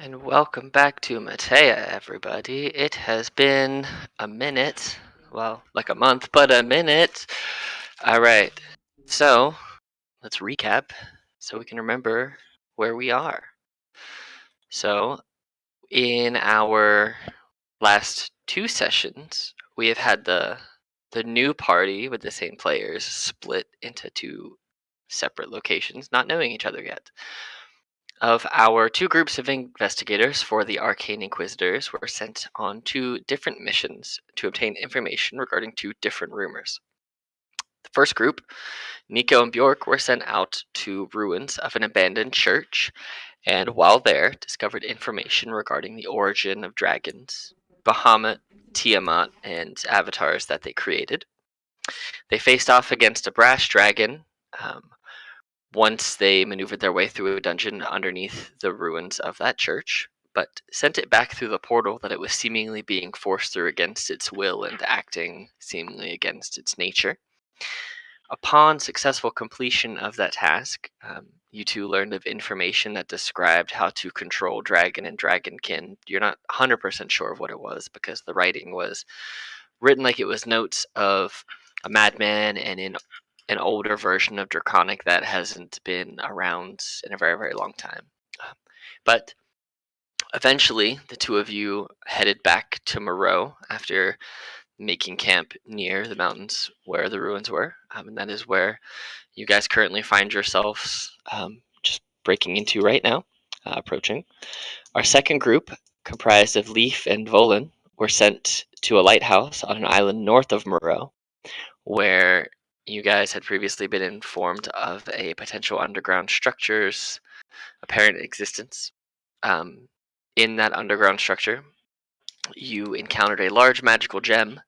And welcome back to Mateia, everybody. It has been a minute. Well, like a month, but a minute. All right. So, let's recap so we can remember where we are. So, in our last two sessions, we have had the new party with the same players split into two separate locations, not knowing each other yet. Of our two groups of investigators for the Arcane Inquisitors were sent on two different missions to obtain information regarding two different rumors. The first group, Nico and Bjork, were sent out to ruins of an abandoned church, and while there, discovered information regarding the origin of dragons, Bahamut, Tiamat, and avatars that they created. They faced off against a brass dragon, once they maneuvered their way through a dungeon underneath the ruins of that church, but sent it back through the portal that it was seemingly being forced through against its will and acting seemingly against its nature. Upon successful completion of that task, you two learned of information that described how to control dragon and dragonkin. You're not 100% sure of what it was because the writing was written like it was notes of a madman and in an older version of Draconic that hasn't been around in a very, very long time. But eventually, the two of you headed back to Moreau after making camp near the mountains where the ruins were. And that is where you guys currently find yourselves just breaking into right now, approaching. Our second group, comprised of Leaf and Volan, were sent to a lighthouse on an island north of Moreau, where you guys had previously been informed of a potential underground structure's apparent existence. In that underground structure, you encountered a large magical gem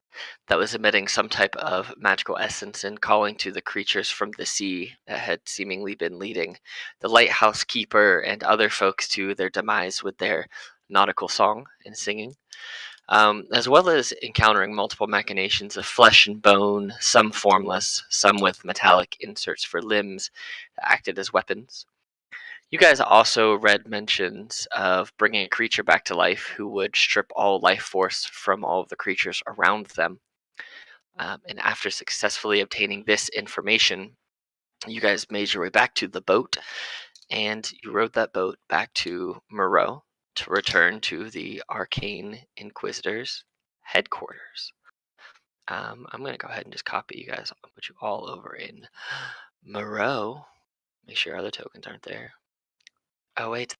that was emitting some type of magical essence and calling to the creatures from the sea that had seemingly been leading the lighthouse keeper and other folks to their demise with their nautical song and singing. As well as encountering multiple machinations of flesh and bone, some formless, some with metallic inserts for limbs that acted as weapons. You guys also read mentions of bringing a creature back to life who would strip all life force from all of the creatures around them. And after successfully obtaining this information, you guys made your way back to the boat, and you rowed that boat back to Moreau to return to the Arcane Inquisitors headquarters. I'm going to go ahead and just copy you guys. I'll put you all over in Moreau. Make sure other tokens aren't there. Oh, wait.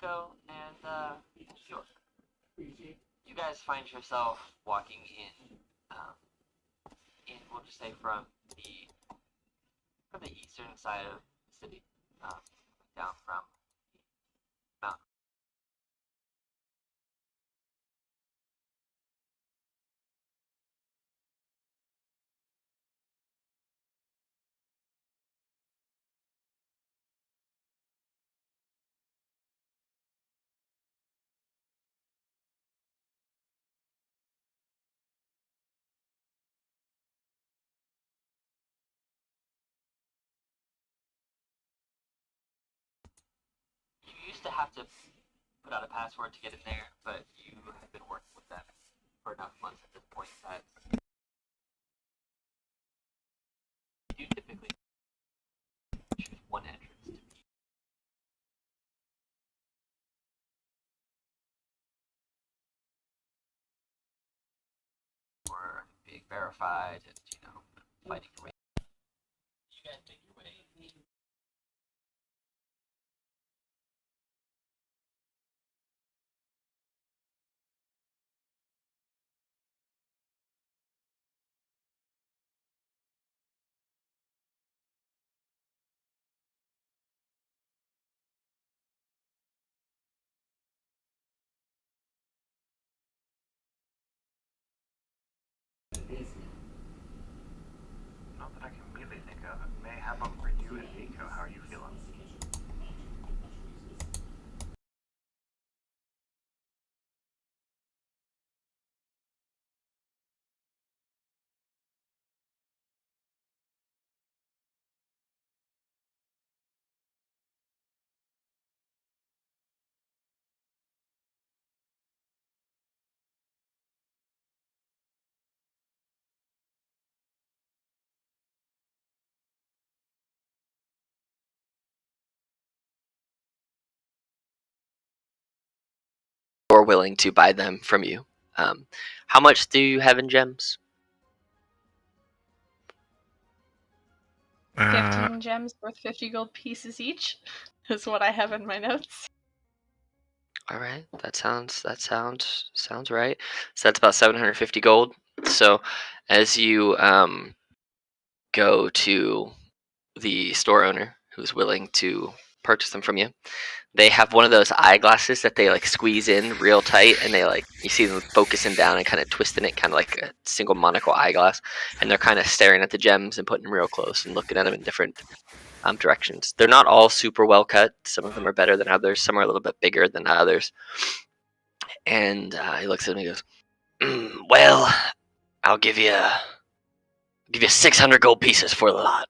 Nico and York. You guys find yourself walking in we'll just say from the eastern side of the city, down from the mountain. to have to put out a password to get in there, but you have been working with them for enough months at this point that you typically choose one entrance to be. Or being verified and, fighting your way. You guys make your way. Not that I can immediately think of. May, how about for you and Nico? How are you feeling? Or willing to buy them from you. How much do you have in gems? 15 gems worth 50 gold pieces each is what I have in my notes. All right, that sounds right. So that's about 750 gold. So as you go to the store owner who's willing to purchase them from you, they have one of those eyeglasses that they like squeeze in real tight, and they like you see them focusing down and kind of twisting it, kind of like a single monocle eyeglass, and they're kind of staring at the gems and putting them real close and looking at them in different directions. They're not all super well cut. Some of them are better than others. Some are a little bit bigger than others. And he looks at me and goes, "Well, I'll give you 600 gold pieces for the lot."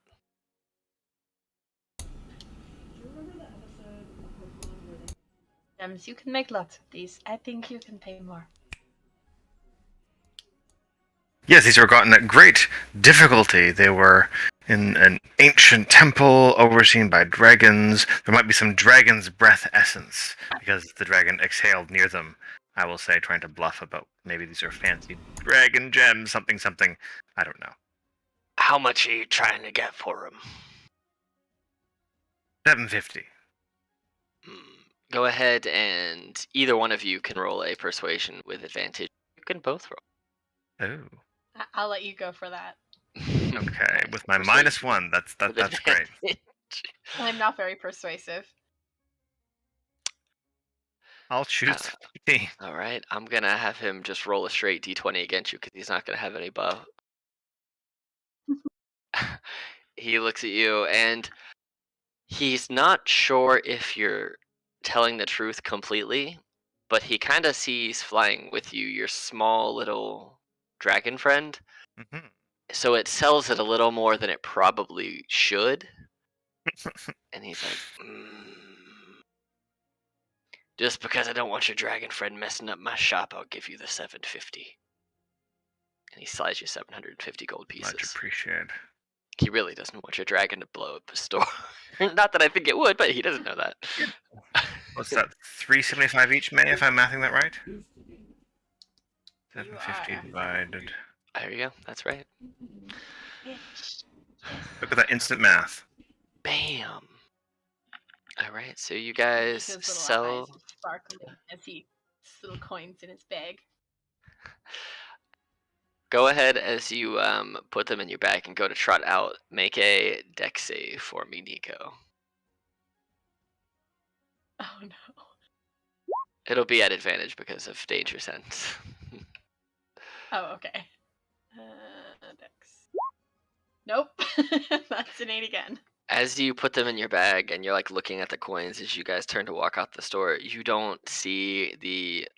Gems, you can make lots of these. I think you can pay more. Yes, these were gotten at great difficulty. They were in an ancient temple overseen by dragons. There might be some dragon's breath essence because the dragon exhaled near them. I will say, trying to bluff about maybe these are fancy dragon gems, something. I don't know. How much are you trying to get for them? 750. Go ahead, and either one of you can roll a persuasion with advantage. You can both roll. Oh. I'll let you go for that. Okay, Nice. with my Persuasion -1, that's with great. advantage. I'm not very persuasive. I'll choose 15. All right, I'm gonna have him just roll a straight d20 against you because he's not gonna have any buff. He looks at you, and he's not sure if you're telling the truth completely, but he kind of sees flying with you your small little dragon friend. Mhm. So it sells it a little more than it probably should. And he's like, just because I don't want your dragon friend messing up my shop, I'll give you the 750. And he slides you 750 gold pieces. Much appreciated. He really doesn't want your dragon to blow up a store. Not that I think it would, but he doesn't know that. What's that? 375 each, May, if I'm mathing that right? 750 divided. There you go. That's right. Look at that instant math. Bam. All right, so you guys His little sell. eyes sparkling as he little coins in his bag. Go ahead as you put them in your bag and go to trot out. Make a dex save for me, Nico. Oh no. It'll be at advantage because of danger sense. Oh, okay. Dex. Nope. That's an 8 again. As you put them in your bag and you're like looking at the coins as you guys turn to walk out the store, you don't see the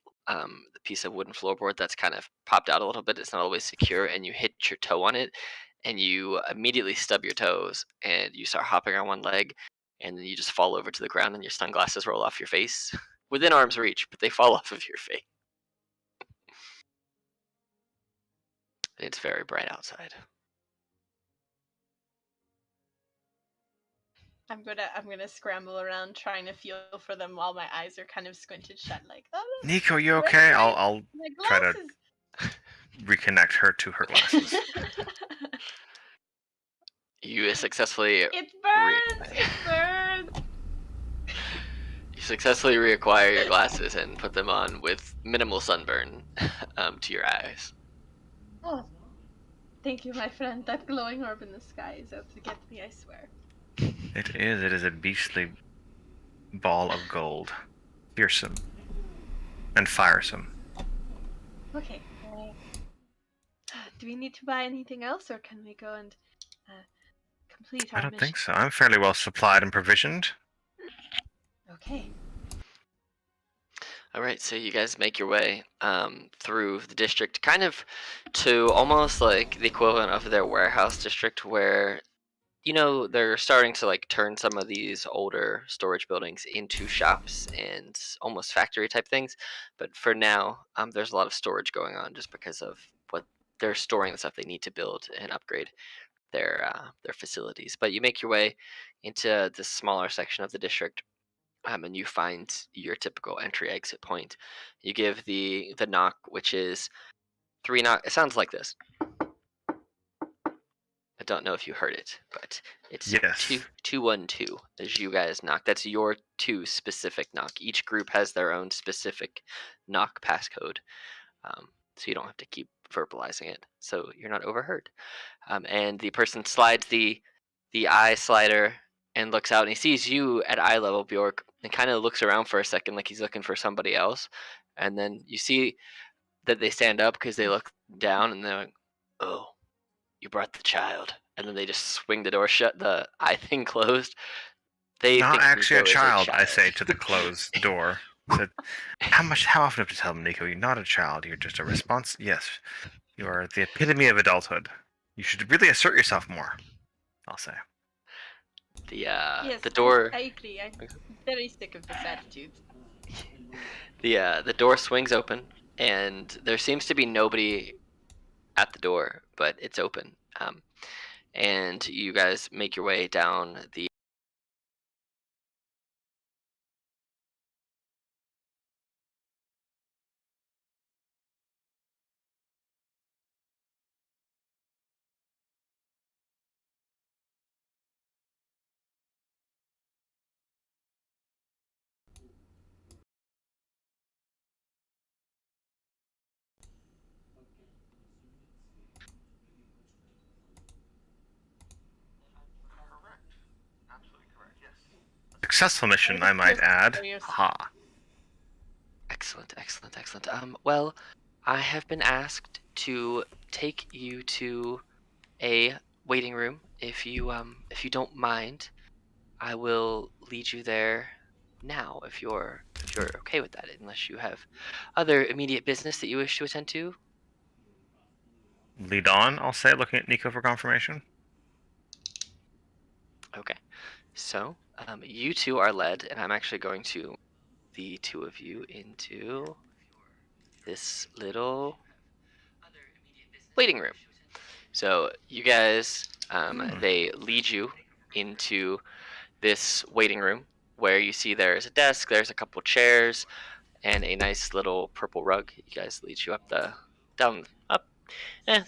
piece of wooden floorboard that's kind of popped out a little bit. It's not always secure, and you hit your toe on it, and you immediately stub your toes, and you start hopping on one leg, and then you just fall over to the ground and your sunglasses roll off your face within arm's reach, but they fall off of your face. It's very bright outside. I'm gonna scramble around trying to feel for them while my eyes are kind of squinted shut, like, oh, Nico, you where okay? are I'll my try to glasses? reconnect her to her glasses. You successfully It burns! It burns! you successfully reacquire your glasses and put them on with minimal sunburn to your eyes. Oh, thank you, my friend. That glowing orb in the sky is out to get me, I swear. It is a beastly ball of gold. Fearsome. And firesome. Okay. Do we need to buy anything else, or can we go and complete our I don't mission? think so. I'm fairly well supplied and provisioned. Okay. All right, so you guys make your way through the district, kind of to almost like the equivalent of their warehouse district, where they're starting to like turn some of these older storage buildings into shops and almost factory type things. But for now, there's a lot of storage going on just because of what they're storing the stuff they need to build and upgrade their facilities. But you make your way into this smaller section of the district, and you find your typical entry exit point. You give the knock, which is 3 knock. It sounds like this. I don't know if you heard it, but it's Yes. 212 as you guys knock. That's your 2 specific knock. Each group has their own specific knock passcode, so you don't have to keep verbalizing it, so you're not overheard. And the person slides the eye slider and looks out, and he sees you at eye level, Bjork, and kind of looks around for a second like he's looking for somebody else. And then you see that they stand up because they look down, and they're like, "Oh, you brought the child." And then they just swing the door shut, the eye thing closed. They Not think actually a Nico is child, I say to the closed door. So, how often have to tell them, Nico, you're not a child, you're just a response? Yes. You are the epitome of adulthood. You should really assert yourself more, I'll say. Yes, the door. I agree. I'm very sick of this attitude. The door swings open, and there seems to be nobody at the door, but it's open. And you guys make your way down the. Successful mission, I might add. Ha. Excellent. Well, I have been asked to take you to a waiting room. If you don't mind, I will lead you there now. If you're okay with that, unless you have other immediate business that you wish to attend to. Lead on, I'll say, looking at Nico for confirmation. Okay. So, you two are led, and I'm actually going to the 2 of you into this little waiting room. So you guys, they lead you into this waiting room where you see there's a desk, there's a couple chairs, and a nice little purple rug. You guys lead you they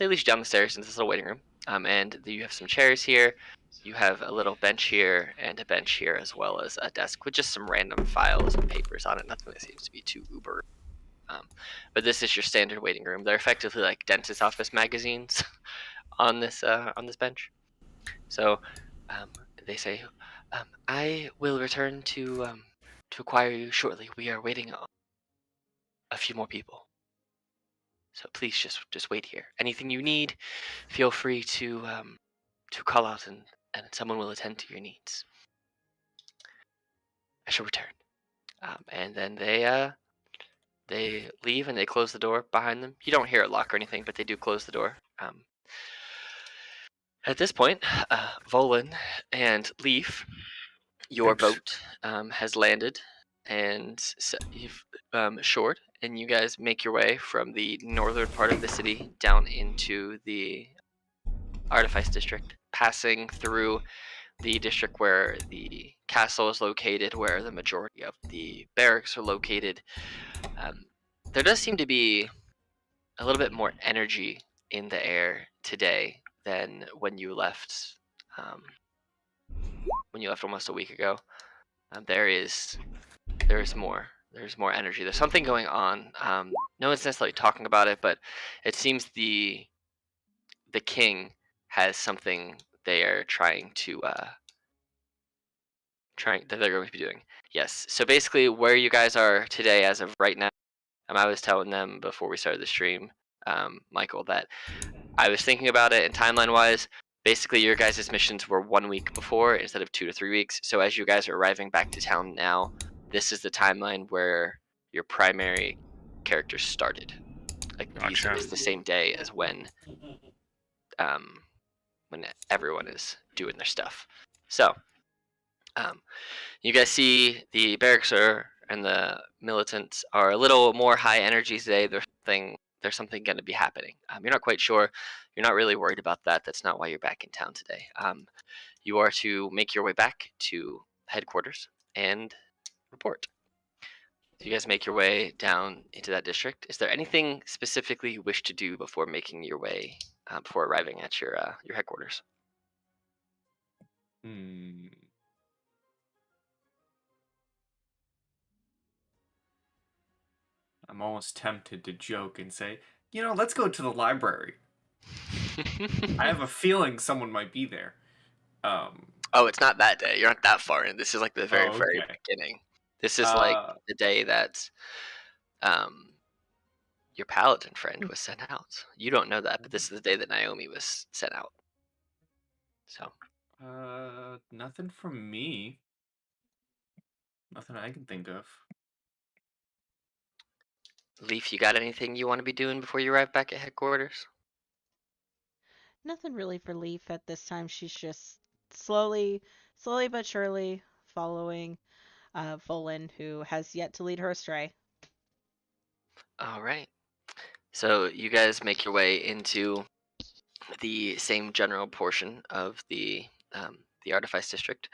lead you down the stairs into this little waiting room. And you have some chairs here. You have a little bench here and a bench here, as well as a desk with just some random files and papers on it. Nothing that seems to be too uber. But this is your standard waiting room. They're effectively like dentist office magazines on this bench. So they say, "I will return to acquire you shortly. We are waiting on a few more people. So please just wait here. Anything you need, feel free to call out, and someone will attend to your needs. I shall return." And then they leave and they close the door behind them. You don't hear it lock or anything, but they do close the door. At this point, Volan and Leaf Your Thanks. boat has landed, and you've shored, and you guys make your way from the northern part of the city down into the Artifice District, passing through the district where the castle is located, where the majority of the barracks are located. There does seem to be a little bit more energy in the air today than when you left. When you left almost a week ago, there's more. There's more energy. There's something going on. No one's necessarily talking about it, but it seems the king has something they are trying that they're going to be doing. Yes. So basically, where you guys are today, as of right now, I was telling them before we started the stream, Michael, that I was thinking about it, and timeline-wise, basically your guys' missions were 1 week before instead of 2 to 3 weeks. So as you guys are arriving back to town now, this is the timeline where your primary characters started. Like Gotcha. it's the same day as when everyone is doing their stuff. So you guys see the barracks and the militants are a little more high energy today. There's something going to be happening. You're not quite sure. You're not really worried about that. That's not why you're back in town today. You are to make your way back to headquarters and report. So you guys make your way down into that district. Is there anything specifically you wish to do before making your way, before arriving at your headquarters? I'm almost tempted to joke and say, let's go to the library. I have a feeling someone might be there. Oh, it's not that day. You're not that far in. This is like the very beginning. This is like the day that your paladin friend was sent out. You don't know that, but this is the day that Naomi was sent out. So. Nothing from me. Nothing I can think of. Leaf, you got anything you want to be doing before you arrive back at headquarters? Nothing really for Leaf at this time. She's just slowly but surely following Volan, who has yet to lead her astray. All right. So you guys make your way into the same general portion of the Artifice District,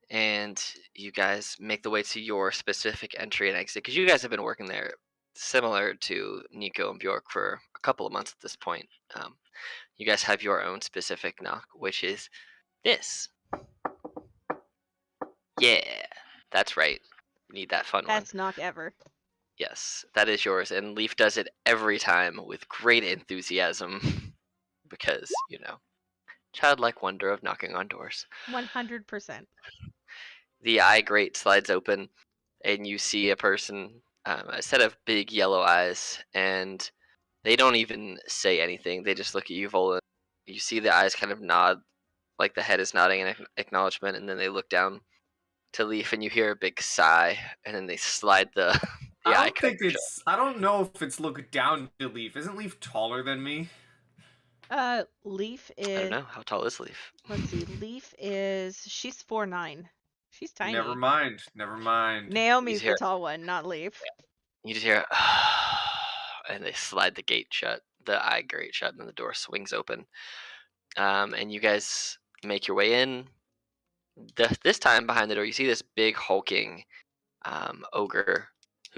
and you guys make the way to your specific entry and exit, because you guys have been working there similar to Nico and Bjork for a couple of months at this point. You guys have your own specific knock, which is this. Yeah, that's right. You need that fun one. Best knock ever. Yes, that is yours, and Leaf does it every time with great enthusiasm because, childlike wonder of knocking on doors. 100%. The eye grate slides open, and you see a person, a set of big yellow eyes, and they don't even say anything. They just look at you, Volan. You see the eyes kind of nod, like the head is nodding in acknowledgement, and then they look down to Leaf, and you hear a big sigh, and then they slide the eye coverage up. I don't know if it's look down to Leaf. Isn't Leaf taller than me? Leaf is... I don't know. How tall is Leaf? Let's see. Leaf is... She's 4'9". She's tiny. Never mind. Naomi's the tall one, not Leaf. You just hear, and they slide the gate shut, the eye grate shut, and then the door swings open. And you guys make your way in. This time behind the door, you see this big hulking ogre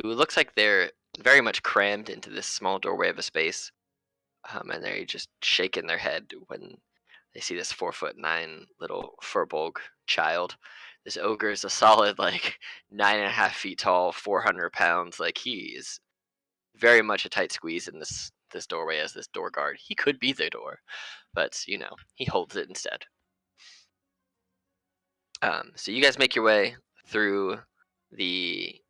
who looks like they're very much crammed into this small doorway of a space. And they're just shaking their head when they see this 4'9" little furbolg child. This ogre is a solid 9.5 feet tall, 400 pounds. He is very much a tight squeeze in this doorway as this door guard. He could be the door, but he holds it instead. So you guys make your way through the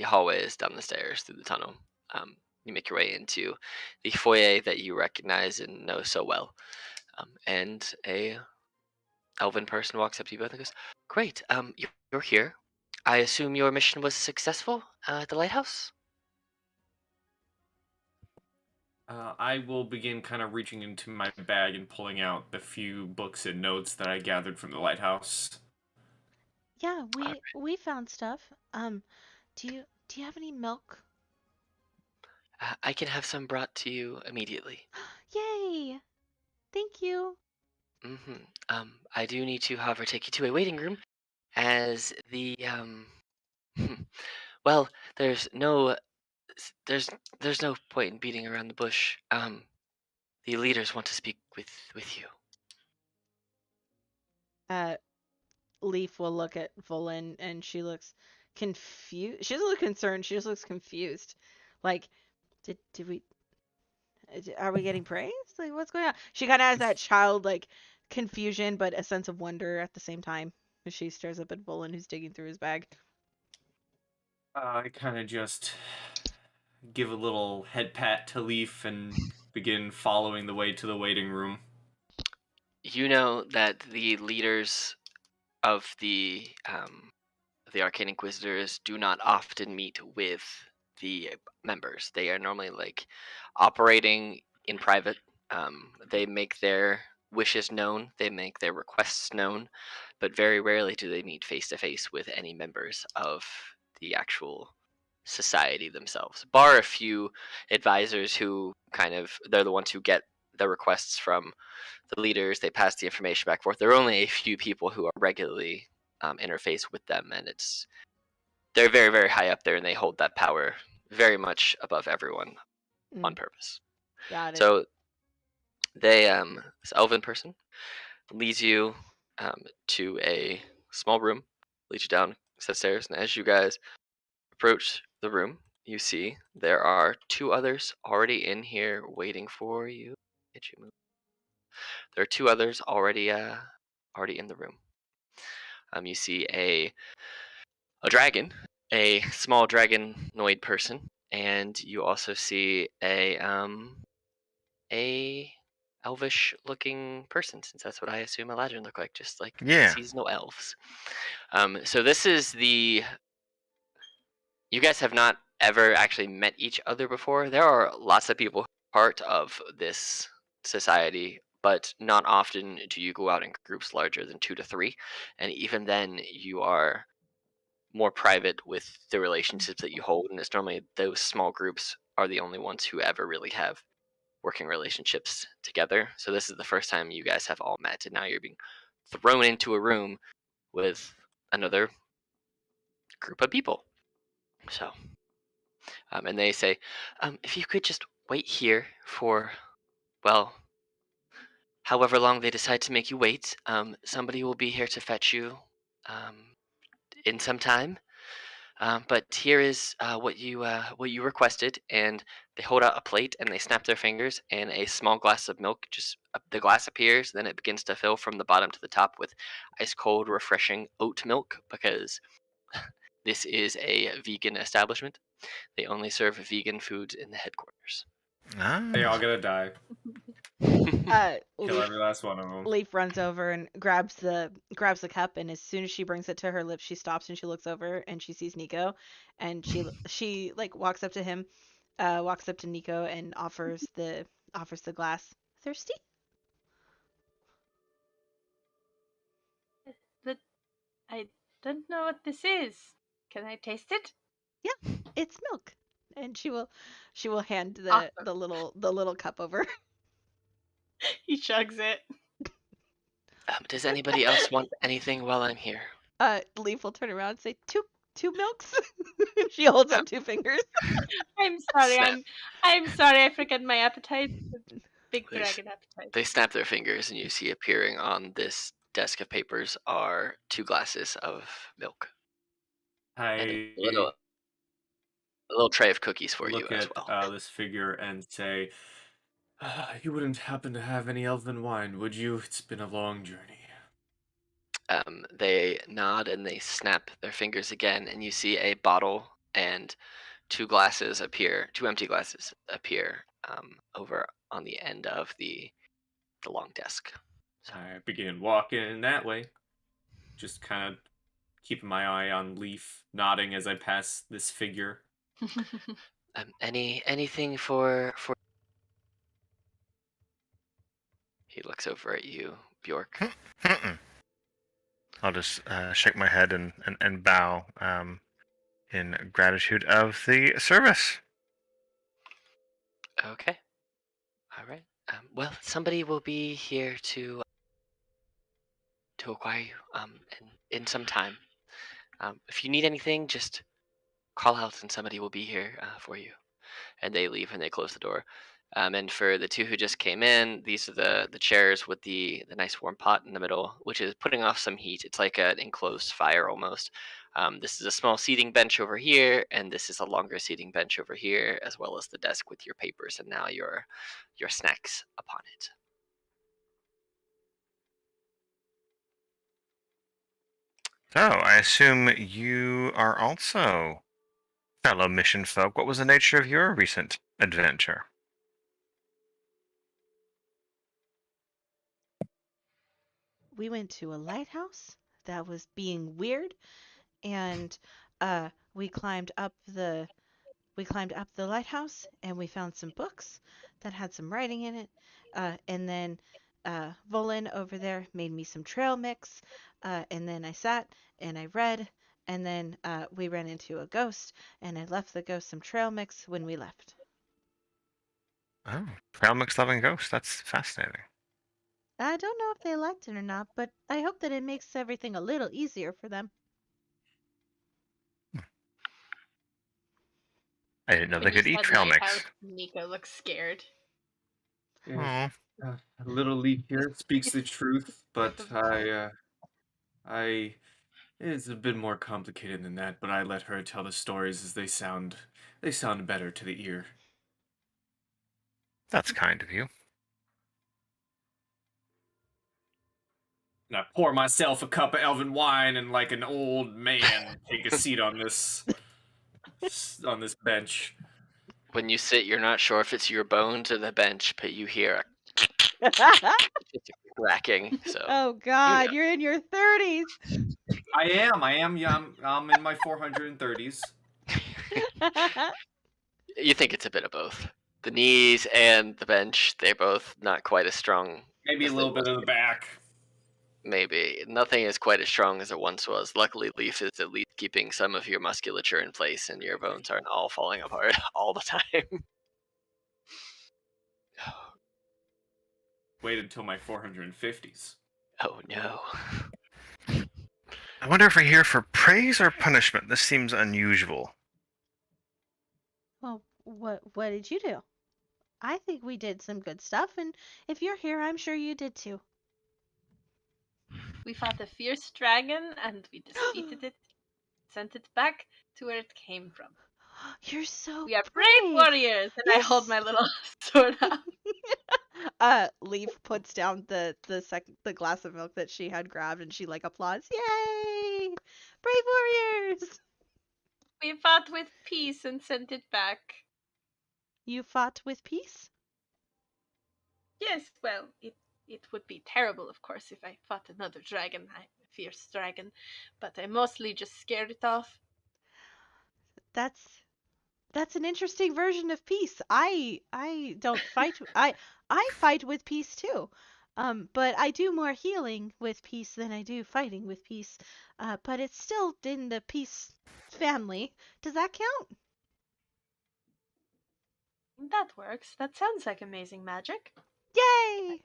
hallways, down the stairs, through the tunnel. You make your way into the foyer that you recognize and know so well. And a elven person walks up to you both and goes, "Great, you're here. I assume your mission was successful at the lighthouse?" I will begin kind of reaching into my bag and pulling out the few books and notes that I gathered from the lighthouse. Yeah, we found stuff. Do you have any milk? I can have some brought to you immediately. Yay! Thank you. I do need to, however, take you to a waiting room, as the well, there's no there's there's no point in beating around the bush. The leaders want to speak with you. Uh, Leaf will look at Volan and she looks confused. She doesn't look concerned. She just looks confused. Like, did we? Are we getting praised? Like, what's going on? She kind of has that childlike confusion, but a sense of wonder at the same time as she stares up at Volan, who's digging through his bag. I kind of just give a little head pat to Leaf and begin following the way to the waiting room. You know that the leaders of the Arcane Inquisitors do not often meet with the members. They are normally like operating in private. They make their wishes known, they make their requests known, but very rarely do they meet face to face with any members of the actual society themselves, bar a few advisors who they're the ones who get the requests from the leaders. They pass the information back and forth. There are only a few people who are regularly interface with them, and they're very, very high up there, and they hold that power very much above everyone on purpose. Got it. So they this elven person leads you to a small room, leads you down set stairs, and as you guys approach the room, you see there are two others already in here waiting for you. Get you move. There are two others already in the room. You see a dragon, a small dragonoid person, and you also see a elvish looking person, since that's what I assume Eladrin look like, just like Yeah. seasonal elves. So this is you guys have not ever actually met each other before. There are lots of people part of this society, but not often do you go out in groups larger than 2 to 3, and even then you are more private with the relationships that you hold, and it's normally those small groups are the only ones who ever really have working relationships together. So this is the first time you guys have all met, and now you're being thrown into a room with another group of people. So and they say, if you could just wait here for, well, however long they decide to make you wait, somebody will be here to fetch you in some time. But here is what you requested, and they hold out a plate and they snap their fingers, and a small glass of milk the glass appears. Then it begins to fill from the bottom to the top with ice cold, refreshing oat milk, because this is a vegan establishment. They only serve vegan foods in the headquarters. They all gonna die. Kill Leaf, every last one of them. Leaf runs over and grabs the cup, and as soon as she brings it to her lips, she stops and she looks over and she sees Nico, and she like walks up to him, walks up to Nico and offers the glass. Thirsty? But I don't know what this is. Can I taste it? Yeah, it's milk. And she will hand Awesome. the little cup over. He chugs it. Does anybody else want anything while I'm here? Leaf will turn around and say, two milks. She holds up two fingers. I'm sorry. Snap. I'm sorry. I forget my appetite. Big They dragon appetite. They snap their fingers, and you see appearing on this desk of papers are 2 glasses of milk and a little tray of cookies for you look as at well. this figure and say, "You wouldn't happen to have any elven wine, would you? It's been a long journey." They nod and they snap their fingers again, and you see a bottle and 2 empty glasses appear over on the end of the long desk. So, I begin walking that way, just kind of keeping my eye on Leaf, nodding as I pass this figure. anything for? He looks over at you, Bjork. Mm-mm. I'll just shake my head and bow in gratitude of the service. Okay. All right. Well, somebody will be here to acquire you in some time. If you need anything, just call out and somebody will be here for you. And they leave and they close the door. And for the two who just came in, these are the chairs with the nice warm pot in the middle, which is putting off some heat. It's like an enclosed fire almost. This is a small seating bench over here, and this is a longer seating bench over here, as well as the desk with your papers and now your snacks upon it. So, I assume you are also fellow mission folk. What was the nature of your recent adventure? We went to a lighthouse that was being weird, and we climbed up the lighthouse, and we found some books that had some writing in it. And then Volin over there made me some trail mix, and then I sat and I read, and then we ran into a ghost, and I left the ghost some trail mix when we left. Oh, trail mix loving ghost. That's fascinating. I don't know if they liked it or not, but I hope that it makes everything a little easier for them. I didn't know When they you could eat said trail mix. lighthouse, Nico looks scared. Yeah. Oh, A little leaf here speaks the truth, but I it's a bit more complicated than that. But I let her tell the stories as they sound better to the ear. that's kind of you. And I pour myself a cup of elven wine and, like an old man, take a seat on this bench. When you sit, you're not sure if it's your bones or the bench, but you hear a cracking. So Oh God, you're in your 30s. I am. Yeah, I'm in my 430s. you think it's a bit of both. The knees and the bench, they're both not quite as strong. Maybe a as they little bit once of the were. back. Maybe. Nothing is quite as strong as it once was. Luckily, Leaf is at least keeping some of your musculature in place and your bones aren't all falling apart all the time. Wait until my 450s. Oh no. I wonder if we're here for praise or punishment. This seems unusual. Well, what did you do? I think we did some good stuff, and if you're here, I'm sure you did too. We fought a fierce dragon and we defeated it, sent it back to where it came from. You're so We are brave warriors, and I hold my little sword out. Leaf puts down the glass of milk that she had grabbed, and she like applauds. Yay! Brave warriors! We fought with peace and sent it back. You fought with peace? Yes, well, it would be terrible, of course, if I fought another dragon, a fierce dragon, but I mostly just scared it off. That's an interesting version of peace. I don't fight. I fight with peace too. But I do more healing with peace than I do fighting with peace. But it's still in the peace family. Does that count? That works. That sounds like amazing magic. Yay!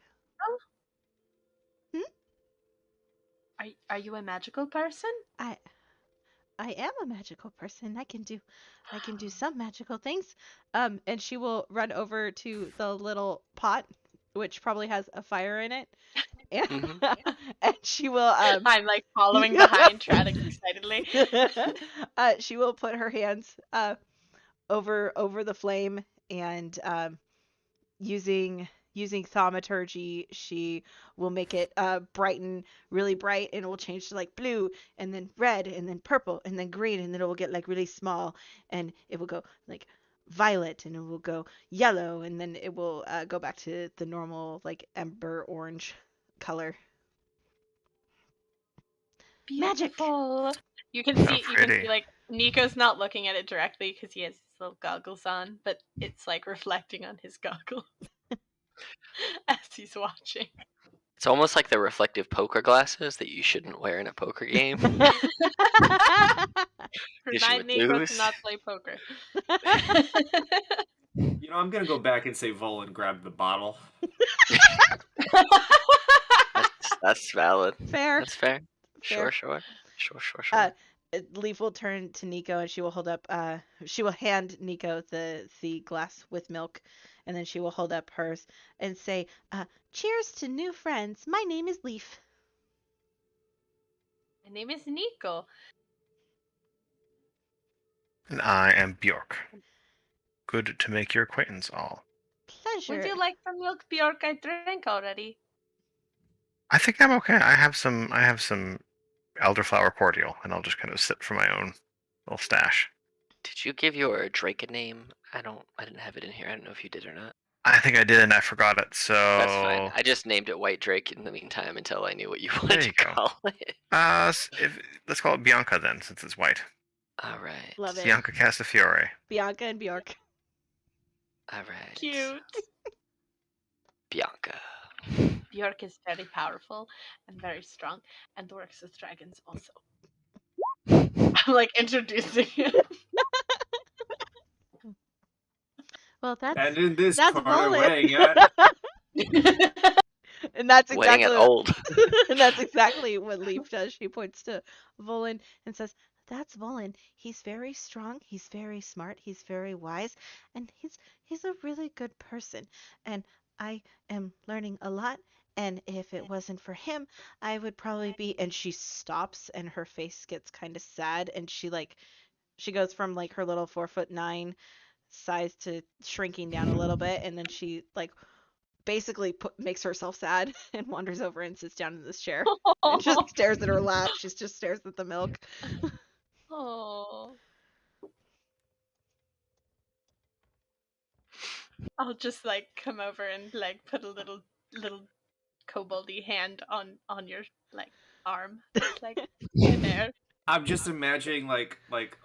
Are you a magical person? I am a magical person. I can do some magical things. And she will run over to the little pot, which probably has a fire in it. And, and she will I'm like following behind, trotting excitedly. She will put her hands over the flame, and using thaumaturgy, she will make it brighten really bright, and it will change to like blue, and then red, and then purple, and then green, and then it will get like really small, and it will go like violet, and it will go yellow, and then it will go back to the normal like ember orange color. Beautiful. Magic. You can So see pretty. like Nico's not looking at it directly because he has his little goggles on, but it's like reflecting on his goggles as he's watching. It's almost like the reflective poker glasses that you shouldn't wear in a poker game. You Remind would Nico lose. to not play poker. You know, I'm gonna go back and say Volan grabbed the bottle. That's valid. Fair. That's fair. Fair. Sure. Leaf will turn to Nico and she will hold up. She will hand Nico the glass with milk, and then she will hold up hers and say, "Cheers to new friends. My name is Leaf." My name is Nico. And I am Bjork. Good to make your acquaintance, all. Pleasure. Would you like some milk, Bjork? I drank already. I think I'm okay. I have some elderflower cordial, and I'll just kind of sip from my own little stash. Did you give your Drake a name? I didn't have it in here. I don't know if you did or not. I think I did, and I forgot it. So That's fine. I just named it White Drake in the meantime until I knew what you wanted There you to go. call it. let's call it Bianca then, since it's white. All right. Love it. Bianca Castafiore. Bianca and Bjork. All right. Cute. Bianca. Bjork is very powerful and very strong and works with dragons also. I'm like introducing him. Well, that's And in this that's corner, Volan. weighing at And that's Weighing exactly it old. and that's exactly what Leaf does. She points to Volan and says, "That's Volan. He's very strong. He's very smart. He's very wise, and he's a really good person. And I am learning a lot. And if it wasn't for him, I would probably be." And she stops, and her face gets kind of sad, and she goes from like her little 4'9" size to shrinking down a little bit, and then she like basically makes herself sad and wanders over and sits down in this chair and just stares at her lap. She just stares at the milk. Oh. I'll just like come over and like put a little koboldy hand on your like arm. Just, like in there. I'm just imagining like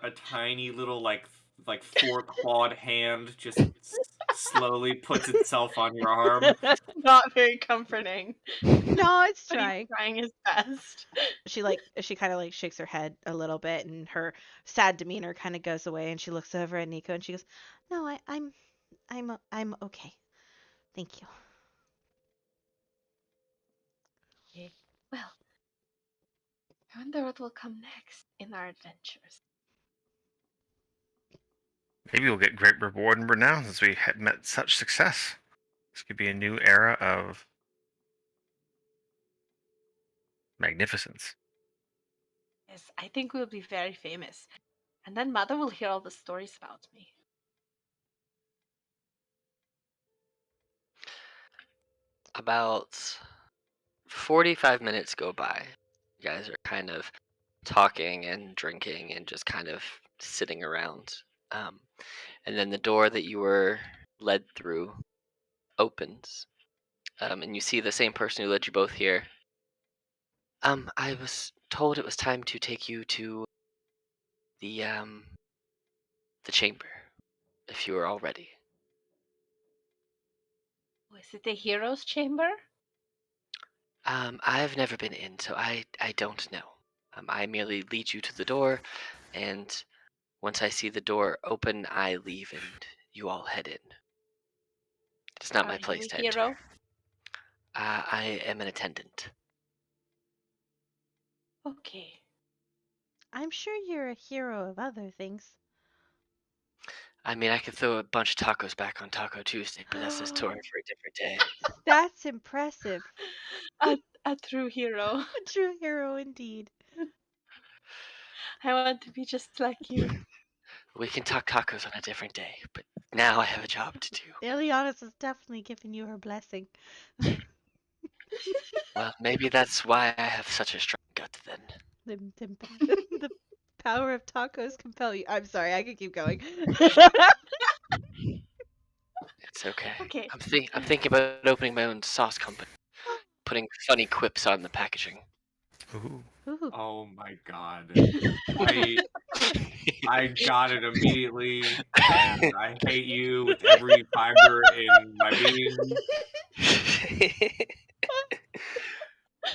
a tiny little like 4-clawed hand just slowly puts itself on your arm. Not very comforting. No, it's But trying. he's trying his best. She kind of like shakes her head a little bit, and her sad demeanor kind of goes away, and she looks over at Nico and she goes, "No, I'm okay. Thank you." Okay. Well, I wonder what will come next in our adventures. Maybe we'll get great reward and renown since we had met such success. This could be a new era of magnificence. Yes, I think we'll be very famous. And then Mother will hear all the stories about me. About 45 minutes go by. You guys are kind of talking and drinking and just kind of sitting around. And then the door that you were led through opens. And you see the same person who led you both here. I was told it was time to take you to the chamber, if you were all ready. Oh, is it the hero's chamber? I've never been in, so I don't know. I merely lead you to the door, and once I see the door open, I leave and you all head in. It's not my place to enter. Hero? I am an attendant. Okay. I'm sure you're a hero of other things. I mean, I could throw a bunch of tacos back on Taco Tuesday, but that's a story for a different day. That's impressive. A true hero. A true hero indeed. I want to be just like you. We can talk tacos on a different day, but now I have a job to do. Ileana's has definitely given you her blessing. Well, maybe that's why I have such a strong gut then. The power of tacos compel you. I'm sorry, I could keep going. It's okay. Okay. I'm thinking about opening my own sauce company, putting funny quips on the packaging. Ooh. Ooh. Oh my god. I got it immediately, and I hate you with every fiber in my being.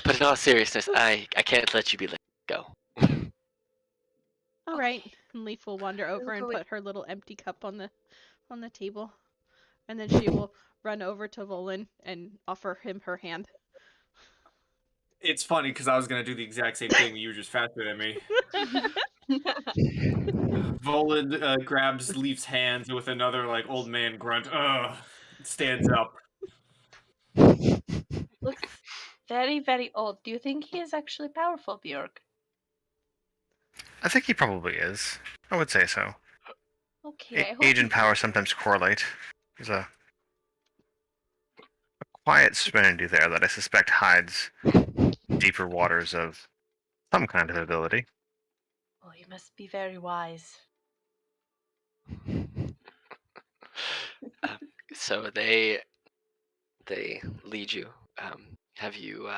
But in all seriousness, I can't let you be let go. All right. And Leaf will wander over and go with- put her little empty cup on the table, and then she will run over to Volan and offer him her hand. It's funny because I was gonna do the exact same thing. You were just faster than me. Volan grabs Leaf's hands with another like old man grunt. Stands up. Looks very, very old. Do you think he is actually powerful, Bjork? I think he probably is. I would say so. Okay, I hope Age and he's- power sometimes correlate. There's a quiet serenity there that I suspect hides deeper waters of some kind of ability. Oh, you must be very wise. So they lead you. Have you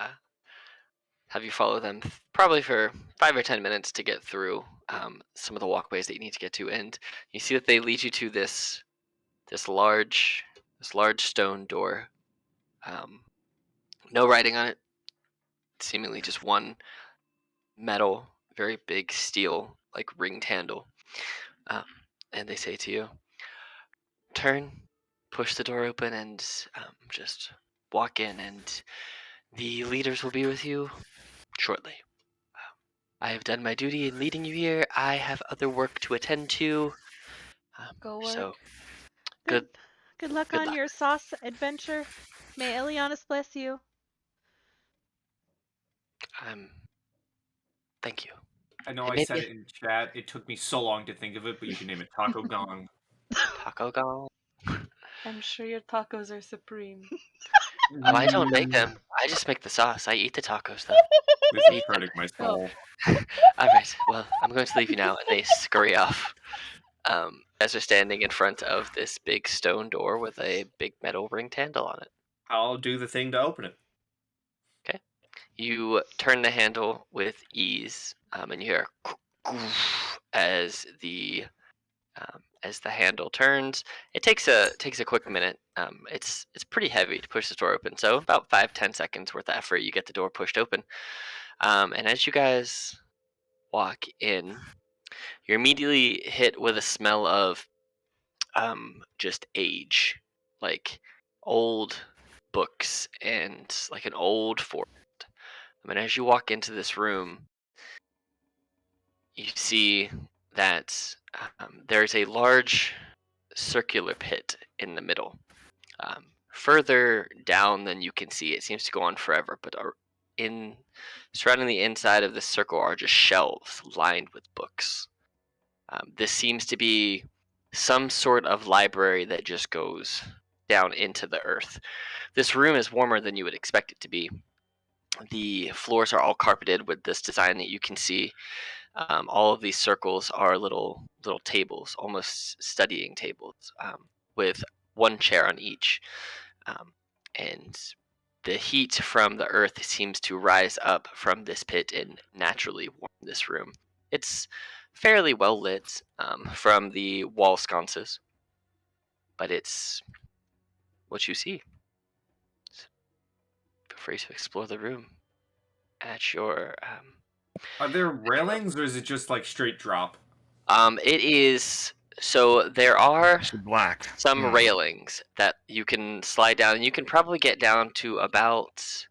follow them probably for 5 or 10 minutes to get through some of the walkways that you need to get to, and you see that they lead you to this large stone door. No writing on it. Seemingly just one metal, very big steel like ringed handle. And they say to you, turn, push the door open, and just walk in, and the leaders will be with you shortly. I have done my duty in leading you here. I have other work to attend to. Go So, work. good. Good luck Good on luck. your sauce adventure. May Elianis bless you. Thank you. I know And I maybe said it in chat. It took me so long to think of it, but you can name it Taco Gong. Taco Gong. I'm sure your tacos are supreme. Oh, I don't make them. I just make the sauce. I eat the tacos though. This is hurting my soul. All right. Well, I'm going to leave you now, and they scurry off. As they're standing in front of this big stone door with a big metal ringed handle on it. I'll do the thing to open it. You turn the handle with ease, and you hear as the handle turns. It takes a quick minute. It's pretty heavy to push the door open, so about 5-10 seconds worth of effort, you get the door pushed open. And as you guys walk in, you're immediately hit with a smell of just age, like old books and like an old forest. I mean, as you walk into this room, you see that there's a large circular pit in the middle. Further down than you can see, it seems to go on forever, but surrounding the inside of this circle are just shelves lined with books. This seems to be some sort of library that just goes down into the earth. This room is warmer than you would expect it to be. The floors are all carpeted with this design that you can see. All of these circles are little tables, almost studying tables, with one chair on each. And the heat from the earth seems to rise up from this pit and naturally warm this room. It's fairly well lit from the wall sconces, but it's what you see. Feel free to explore the room at your Are there railings or is it just like straight drop? it is, so there are It's black. some railings that you can slide down, and you can probably get down to about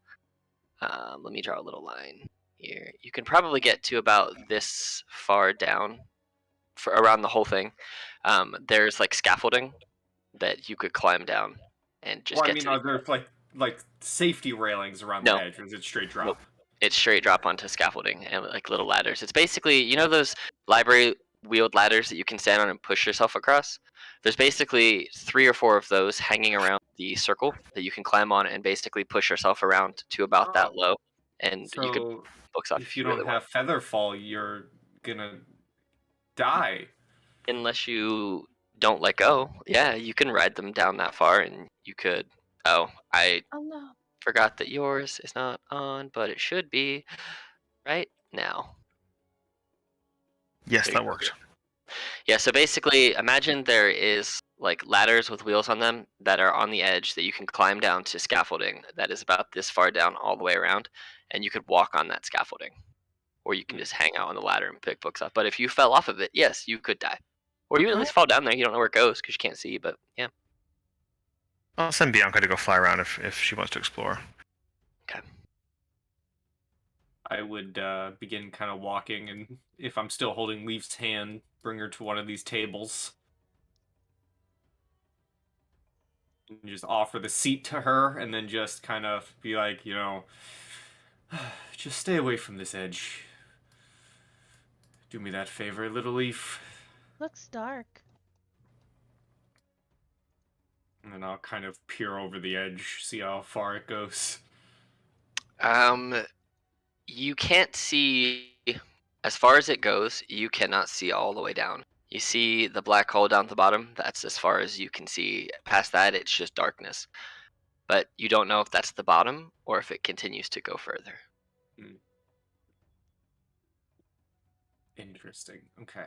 let me draw a little line here. You can probably get to about this far down for around the whole thing. There's like scaffolding that you could climb down and just Well, I get mean, to. are there like safety railings around No. the edge, or is it straight drop? Nope. It's straight drop onto scaffolding and like little ladders. It's basically, you know, those library wheeled ladders that you can stand on and push yourself across. There's basically 3 or 4 of those hanging around the circle that you can climb on and basically push yourself around to about that low, and you could So books off if you really don't want. have feather fall, you're gonna die. Unless you don't let go. Yeah, you can ride them down that far, and you could. Oh, I Oh no. forgot that yours is not on, but it should be right now. Yes, There that you go. worked. Yeah, so basically, imagine there is like ladders with wheels on them that are on the edge that you can climb down to scaffolding that is about this far down all the way around, and you could walk on that scaffolding, or you can just hang out on the ladder and pick books up. But if you fell off of it, yes, you could die, or you at least fall down there. You don't know where it goes because you can't see. But yeah. I'll send Bianca to go fly around if she wants to explore. Okay. I would begin kind of walking, and if I'm still holding Leaf's hand, bring her to one of these tables. And just offer the seat to her, and then just kind of be like, just stay away from this edge. Do me that favor, little Leaf. Looks dark. And then I'll kind of peer over the edge, see how far it goes. You can't see as far as it goes. You cannot see all the way down. You see the black hole down at the bottom. That's as far as you can see. Past that, it's just darkness. But you don't know if that's the bottom or if it continues to go further. Interesting. Okay.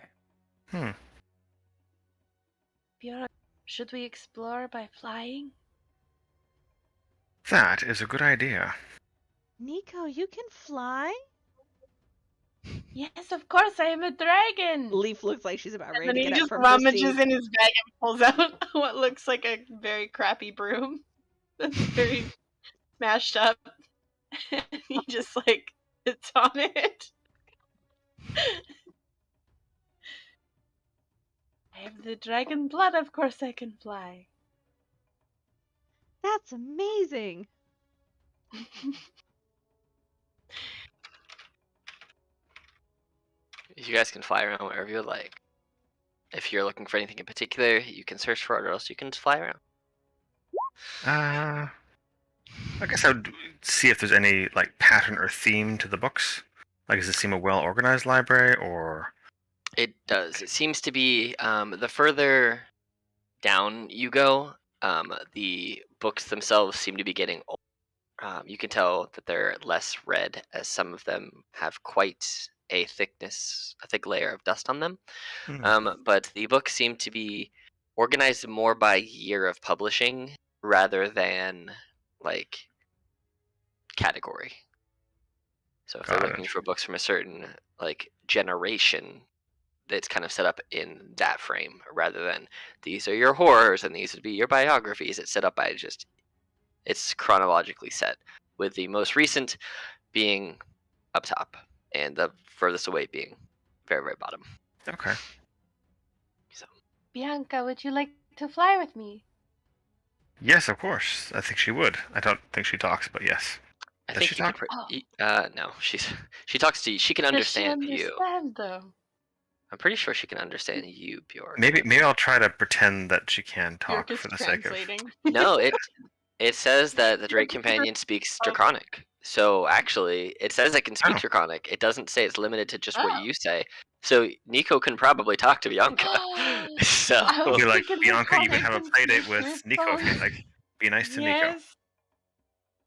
Bjorn, should we explore by flying? That is a good idea. Nico, you can fly? Yes, of course, I am a dragon! Leaf looks like she's about And ready then to he get up just from her rummages seat. in his bag and pulls out what looks like a very crappy broom. That's very smashed up. And he just, like, sits on it. I have the dragon blood, of course I can fly. That's amazing. You guys can fly around wherever you like. If you're looking for anything in particular, you can search for it, or else you can just fly around. I guess I would see if there's any like pattern or theme to the books. Like, does it seem a well-organized library, or? It does. It seems to be the further down you go, the books themselves seem to be getting old. You can tell that they're less read, as some of them have quite a thick layer of dust on them. But the books seem to be organized more by year of publishing rather than like category. So if they're Got looking it. for books from a certain like generation, it's kind of set up in that frame rather than these are your horrors and these would be your biographies. It's set up by it's chronologically set, with the most recent being up top and the furthest away being very, very bottom. Okay. So Bianca, would you like to fly with me? Yes, of course. I think she would. I don't think she talks, but yes. I Does think she you talk? could. No, she talks to you. She can understand Does she you. understand, though? I'm pretty sure she can understand you, Bjork. Maybe I'll try to pretend that she can talk Bjork is for the sake of. translating. No, it says that the Drake companion speaks Draconic. So actually, it says it can speak Oh. Draconic. It doesn't say it's limited to just Oh. what you say. So Nico can probably talk to Bianca. So I was Be like, thinking Bianca, you can Draconic have a and play date speak with Nico if you Draconic. like. Be nice to Nico. Yes.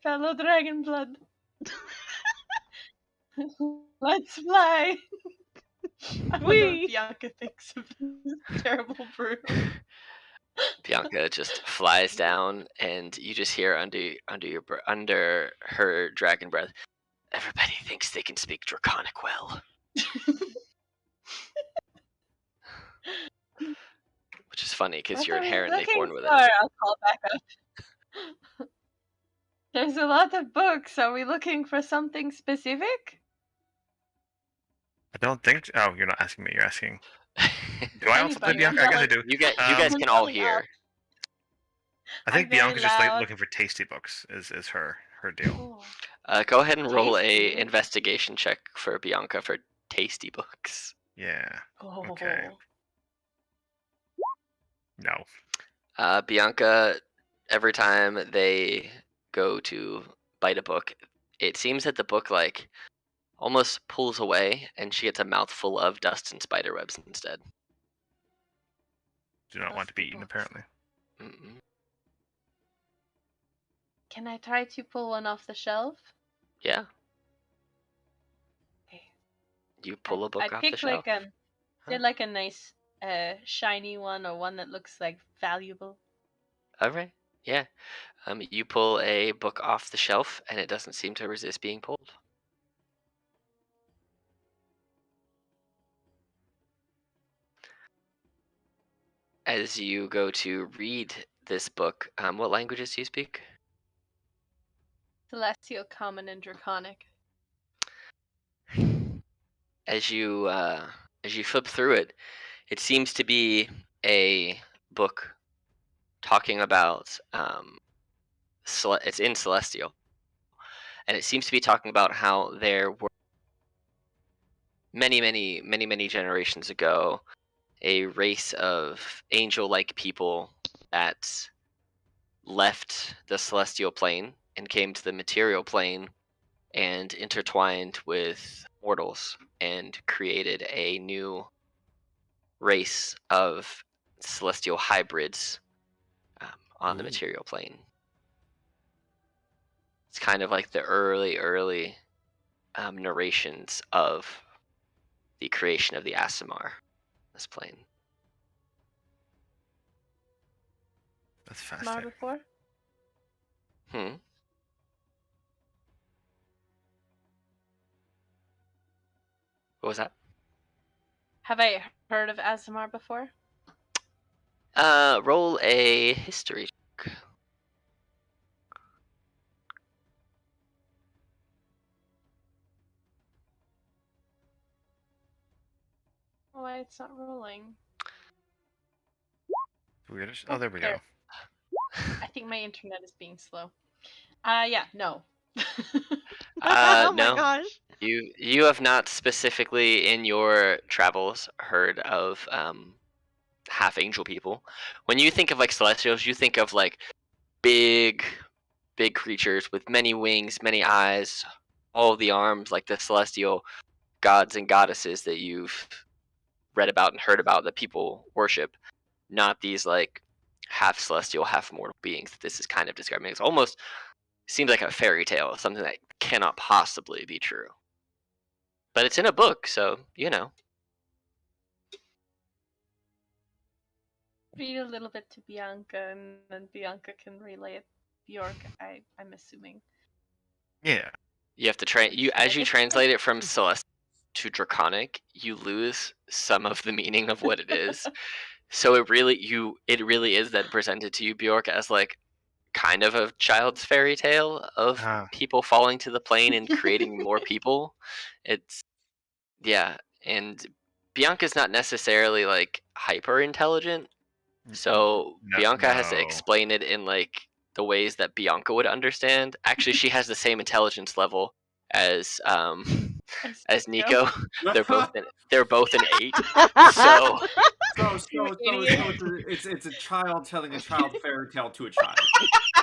Fellow dragon blood. Let's fly. I wonder Whee! what Bianca thinks of this terrible brew. Bianca just flies down, and you just hear under her dragon breath, "Everybody thinks they can speak Draconic well," which is funny because What you're are we inherently looking born with for? it. I'll call back up. There's a lot of books. Are we looking for something specific? I don't think. Oh, you're not asking me. You're asking. Do I also play Anybody, Bianca? I guess I do. You guys I'm can all yelling hear. out. I think I'm very Bianca's just like loud. looking for tasty books. Is her deal? Oh. Go ahead and roll a Tasty. investigation check for Bianca for tasty books. Yeah. Oh. Okay. No. Bianca, every time they go to bite a book, it seems that the book like almost pulls away, and she gets a mouthful of dust and spider webs instead. Do not want to be eaten, Books. apparently. Mm-mm. Can I try to pull one off the shelf? Yeah, Okay. you pull a book I'd off pick the shelf. like Huh. like a nice shiny one, or one that looks like valuable. All right, yeah. You pull a book off the shelf, and it doesn't seem to resist being pulled. as you go to read this book, what languages do you speak? Celestial, Common, and Draconic. As you flip through it, it seems to be a book talking about it's in Celestial, and it seems to be talking about how there were many generations ago a race of angel-like people that left the celestial plane and came to the material plane and intertwined with mortals and created a new race of celestial hybrids on the Ooh. material plane. It's kind of like the early narrations of the creation of the Aasimar, this plane. That's Mar fascinating. before? What was that? Have I heard of Aasimar before? Roll a history check. Oh, why it's not rolling? Weirdish. Oh, there we go. I think my internet is being slow. Yeah, no. Oh my No. gosh. You have not specifically in your travels heard of half angel people. When you think of like celestials, you think of like big creatures with many wings, many eyes, all of the arms, like the celestial gods and goddesses that you've read about and heard about that people worship. Not these like half celestial, half mortal beings that this is kind of describing. It almost seems like a fairy tale, something that cannot possibly be true. But it's in a book, so you know. Read a little bit to Bianca, and then Bianca can relay it. Bjork, I'm assuming. Yeah. You have to as you translate it from Celeste to Draconic, you lose some of the meaning of what it is. So it really is then presented to you, Bjork, as like kind of a child's fairy tale of people falling to the plane and creating more people. It's and Bianca's not necessarily like hyper intelligent, so Bianca has to explain it in like the ways that Bianca would understand. Actually, she has the same intelligence level as Nico. They're both an 8. So it's a child telling a child fairy tale to a child.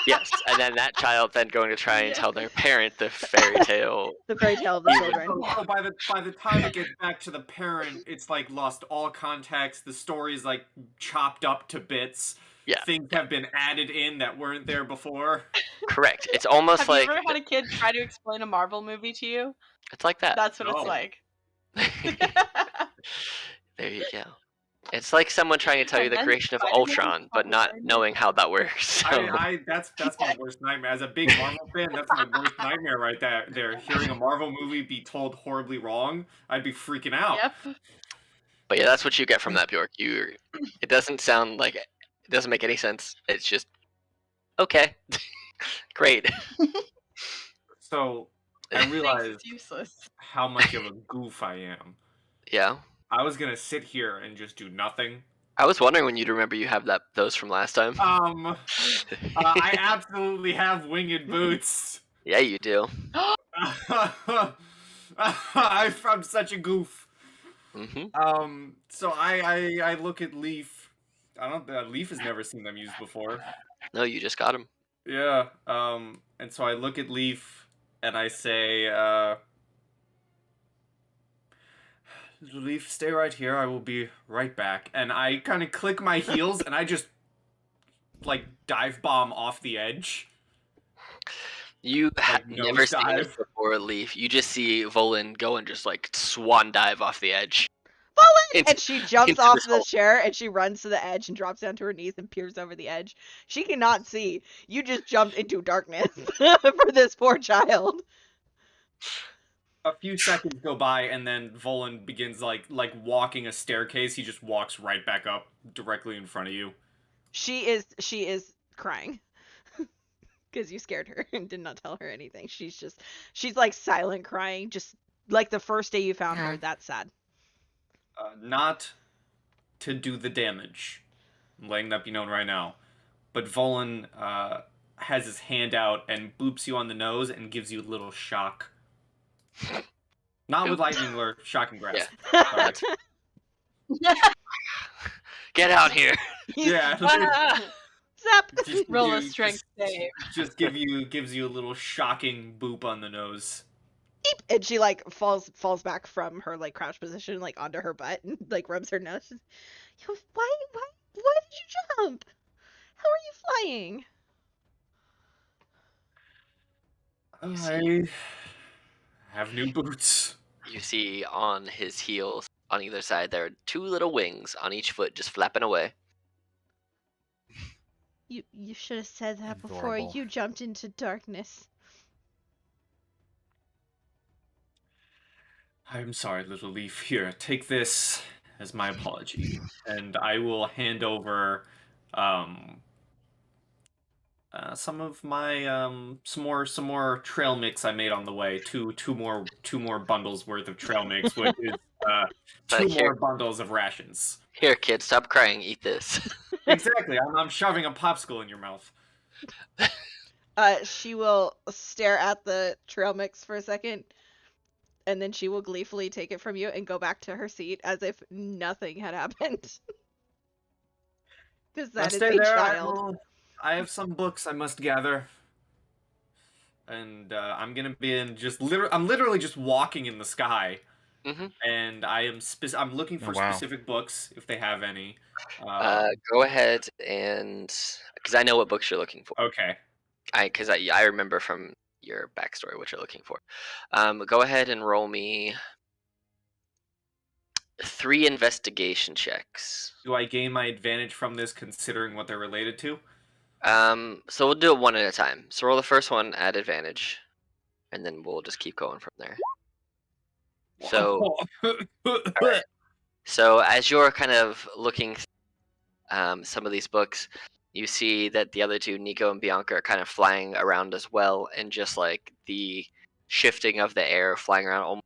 yes, and then that child then going to try and tell their parent the fairy tale. The fairy tale of the children. So by the time it gets back to the parent, it's like lost all context. The story's like chopped up to bits. Yeah. Things have been added in that weren't there before. Correct. It's almost Have like you ever had a kid try to explain a Marvel movie to you? it's like that. That's what it's like. There you go. It's like someone trying to tell you the creation of Ultron, but not knowing how that works. So. That's my worst nightmare. As a big Marvel fan, that's my worst nightmare right there. Hearing a Marvel movie be told horribly wrong, I'd be freaking out. Yep. But yeah, that's what you get from that, Bjork. It doesn't sound like it doesn't make any sense. It's just okay, great. So I realized how much of a goof I am. Yeah. I was gonna sit here and just do nothing. I was wondering when you'd remember you have those from last time. I absolutely have winged boots. Yeah, you do. I'm such a goof. Mm-hmm. So I look at Leaf. Leaf has never seen them used before. No, you just got him. Yeah. And so I look at Leaf and I say, Leaf, stay right here. I will be right back. And I kind of click my heels and I just like dive bomb off the edge. You have never seen this before, Leaf. You just see Volan go and just like swan dive off the edge. Volan! And she jumps off the chair and she runs to the edge and drops down to her knees and peers over the edge. She cannot see. You just jumped into darkness for this poor child. A few seconds go by, and then Volan begins like walking a staircase. He just walks right back up directly in front of you. She is crying because you scared her and did not tell her anything. She's like silent crying, just like the first day you found her. That's sad. Not to do the damage. I'm letting that be known right now. But Volan has his hand out and boops you on the nose and gives you a little shock. Not with lightning or shocking grasp. Yeah. Get out here. Yeah. Zap. Roll a strength save. Just gives you a little shocking boop on the nose. Beep. And she like falls back from her like crouch position like onto her butt and like rubs her nose. Why did you jump? How are you flying? I have new boots. You see on his heels, on either side, there are two little wings on each foot just flapping away. You should have said that before Adorable. you jumped into darkness. I'm sorry, little leaf. Here, take this as my apology, and I will hand over some of my some more trail mix I made on the way. Two more bundles worth of trail mix, which is two more bundles of rations. Here, kid, stop crying. Eat this. Exactly. I'm shoving a popsicle in your mouth. She will stare at the trail mix for a second, and then she will gleefully take it from you and go back to her seat as if nothing had happened. Because that is a child. I have some books I must gather, and I'm gonna be in I'm literally just walking in the sky, and I'm looking for specific books if they have any. Go ahead and because I know what books you're looking for. Okay. Because I remember from your backstory what you're looking for. Go ahead and roll me 3 investigation checks. Do I gain my advantage from this considering what they're related to? So we'll do it one at a time. So roll the first one at advantage, and then we'll just keep going from there. So, right. So as you're kind of looking some of these books, you see that the other two, Nico and Bianca, are kind of flying around as well, and just like the shifting of the air flying around almost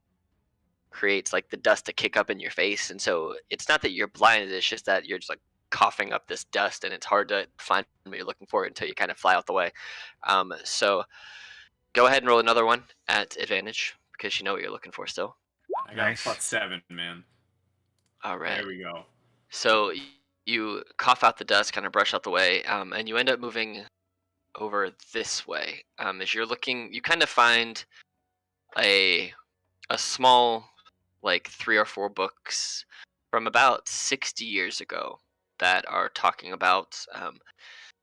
creates like the dust to kick up in your face. And so it's not that you're blinded, it's just that you're just like coughing up this dust, and it's hard to find what you're looking for until you kind of fly out the way. So go ahead and roll another one at advantage because you know what you're looking for still. I got +7, man. All right. There we go. So you cough out the dust, kind of brush out the way, and you end up moving over this way. As you're looking, you kind of find a small, like 3 or 4 books from about 60 years ago that are talking about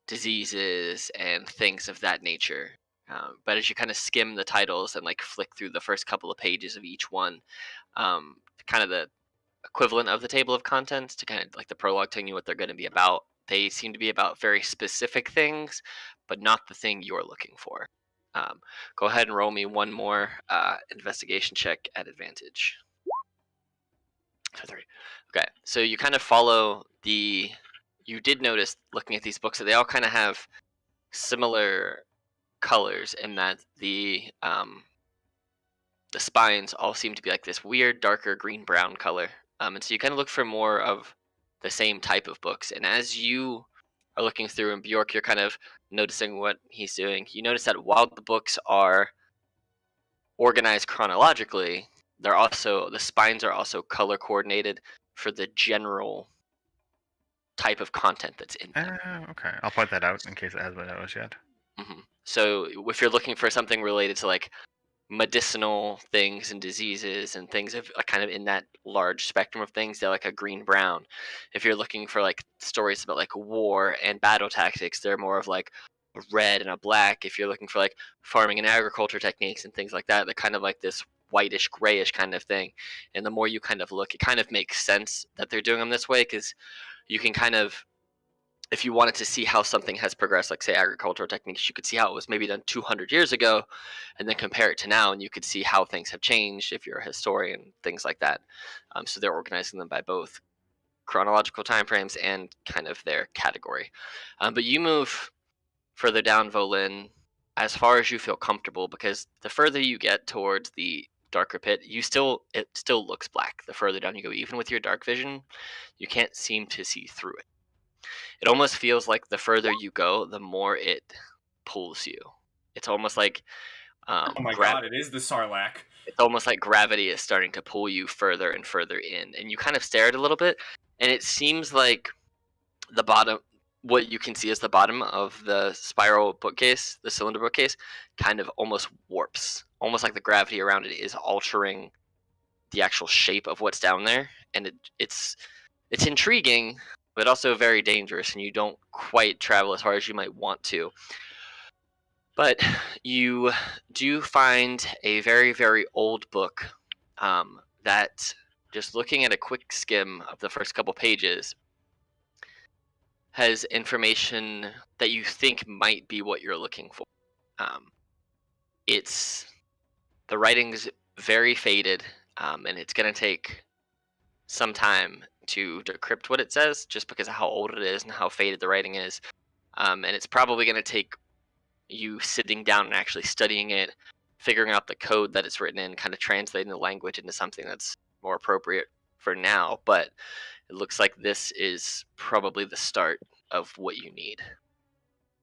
diseases and things of that nature. But as you kind of skim the titles and like flick through the first couple of pages of each one, kind of the equivalent of the table of contents to kind of like the prologue telling you what they're going to be about, they seem to be about very specific things, but not the thing you're looking for. Go ahead and roll me one more investigation check at advantage. 3. Okay, so you kind of follow you did notice looking at these books that they all kind of have similar colors in that the spines all seem to be like this weird darker green-brown color. And so you kind of look for more of the same type of books. And as you are looking through, and Bjork, you're kind of noticing what he's doing, you notice that while the books are organized chronologically, the spines are also color coordinated for the general type of content that's in them. Okay, I'll point that out in case it hasn't been noticed yet. So if you're looking for something related to like medicinal things and diseases and things of kind of in that large spectrum of things, they're like a green-brown. If you're looking for like stories about like war and battle tactics, they're more of like a red and a black. If you're looking for like farming and agriculture techniques and things like that, they're kind of like this whitish grayish kind of thing. And the more you kind of look, it kind of makes sense that they're doing them this way, because you can kind of if you wanted to see how something has progressed, like say agricultural techniques, you could see how it was maybe done 200 years ago, and then compare it to now, and you could see how things have changed if you're a historian, things like that. So they're organizing them by both chronological time frames and kind of their category. But you move further down Volin as far as you feel comfortable, because the further you get towards the darker pit, it still looks black. The further down you go, even with your dark vision, you can't seem to see through it. It almost feels like the further you go, the more it pulls you. It's almost like Oh my god, it is the Sarlacc. it's almost like gravity is starting to pull you further and further in, and you kind of stare at it a little bit, and it seems like the bottom, what you can see is the bottom of the spiral bookcase, the cylinder bookcase, kind of almost warps, almost like the gravity around it is altering the actual shape of what's down there, and it's intriguing, but also very dangerous, and you don't quite travel as hard as you might want to. But you do find a very, very old book that, just looking at a quick skim of the first couple pages, has information that you think might be what you're looking for. The writing's very faded, and it's going to take some time to decrypt what it says, just because of how old it is and how faded the writing is. And it's probably going to take you sitting down and actually studying it, figuring out the code that it's written in, kind of translating the language into something that's more appropriate for now. But it looks like this is probably the start of what you need.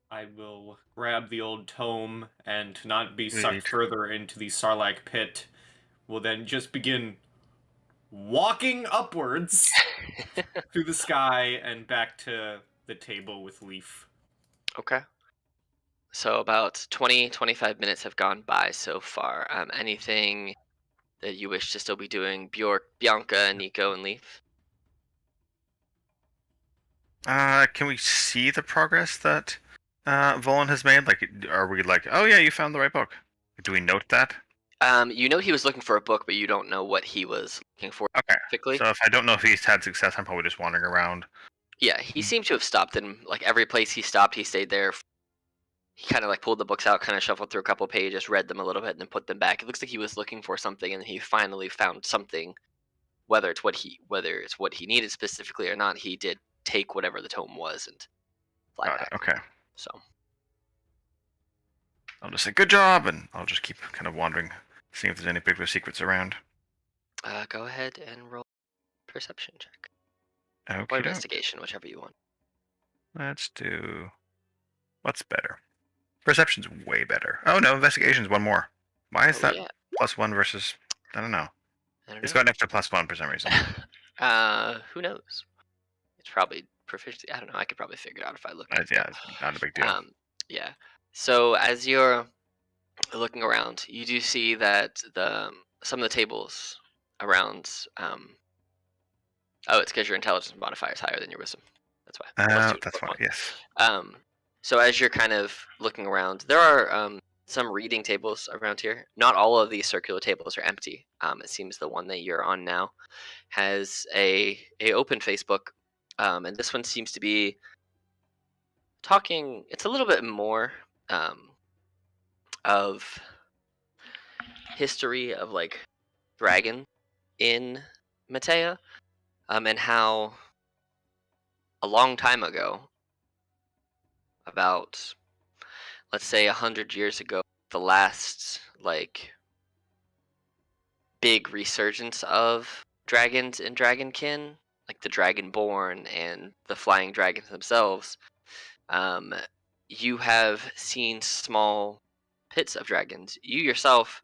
I will grab the old tome, and to not be sucked Neat. further into the Sarlacc pit, will then just begin walking upwards through the sky and back to the table with Leaf. Okay. So about 20-25 minutes have gone by so far. Anything that you wish to still be doing, Bjork, Bianca, Nico, and Leaf? Can we see the progress that Volan has made? Like, are we like, oh yeah, you found the right book? Do we note that? You know he was looking for a book, but you don't know what he was looking for Okay. specifically. So if I don't know if he's had success, I'm probably just wandering around. Yeah, he seemed to have stopped in like every place he stopped. He stayed there. He kind of like pulled the books out, kind of shuffled through a couple pages, read them a little bit, and then put them back. It looks like he was looking for something, and he finally found something. Whether it's what he needed specifically or not, he did take whatever the tome was and fly Got back. it. Okay. So I'll just say good job, and I'll just keep kind of wandering, seeing if there's any particular secrets around. go ahead and roll a perception check or Okay. investigation, whichever you want. Let's do. What's better? Perception's way better. Oh no, investigation's one more. Why is that Yeah, +1 versus? I don't know. I don't It's know. got an extra +1 for some reason. Who knows? It's probably proficiency. I don't know. I could probably figure it out if I look. Yeah, it's not a big deal. Yeah. So as you're looking around, you do see that some of the tables around. Oh, it's because your intelligence modifier is higher than your wisdom. That's why. +2 That's +1. why. Yes. So as you're kind of looking around, there are some reading tables around here. Not all of these circular tables are empty. It seems the one that you're on now has a open Facebook, and this one seems to be talking. It's a little bit more of history of like dragon in Mateia, and how a long time ago, about let's say 100 years ago, the last like big resurgence of dragons and dragonkin, like the dragonborn and the flying dragons themselves, you have seen small pits of dragons. You yourself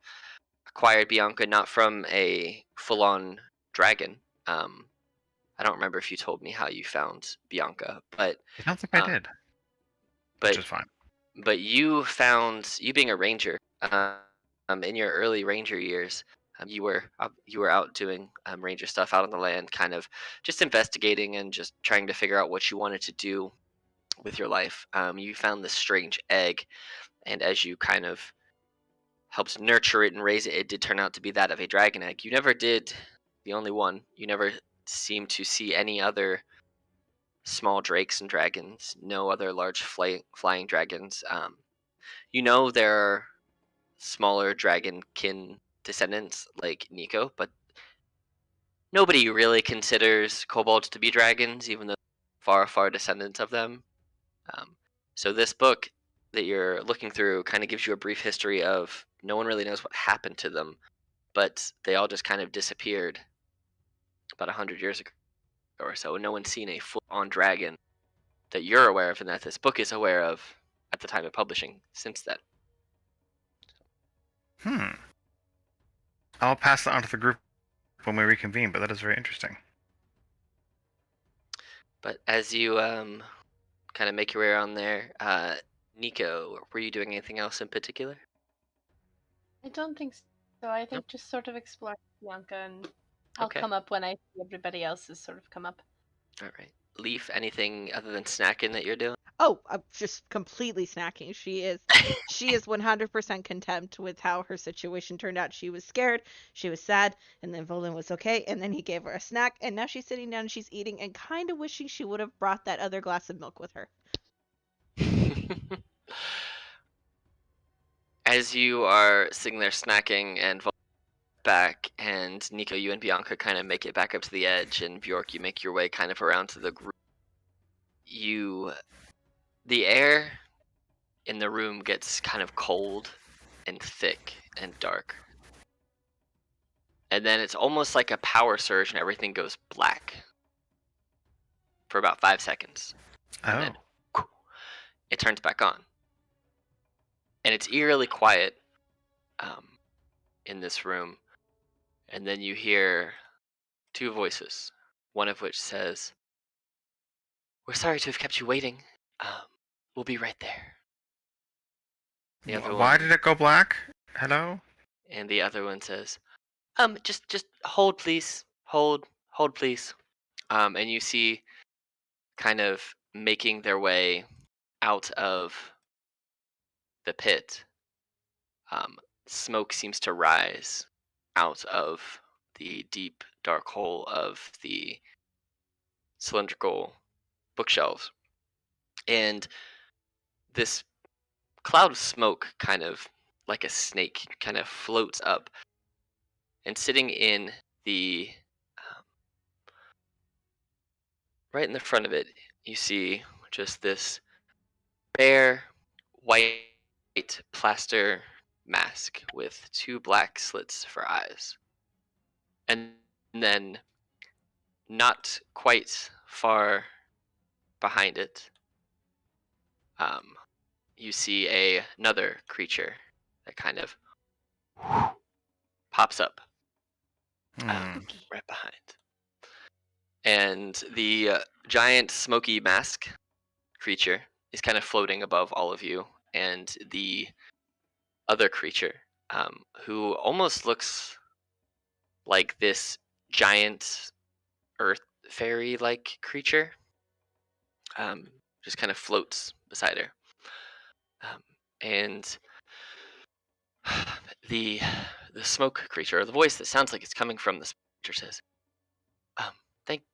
acquired Bianca not from a full-on dragon. I don't remember if you told me how you found Bianca, but I don't think I did. Which but is fine. but you being a ranger, in your early ranger years, you were out doing ranger stuff out on the land, kind of just investigating and just trying to figure out what you wanted to do with your life. You found this strange egg, and as you kind of helped nurture it and raise it, it did turn out to be that of a dragon egg. You never did the only one. You never seemed to see any other small drakes and dragons, no other large flying dragons. You know there are smaller dragonkin descendants like Nico, but nobody really considers kobolds to be dragons, even though far descendants of them. So this book that you're looking through kind of gives you a brief history of no one really knows what happened to them, but they all just kind of disappeared about 100 years ago or so. No one's seen a full-on dragon that you're aware of and that this book is aware of at the time of publishing since then. I'll pass that on to the group when we reconvene, but that is very interesting. But as you kind of make your way around there, Nico, were you doing anything else in particular? I don't think so. I think just sort of explore Bianca, and I'll Okay. come up when I see everybody else's sort of come up. All right. Leaf, anything other than snacking that you're doing? Oh, I'm just completely snacking. She is 100% content with how her situation turned out. She was scared, she was sad, and then Volan was okay, and then he gave her a snack, and now she's sitting down and she's eating and kind of wishing she would have brought that other glass of milk with her. As you are sitting there snacking and back, and Nico, you and Bianca kind of make it back up to the edge, and Bjork, you make your way kind of around to the group. The air in the room gets kind of cold and thick and dark. And then it's almost like a power surge and everything goes black for about 5 seconds. And then it turns back on. And it's eerily quiet in this room. And then you hear 2 voices, one of which says, "We're sorry to have kept you waiting. We'll be right there." The other Why one, did it go black? Hello? and the other one says, just hold, please. Hold, please. And you see kind of making their way out of the pit. Smoke seems to rise out of the deep, dark hole of the cylindrical bookshelves. And this cloud of smoke, kind of like a snake, kind of floats up. And sitting in the right in the front of it, you see just this bare white plaster mask with 2 black slits for eyes. And then not quite far behind it, you see another creature that kind of pops up right behind. And the giant smoky mask creature is kind of floating above all of you, and the other creature, who almost looks like this giant earth fairy-like creature, just kind of floats beside her. And the smoke creature, or the voice that sounds like it's coming from the creature, says,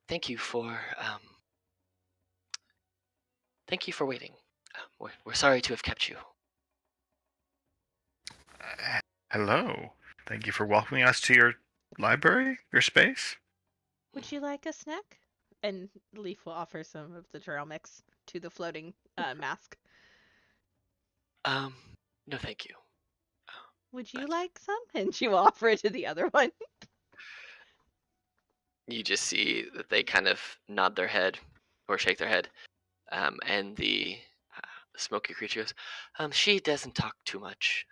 Thank you for waiting. We're sorry to have kept you." Hello. Thank you for welcoming us to your library, your space. Would you like a snack? And Leaf will offer some of the trail mix to the floating mask. No, thank you. Would you like some? And she will offer it to the other one. You just see that they kind of nod their head or shake their head, and the smoky creature goes, "She doesn't talk too much,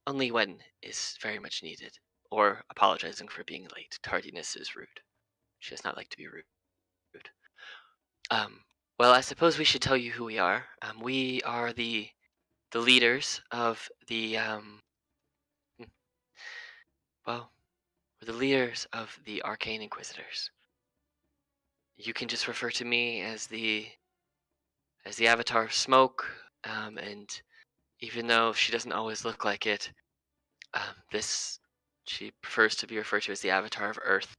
only when is very much needed, or apologizing for being late. Tardiness is rude. She does not like to be rude. Well, I suppose we should tell you who we are. We are the leaders of the we're the leaders of the Arcane Inquisitors. You can just refer to me as the Avatar of Smoke, and even though she doesn't always look like it, she prefers to be referred to as the Avatar of Earth.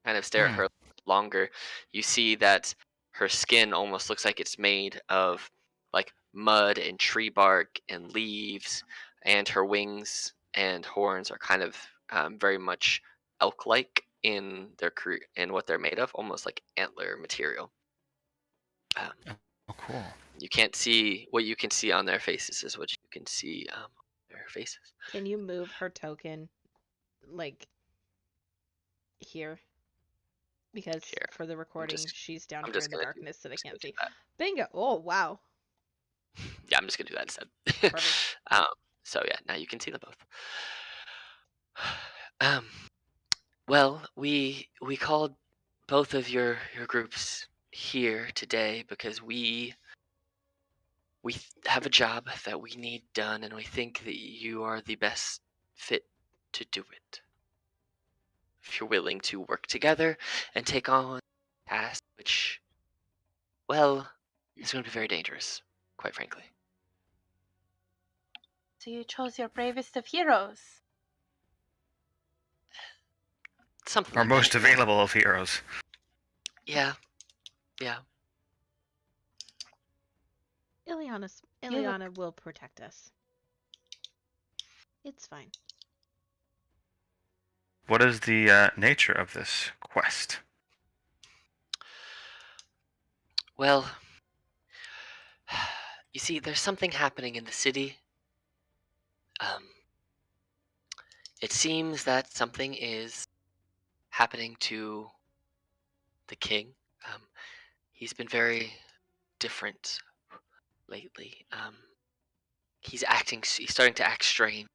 Kind of stare at her longer. You see that her skin almost looks like it's made of like mud and tree bark and leaves, and her wings and horns are kind of very much elk-like in what they're made of, almost like antler material. Oh, cool. You can't see what you can see on their faces is what you can see on their faces. Can you move her token, like, here? Because Here, for the recording, she's down I'm here just in the gonna darkness, so they can't see. that. Bingo! Oh, wow. Yeah, I'm just gonna do that instead. Perfect. So yeah, now you can see them both. Well, we called both of your groups here today because we have a job that we need done, and we think that you are the best fit to do it. If you're willing to work together and take on tasks, which, well, is going to be very dangerous, quite frankly. So you chose your bravest of heroes. Something Our like most that, yeah. available of heroes. Yeah. Ileana will protect us. It's fine. What is the nature of this quest? Well, you see, there's something happening in the city. It seems that something is happening to the king. He's been very different lately. He's starting to act strange.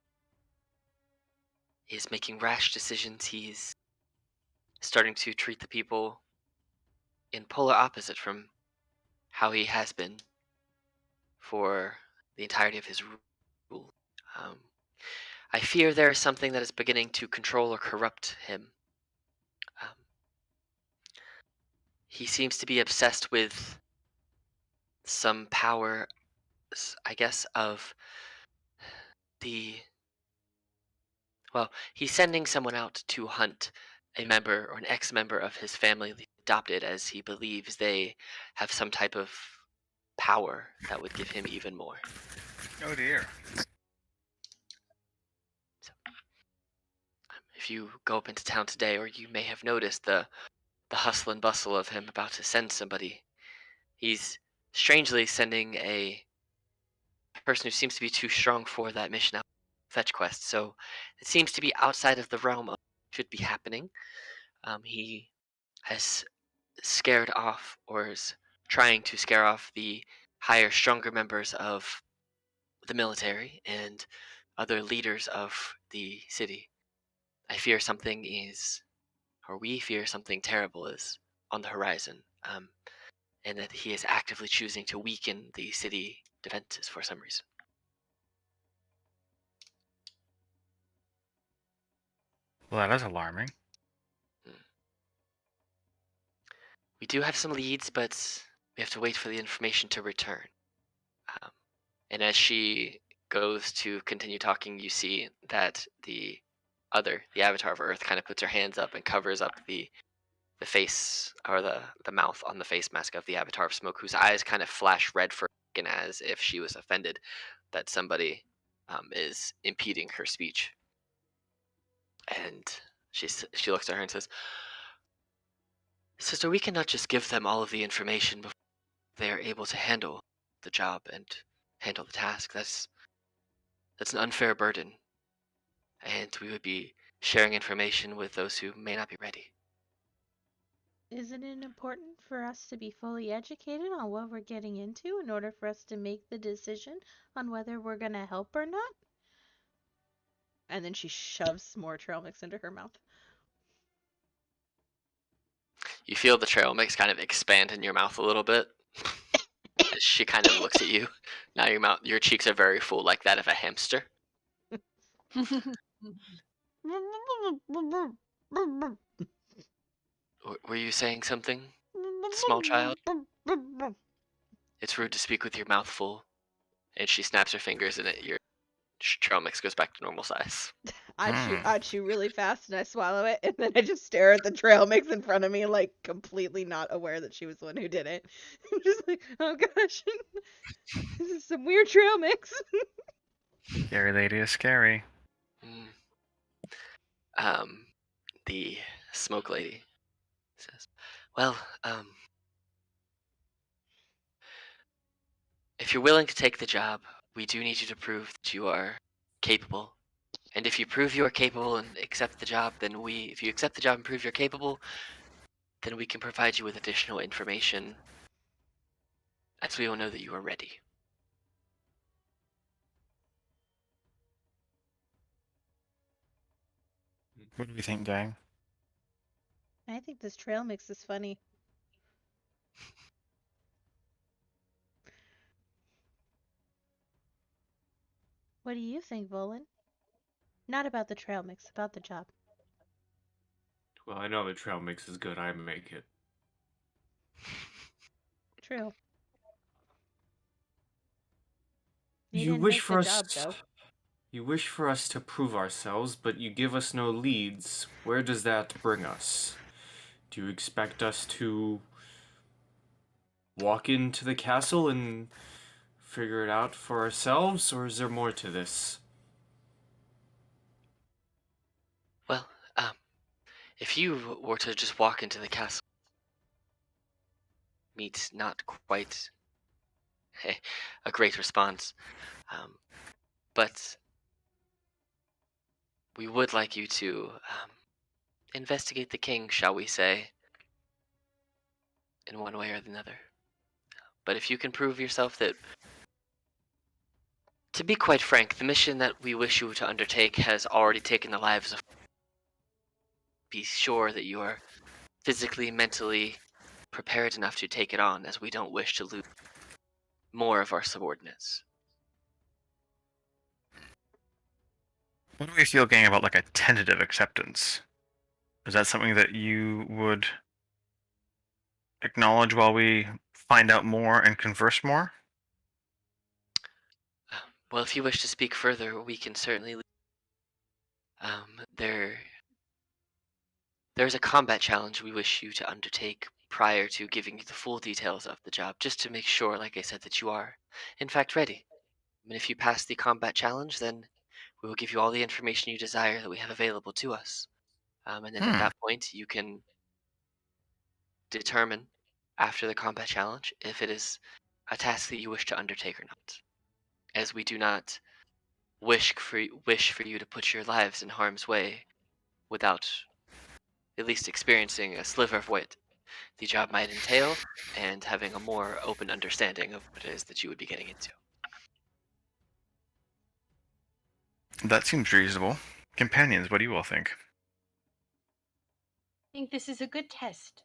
He's making rash decisions. He's starting to treat the people in polar opposite from how he has been for the entirety of his rule. I fear there is something that is beginning to control or corrupt him. He seems to be obsessed with some power, I guess, of he's sending someone out to hunt a member or an ex-member of his family adopted, as he believes they have some type of power that would give him even more. Oh dear. So, if you go up into town today, or you may have noticed the hustle and bustle of him about to send somebody. He's strangely sending a person who seems to be too strong for that mission out fetch quest, so it seems to be outside of the realm of what should be happening. He has scared off, or is trying to scare off, the higher, stronger members of the military and other leaders of the city. I fear something is, or we fear something terrible is on the horizon, and that he is actively choosing to weaken the city defenses for some reason. Well, that is alarming. We do have some leads, but we have to wait for the information to return. And as she goes to continue talking, you see that the avatar of Earth, kind of puts her hands up and covers up the face, or the mouth on the face mask of the avatar of Smoke, whose eyes kind of flash red for a second, as if she was offended that somebody is impeding her speech. And she looks at her and says, "Sister, we cannot just give them all of the information before they are able to handle the job and handle the task. That's an unfair burden, and we would be sharing information with those who may not be ready." Isn't it important for us to be fully educated on what we're getting into in order for us to make the decision on whether we're going to help or not? And then she shoves more trail mix into her mouth. You feel the trail mix kind of expand in your mouth a little bit. As she kind of looks at you. Now your cheeks are very full, like that of a hamster. Were you saying something, small child? It's rude to speak with your mouth full. And she snaps her fingers, and trail mix goes back to normal size. I chew really fast and I swallow it, and then I just stare at the trail mix in front of me, like completely not aware that she was the one who did it. I'm just like, oh gosh, this is some weird trail mix. Scary lady is scary. The smoke lady says, "Well, if you're willing to take the job, we do need you to prove that you are capable. And if you prove you are capable and accept the job, if you accept the job and prove you're capable, then we can provide you with additional information, as we will know that you are ready." What do we think, gang? I think this trail mix is funny. What do you think, Volan? Not about the trail mix, about the job. Well, I know the trail mix is good. I make it. True. You didn't wish make for the us. job, though. You wish for us to prove ourselves, but you give us no leads. Where does that bring us? Do you expect us to walk into the castle and figure it out for ourselves, or is there more to this? Well, if you were to just walk into the castle, meet not quite a great response, but we would like you to investigate the king, shall we say, in one way or another. But if you can prove yourself that, to be quite frank, the mission that we wish you to undertake has already taken the lives of, be sure that you are physically, mentally prepared enough to take it on, as we don't wish to lose more of our subordinates. What do we feel, gang, about like a tentative acceptance? Is that something that you would acknowledge while we find out more and converse more? Well, if you wish to speak further, we can certainly. There's a combat challenge we wish you to undertake prior to giving you the full details of the job, just to make sure, like I said, that you are, in fact, ready. And if you pass the combat challenge, then we will give you all the information you desire that we have available to us. And then at that point, you can determine, after the combat challenge, if it is a task that you wish to undertake or not. As we do not wish for you to put your lives in harm's way without at least experiencing a sliver of what the job might entail and having a more open understanding of what it is that you would be getting into. That seems reasonable. Companions, what do you all think? I think this is a good test.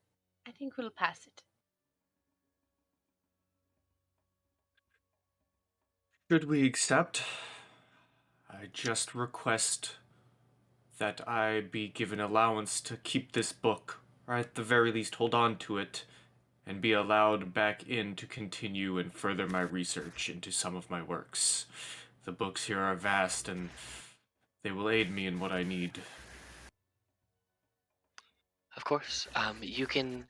I think we'll pass it. Should we accept? I just request that I be given allowance to keep this book, or at the very least hold on to it, and be allowed back in to continue and further my research into some of my works. The books here are vast, and they will aid me in what I need. Of course, you can,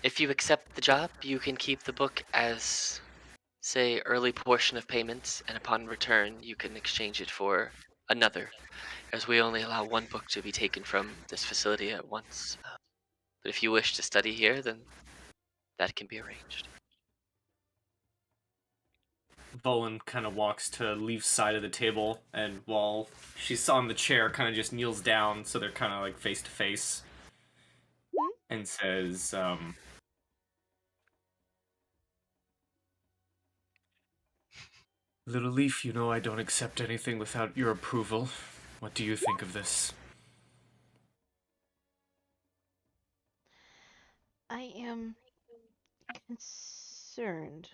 if you accept the job, you can keep the book as, say, early portion of payments, and upon return, you can exchange it for another, as we only allow one book to be taken from this facility at once. But if you wish to study here, then that can be arranged. Volan kind of walks to Leaf's side of the table, and while she's on the chair, kind of just kneels down, so they're kind of like face to face, and says, "Little Leaf, you know I don't accept anything without your approval. What do you think of this?" I am concerned.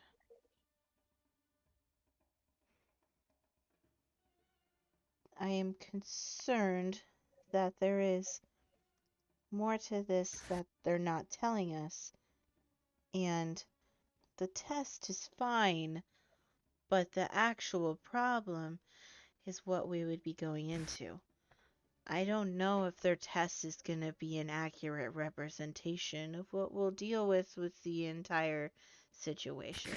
I am concerned that there is more to this that they're not telling us. And the test is fine, but the actual problem is what we would be going into. I don't know if their test is going to be an accurate representation of what we'll deal with the entire situation.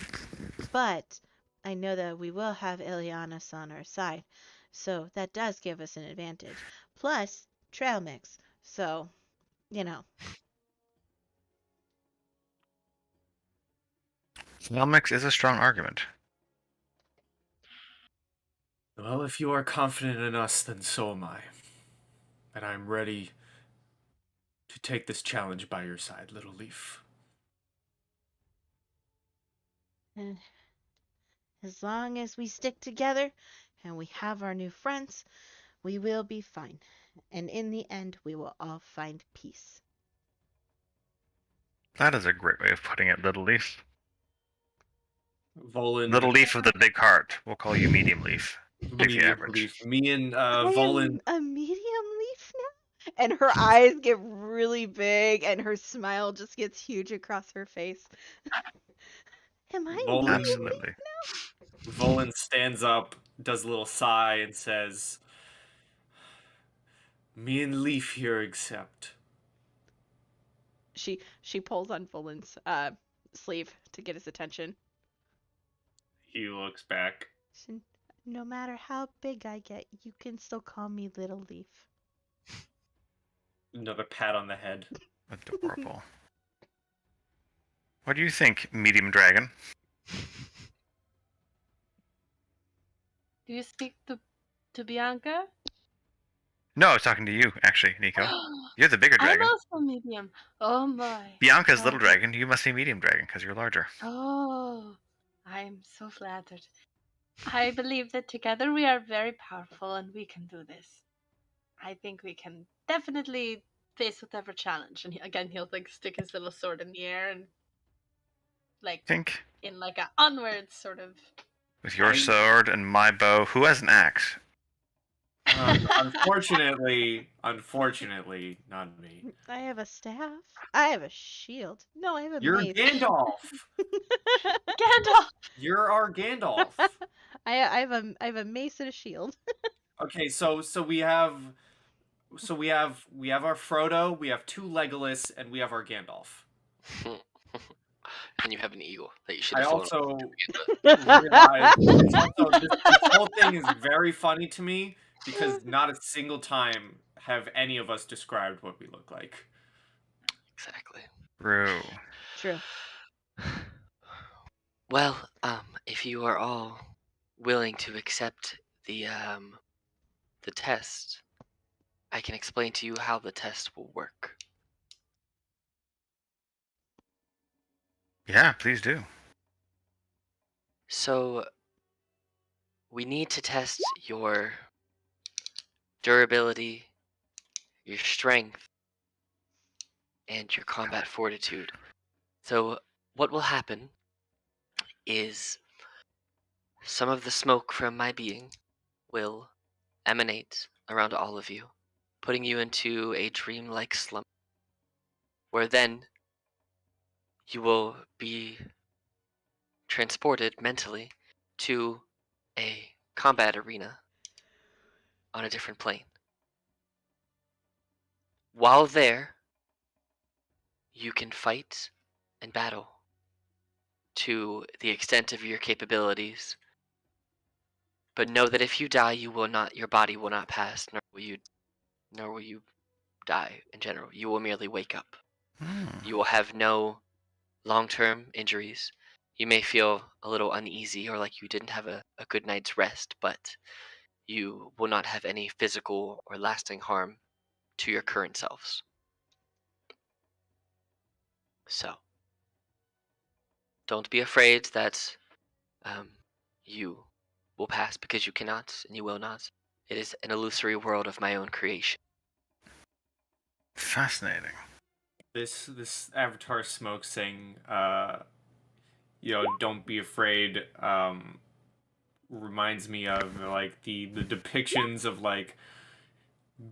But I know that we will have Elianis on our side, so that does give us an advantage. Plus, trail mix. So, you know. Nelmix is a strong argument. Well, if you are confident in us, then so am I. And I'm ready to take this challenge by your side, Little Leaf. And as long as we stick together and we have our new friends, we will be fine. And in the end, we will all find peace. That is a great way of putting it, Little Leaf. Volan. Little Leaf of the big heart. We'll call you Medium Leaf. Medium average. Leaf. Me and I Volan. am a medium leaf now? And her eyes get really big and her smile just gets huge across her face. Am I Volan- medium Absolutely. Volan stands up, does a little sigh, and says, "Me and Leaf here accept." She pulls on Volan's sleeve to get his attention. He looks back. No matter how big I get, you can still call me Little Leaf. Another pat on the head. Adorable. What do you think, Medium Dragon? Do you speak to Bianca? No, I was talking to you, actually, Nico. You're the bigger I'm dragon. also medium. Oh my. Bianca's little Oh. dragon. You must be medium dragon because you're larger. Oh, I'm so flattered. I believe that together we are very powerful and we can do this. I think we can definitely face whatever challenge. And he'll like stick his little sword in the air and like Think in like a onward sort of. with your sword and my bow, who has an axe? Unfortunately, not me. I have a staff. I have a shield. No, I have a You're mace. Gandalf. Gandalf. You're our Gandalf. I have a mace and a shield. Okay, so we have our Frodo, we have two Legolas, and we have our Gandalf. And you have an eagle that you should I have flown. also realize this whole thing is very funny to me because not a single time have any of us described what we look like. Exactly. True. Well, if you are all willing to accept the test, I can explain to you how the test will work. Yeah, please do. So, we need to test your durability, your strength, and your combat fortitude. So, what will happen is some of the smoke from my being will emanate around all of you, putting you into a dreamlike slumber, where then you will be transported mentally to a combat arena on a different plane. While there, you can fight and battle to the extent of your capabilities, but know that if you die, your body will not pass, nor will you die in general. You will merely wake up. You will have no long-term injuries. You may feel a little uneasy or like you didn't have a good night's rest, but you will not have any physical or lasting harm to your current selves. So, don't be afraid that you will pass, because you cannot and you will not. It is an illusory world of my own creation. Fascinating. This Avatar Smoke saying, don't be afraid, reminds me of like the depictions of like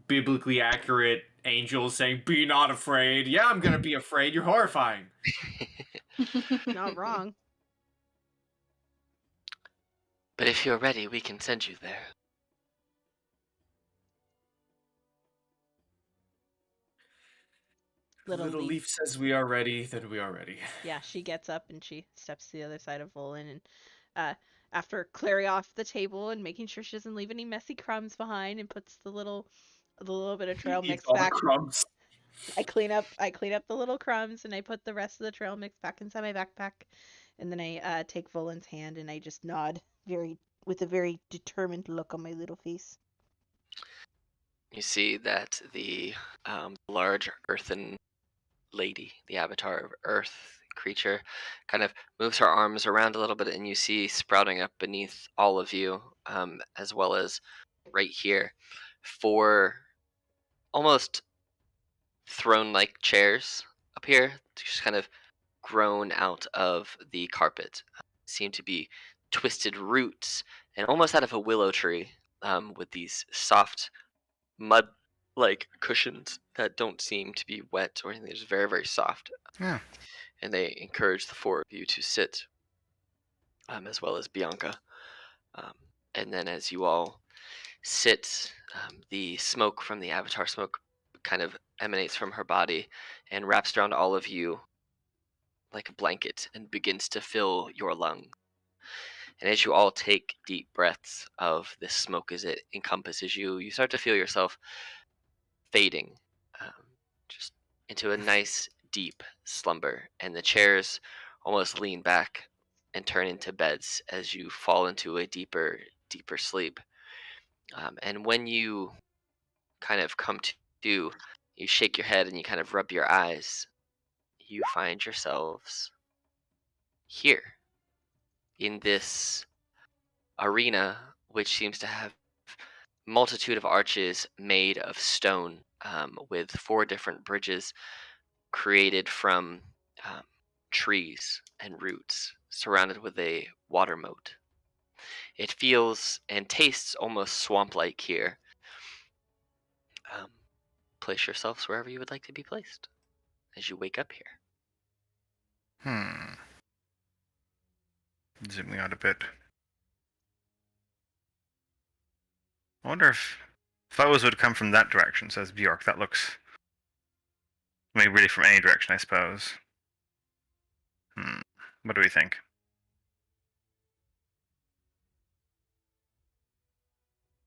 biblically accurate angels saying, "Be not afraid." Yeah, I'm gonna be afraid. You're horrifying. Not wrong. But if you're ready, we can send you there. Little Little Leaf. Leaf says we are ready, then we are ready. Yeah, she gets up and she steps to the other side of Volan and after clearing off the table and making sure she doesn't leave any messy crumbs behind and puts the little bit of trail Eats mix all back. the crumbs. I clean up the little crumbs and I put the rest of the trail mix back inside my backpack. And then I take Volan's hand and I just nod with a very determined look on my little face. You see that the large earthen lady, the avatar of earth creature, kind of moves her arms around a little bit, and you see sprouting up beneath all of you, as well as right here, 4 almost throne-like chairs up here, just kind of grown out of the carpet. Seem to be twisted roots and almost out of a willow tree, with these soft mud-like cushions that don't seem to be wet or anything. They're just very, very soft. Yeah. And they encourage the 4 of you to sit, as well as Bianca. And then as you all sit, the smoke from the avatar smoke kind of emanates from her body and wraps around all of you like a blanket and begins to fill your lungs. And as you all take deep breaths of this smoke as it encompasses you, you start to feel yourself fading, just into a nice deep slumber. And the chairs almost lean back and turn into beds as you fall into a deeper sleep. And when you kind of come to, you shake your head and you kind of rub your eyes. You find yourselves here in this arena, which seems to have multitude of arches made of stone, with 4 different bridges created from trees and roots, surrounded with a water moat. It feels and tastes almost swamp-like here. Place yourselves wherever you would like to be placed as you wake up here. Zooming out a bit. I wonder if foes would come from that direction, says Bjork. That looks... I mean, really from any direction, I suppose. What do we think?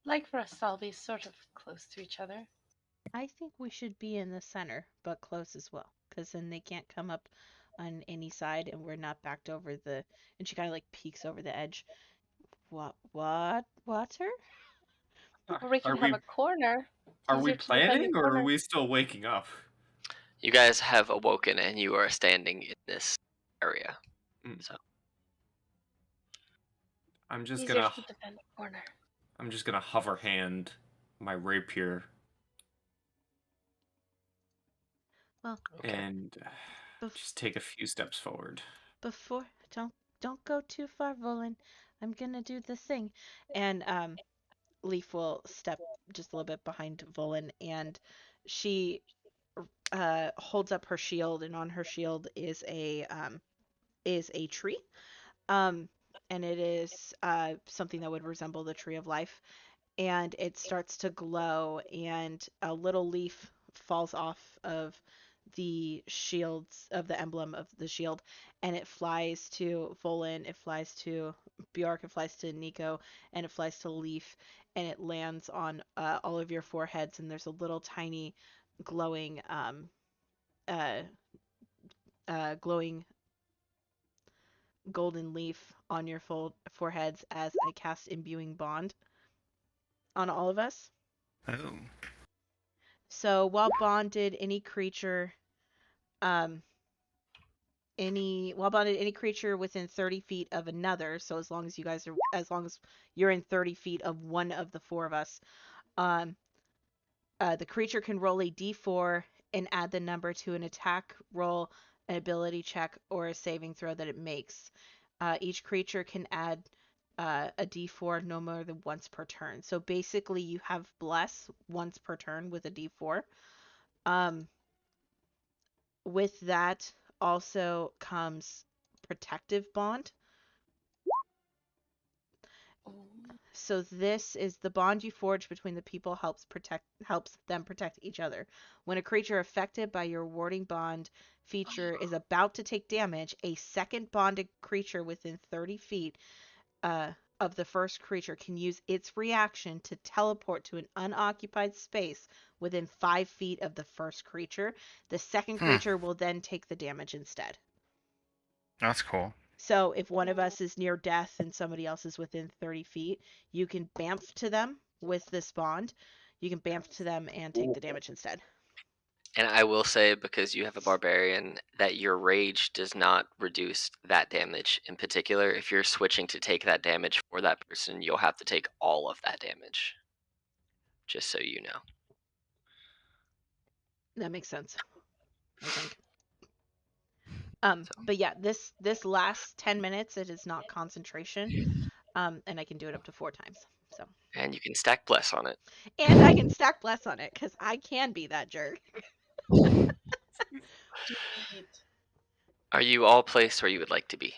Like for us to all be sort of close to each other. I think we should be in the center, but close as well, because then they can't come up on any side, and we're not backed over the. And she kind of like peeks over the edge. What? Water? Or we can have a corner. Are we Easier to defend a planning, or are corner. we still waking up? You guys have awoken and you are standing in this area. So I'm just Easier gonna to defend a corner. I'm just gonna hover hand my rapier Well, and bef- just take a few steps forward. before don't go too far, Volan. I'm gonna do this thing, and Leaf will step just a little bit behind Volan, and she holds up her shield, and on her shield is a tree, and it is something that would resemble the tree of life, and it starts to glow, and a little leaf falls off of the shields of the emblem of the shield, and it flies to Volan, it flies to Bjork, it flies to Nico, and it flies to Leaf, and it lands on all of your foreheads, and there's a little tiny glowing uh, glowing golden leaf on your foreheads as I cast imbuing bond on all of us. Oh. So while bonded, any creature within 30 feet of another, so as long as you're in 30 feet of one of the 4 of us, the creature can roll a d4 and add the number to an attack roll, an ability check, or a saving throw that it makes. Each creature can add a d4 no more than once per turn. So basically you have bless once per turn with a d4. With that also comes protective bond. So this is the bond you forge between the people helps them protect each other. When a creature affected by your warding bond feature is about to take damage, a second bonded creature within 30 feet of the first creature can use its reaction to teleport to an unoccupied space within 5 feet of the first creature. The second creature will then take the damage instead. That's cool. So if one of us is near death and somebody else is within 30 feet, you can bamf to them with this bond. You can bamf to them and take the damage instead. And I will say, because you have a barbarian, that your rage does not reduce that damage in particular. If you're switching to take that damage for that person, you'll have to take all of that damage. Just so you know. That makes sense, I think. But yeah, this lasts 10 minutes. It is not concentration. And I can do it up to 4 times. So. And you can stack bless on it. And I can stack bless on it, because I can be that jerk. Are you all placed where you would like to be?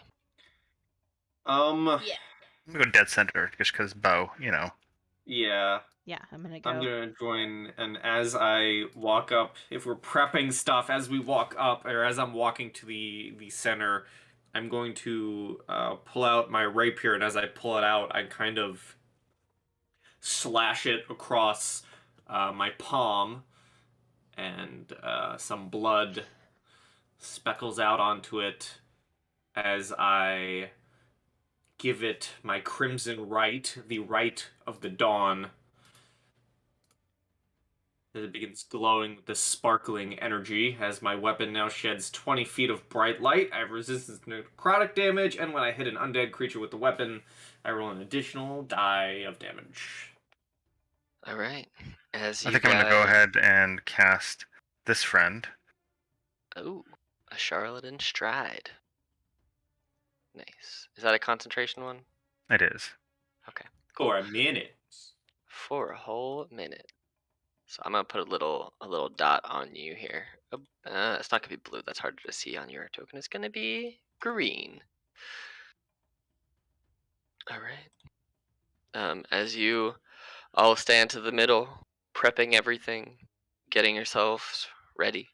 Yeah. I'm gonna go dead center, just because bow, you know. Yeah. Yeah, I'm gonna go. I'm gonna join, and as I walk up, if we're prepping stuff, as we walk up, or as I'm walking to the center, I'm going to pull out my rapier, and as I pull it out, I kind of slash it across my palm, and some blood speckles out onto it as I give it my crimson rite, the rite of the dawn. As it begins glowing with this sparkling energy, as my weapon now sheds 20 feet of bright light. I have resistance to necrotic damage, and when I hit an undead creature with the weapon, I roll an additional die of damage. All right. As I you think I'm gonna go ahead and cast this friend. Oh, a charlatan stride. Nice. Is that a concentration one? It is. Okay. For a minute. For a whole minute. So I'm gonna put a little dot on you here. It's not gonna be blue. That's harder to see on your token. It's gonna be green. All right. As you all stand to the middle, prepping everything, getting yourselves ready.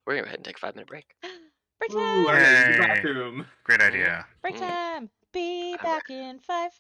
We're gonna go ahead and take a 5-minute break. Break Ooh, time! I gotta use the Yay. bathroom. Great idea. Break time! Be back in 5.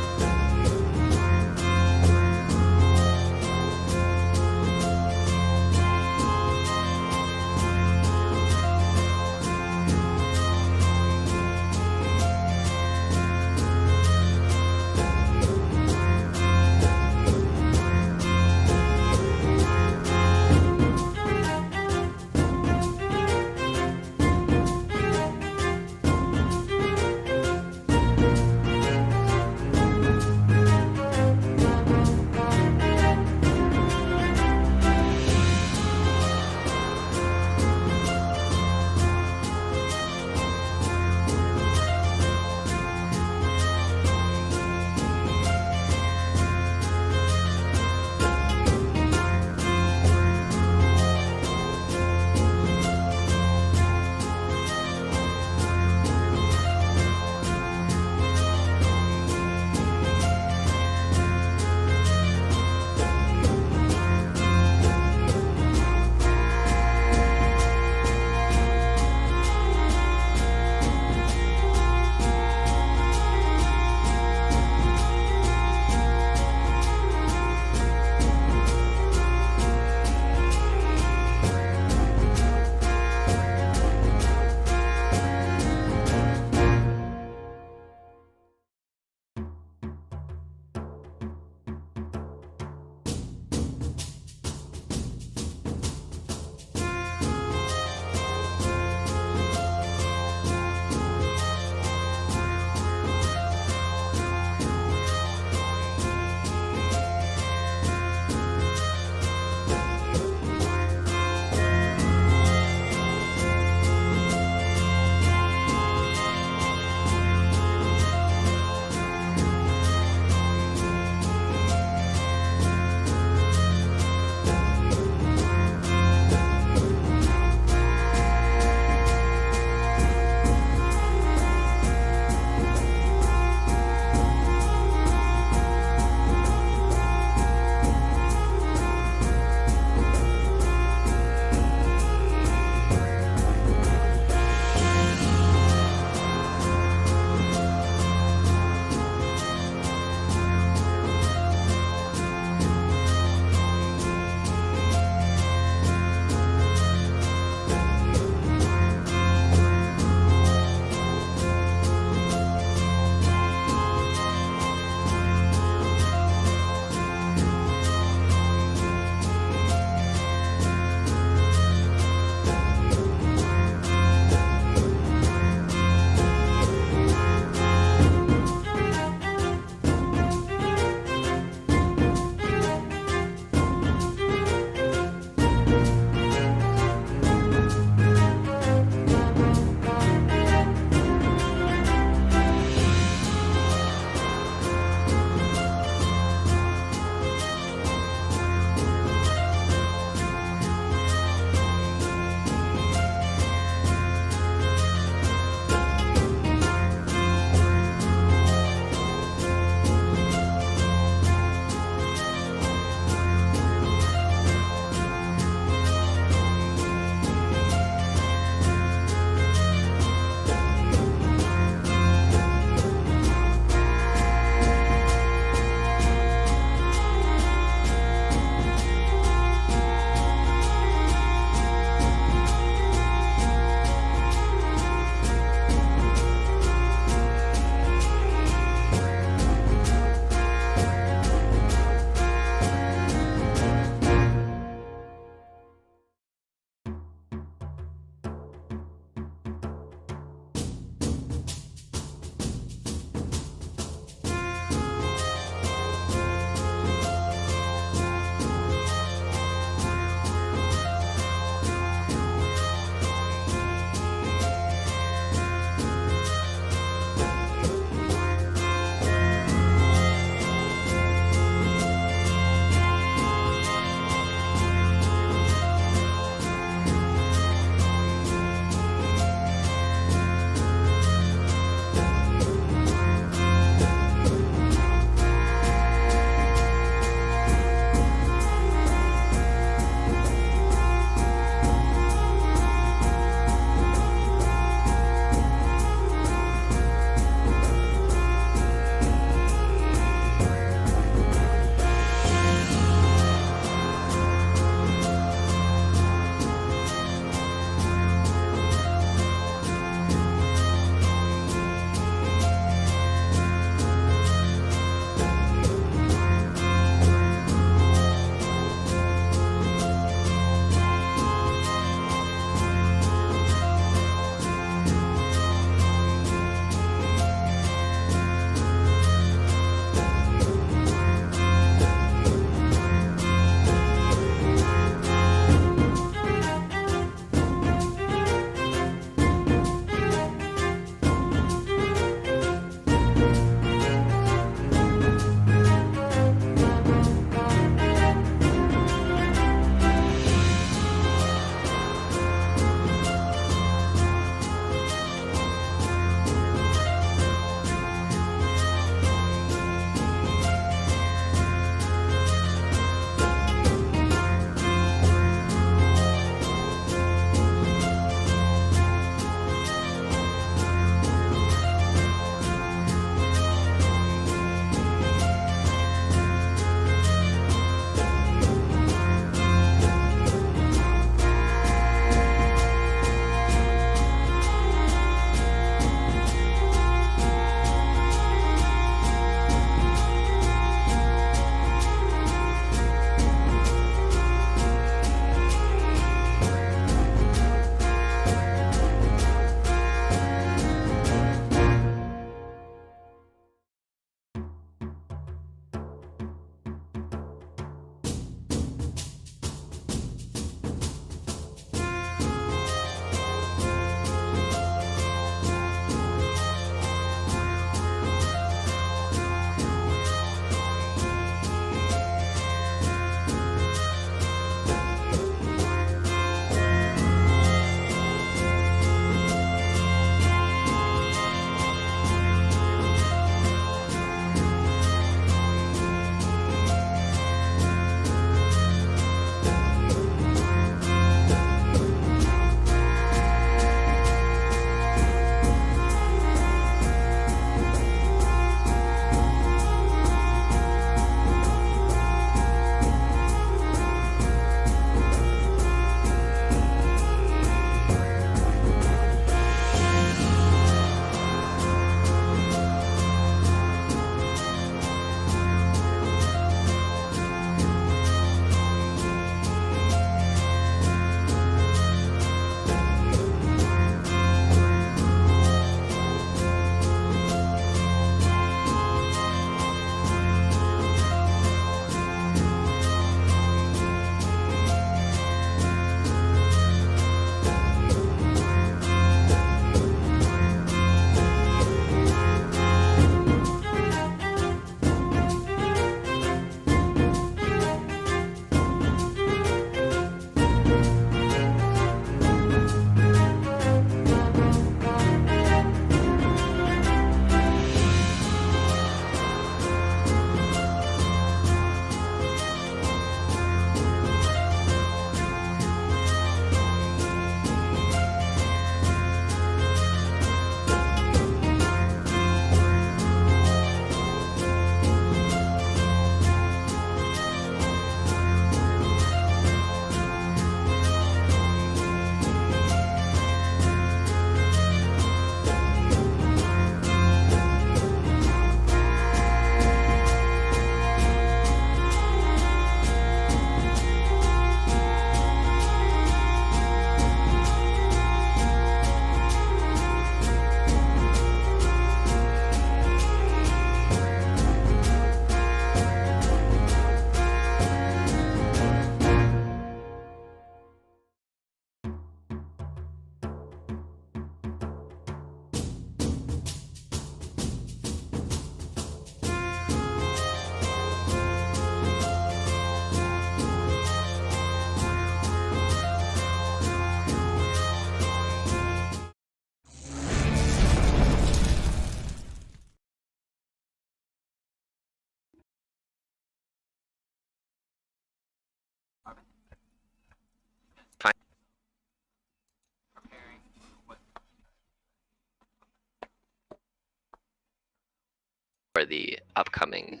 for the upcoming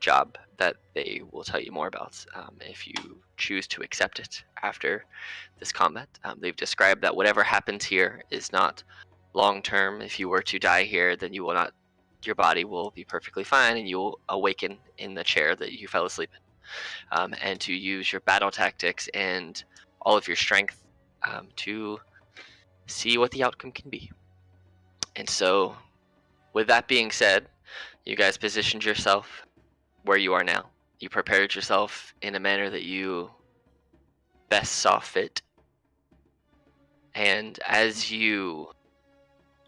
job that they will tell you more about if you choose to accept it after this combat. They've described that whatever happens here is not long term. If you were to die here, then you will not. Your body will be perfectly fine, and you will awaken in the chair that you fell asleep in, and to use your battle tactics and all of your strength to see what the outcome can be. And so, with that being said, you guys positioned yourself where you are now. You prepared yourself in a manner that you best saw fit. And as you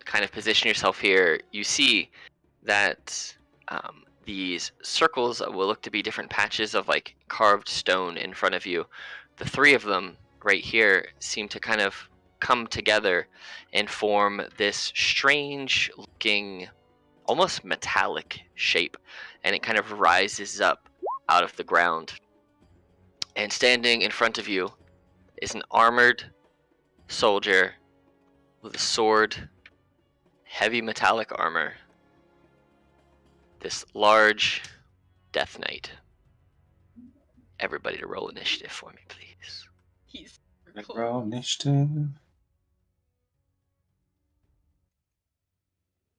kind of position yourself here, you see that these circles will look to be different patches of like carved stone in front of you. The three of them right here seem to kind of come together and form this strange looking, almost metallic shape, and it kind of rises up out of the ground. And standing in front of you is an armored soldier with a sword, heavy metallic armor. This large Death Knight. Everybody to roll initiative for me, please. He's Roll initiative.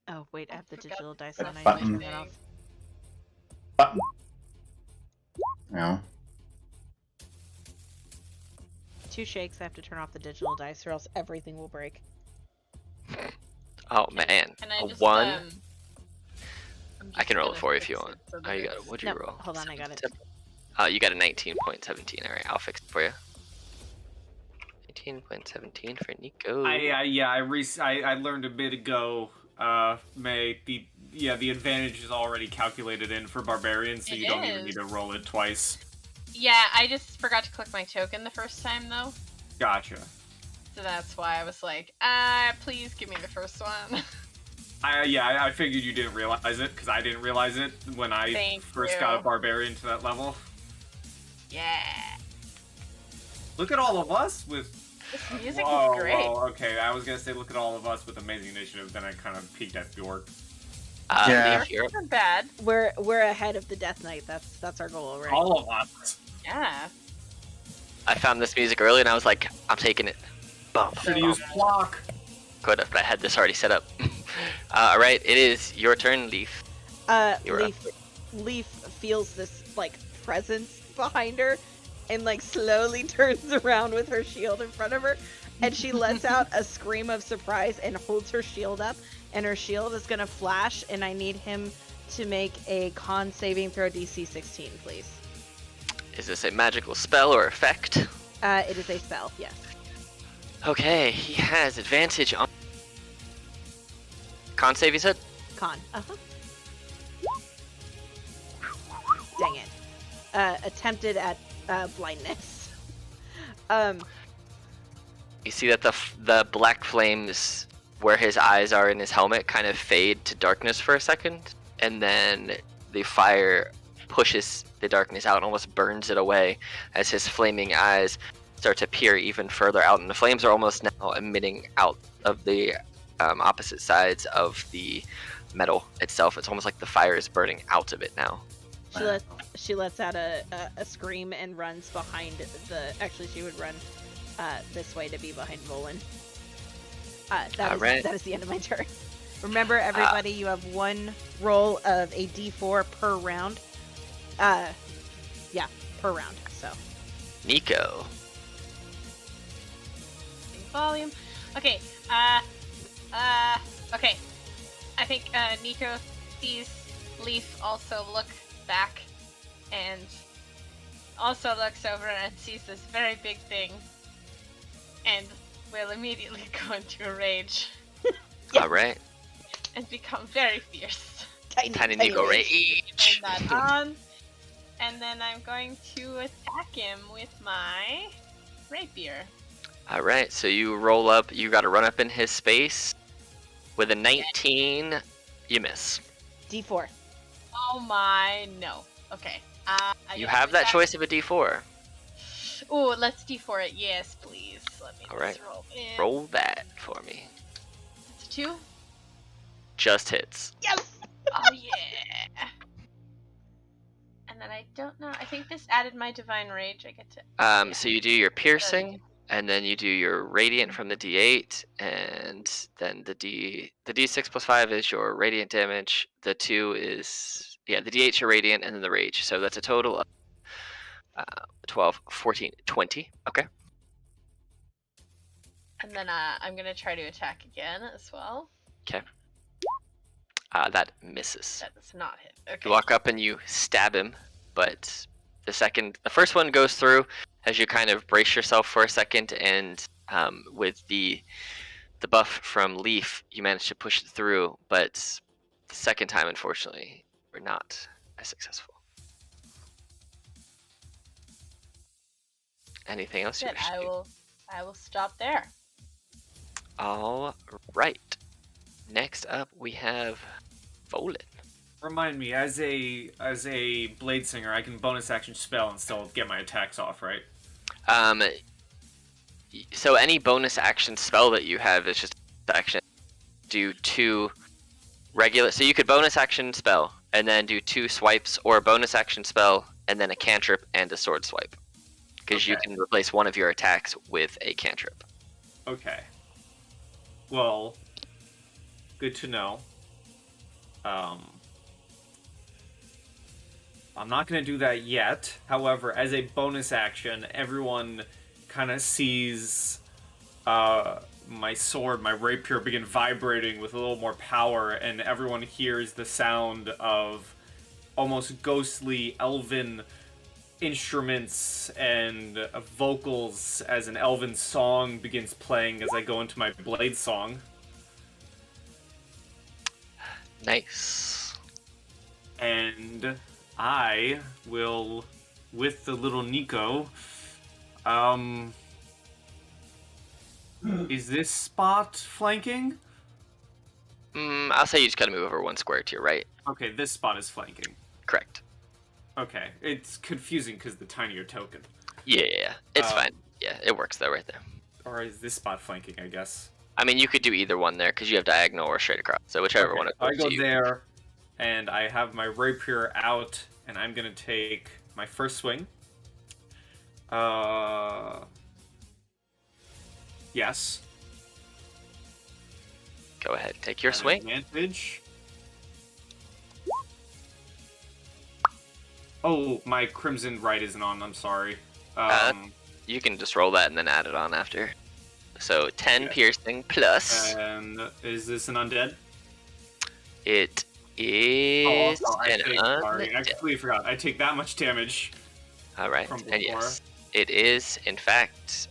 Oh wait, I have the digital dice That on. I button. need to turn that off. Button. Yeah. 2 shakes. I have to turn off the digital dice, or else everything will break. Oh man, Can I a just, 1. I'm I can just roll it gonna for you if fix you it want. so Oh, that you got it. it's- What'd you No, roll? hold on, I got it. You got a 19.17. All right, I'll fix it for you. 19.17 for Nico. I learned a bit ago, May, the advantage is already calculated in for barbarians, so It you don't even is. need to roll it twice. Yeah, I just forgot to click my token the first time though, Gotcha. so that's why I was like, please give me the first one. I figured you didn't realize it, because I didn't realize it when I Thank first you. got a barbarian to that level. Yeah, Look at all of us with... this music Whoa, is great. whoa, okay, I was gonna say look at all of us with amazing initiative, then I kind of peeked at Bjork. Yeah. Leaf, you're up. Not bad. We're ahead of the Death Knight. That's our goal, right? All of us. Yeah. I found this music early and I was like, I'm taking it. Bum, Should bum, use bum. block. Could have, but I had this already set up. Alright, it is your turn, Leaf. You're up. Leaf feels this like presence behind her, and like slowly turns around with her shield in front of her, and she lets out a scream of surprise and holds her shield up, and her shield is gonna flash, and I need him to make a con saving throw DC 16, please. Is this a magical spell or effect? It is a spell, yes. Okay, he has advantage on... Con save, you said? Con. Dang it. Attempted at blindness. You see that the black flames where his eyes are in his helmet kind of fade to darkness for a second, and then the fire pushes the darkness out and almost burns it away as his flaming eyes start to peer even further out, and the flames are almost now emitting out of the opposite sides of the metal itself. It's almost like the fire is burning out of it now. She lets out a scream and runs behind the... Actually, she would run this way to be behind Volan. That is the end of my turn. Remember, everybody, you have one roll of a d4 per round. Per round, so. Nico. Volume. Okay. Okay. I think Nico sees Leaf also look back, and also looks over and sees this very big thing, and will immediately go into a rage Alright. and become very fierce. Tiny Nico rage. Turn that on, and then I'm going to attack him with my rapier. Alright, so you roll up, you gotta run up in his space. With a 19, you miss. D4. Oh my, no. Okay. You have that choice of a d4. Ooh, let's d4 it. Yes, please. Let me Alright. just roll in. Roll that for me. It's a 2. Just hits. Yes! Oh yeah! And then I don't know. I think this added my divine rage. I get to. So you do your piercing, and then you do your radiant from the D8, and then the D6 plus 5 is your radiant damage. The 2 is the D8 is your radiant, and then the rage. So that's a total of 12, 14, 20. Okay. And then I'm gonna try to attack again as well. Okay. That misses. That does not hit. Okay. You walk up and you stab him, but the first one goes through as you kind of brace yourself for a second, and with the buff from Leaf, you manage to push it through, but the second time, unfortunately, we're not as successful. Anything else you Good. wish to do? I will stop there. All right. Next up, we have Volan. Remind me, as a blade singer, I can bonus action spell and still get my attacks off, right? So any bonus action spell that you have is just action. Do 2 regular. So you could bonus action spell and then do 2 swipes, or a bonus action spell and then a cantrip and a sword swipe, because you can replace one of your attacks with a cantrip. Okay. Well, good to know. I'm not going to do that yet. However, as a bonus action, everyone kind of sees my sword, my rapier, begin vibrating with a little more power, and everyone hears the sound of almost ghostly elven instruments and vocals as an elven song begins playing as I go into my blade song. Nice. And I will, with the little Nico, is this spot flanking? I'll say you just gotta move over 1 square to your right. Okay, this spot is flanking. Correct. Okay, it's confusing because the tinier token. Yeah, it's fine. Yeah, it works though right there. Or is this spot flanking, I guess? I mean, you could do either one there because you have diagonal or straight across. So whichever one. I go there, and I have my rapier out, and I'm gonna take my first swing. Yes. Go ahead, take your swing. Advantage. Oh, my Crimson Right isn't on. I'm sorry. You can just roll that and then add it on after. So 10 piercing plus. And is this an undead? It is an undead. Sorry, I completely forgot. I take that much damage. All right, and yes, it is in fact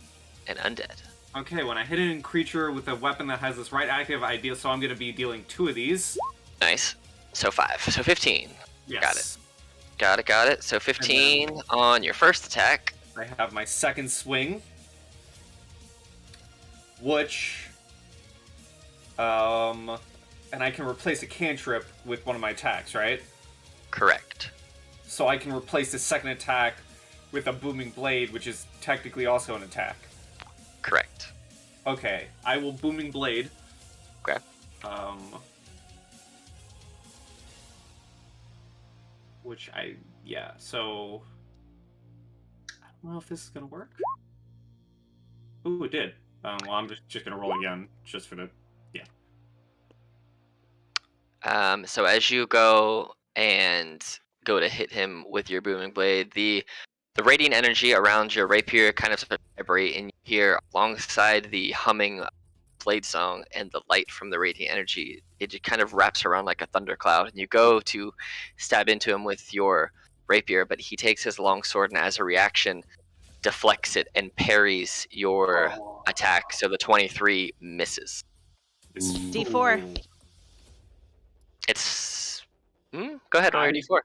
an undead. Okay, when I hit a creature with a weapon that has this right active idea, so I'm going to be dealing 2 of these. Nice. So 5. So 15. Yes. Got it. So 15 on your first attack. I have my second swing, which, and I can replace a cantrip with one of my attacks, right? Correct. So I can replace the second attack with a booming blade, which is technically also an attack. Correct. Okay, I will booming blade. Okay. Which so I don't know if this is gonna work. Ooh, it did. Well, I'm just gonna roll again, just for the So as you go to hit him with your booming blade, the radiant energy around your rapier kind of vibrate, and you hear alongside the humming blade song and the light from the radiant energy, it just kind of wraps around like a thundercloud, and you go to stab into him with your rapier, but he takes his long sword and as a reaction deflects it and parries your attack, so the 23 misses. D4. It's go ahead, roll your D4.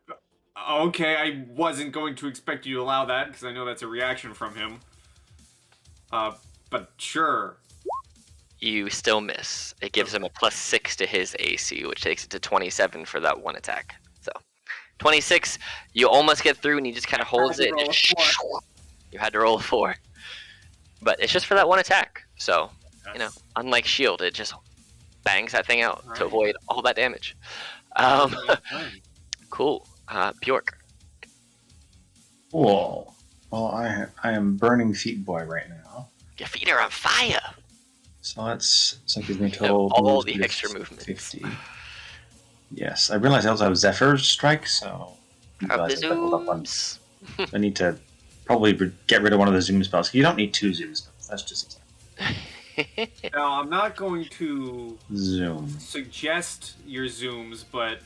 Okay, I wasn't going to expect you to allow that because I know that's a reaction from him. But sure. You still miss. It gives him a +6 to his AC, which takes it to 27 for that one attack. So 26, you almost get through, and he just kind of holds it. You had to roll a 4, but it's just for that one attack. So unlike shield, it just bangs that thing out to avoid all that damage. Cool. Bjork. Cool. Well, I am burning feet boy right now. Your feet are on fire. So that gives me total all moves the of extra movements. 50. Yes, I realized I also have Zephyr's Strike, so Of the leveled up on. zooms. I need to probably get rid of one of the zoom spells. You don't need 2 zoom spells. That's just Now, I'm not going to zoom. suggest your zooms, but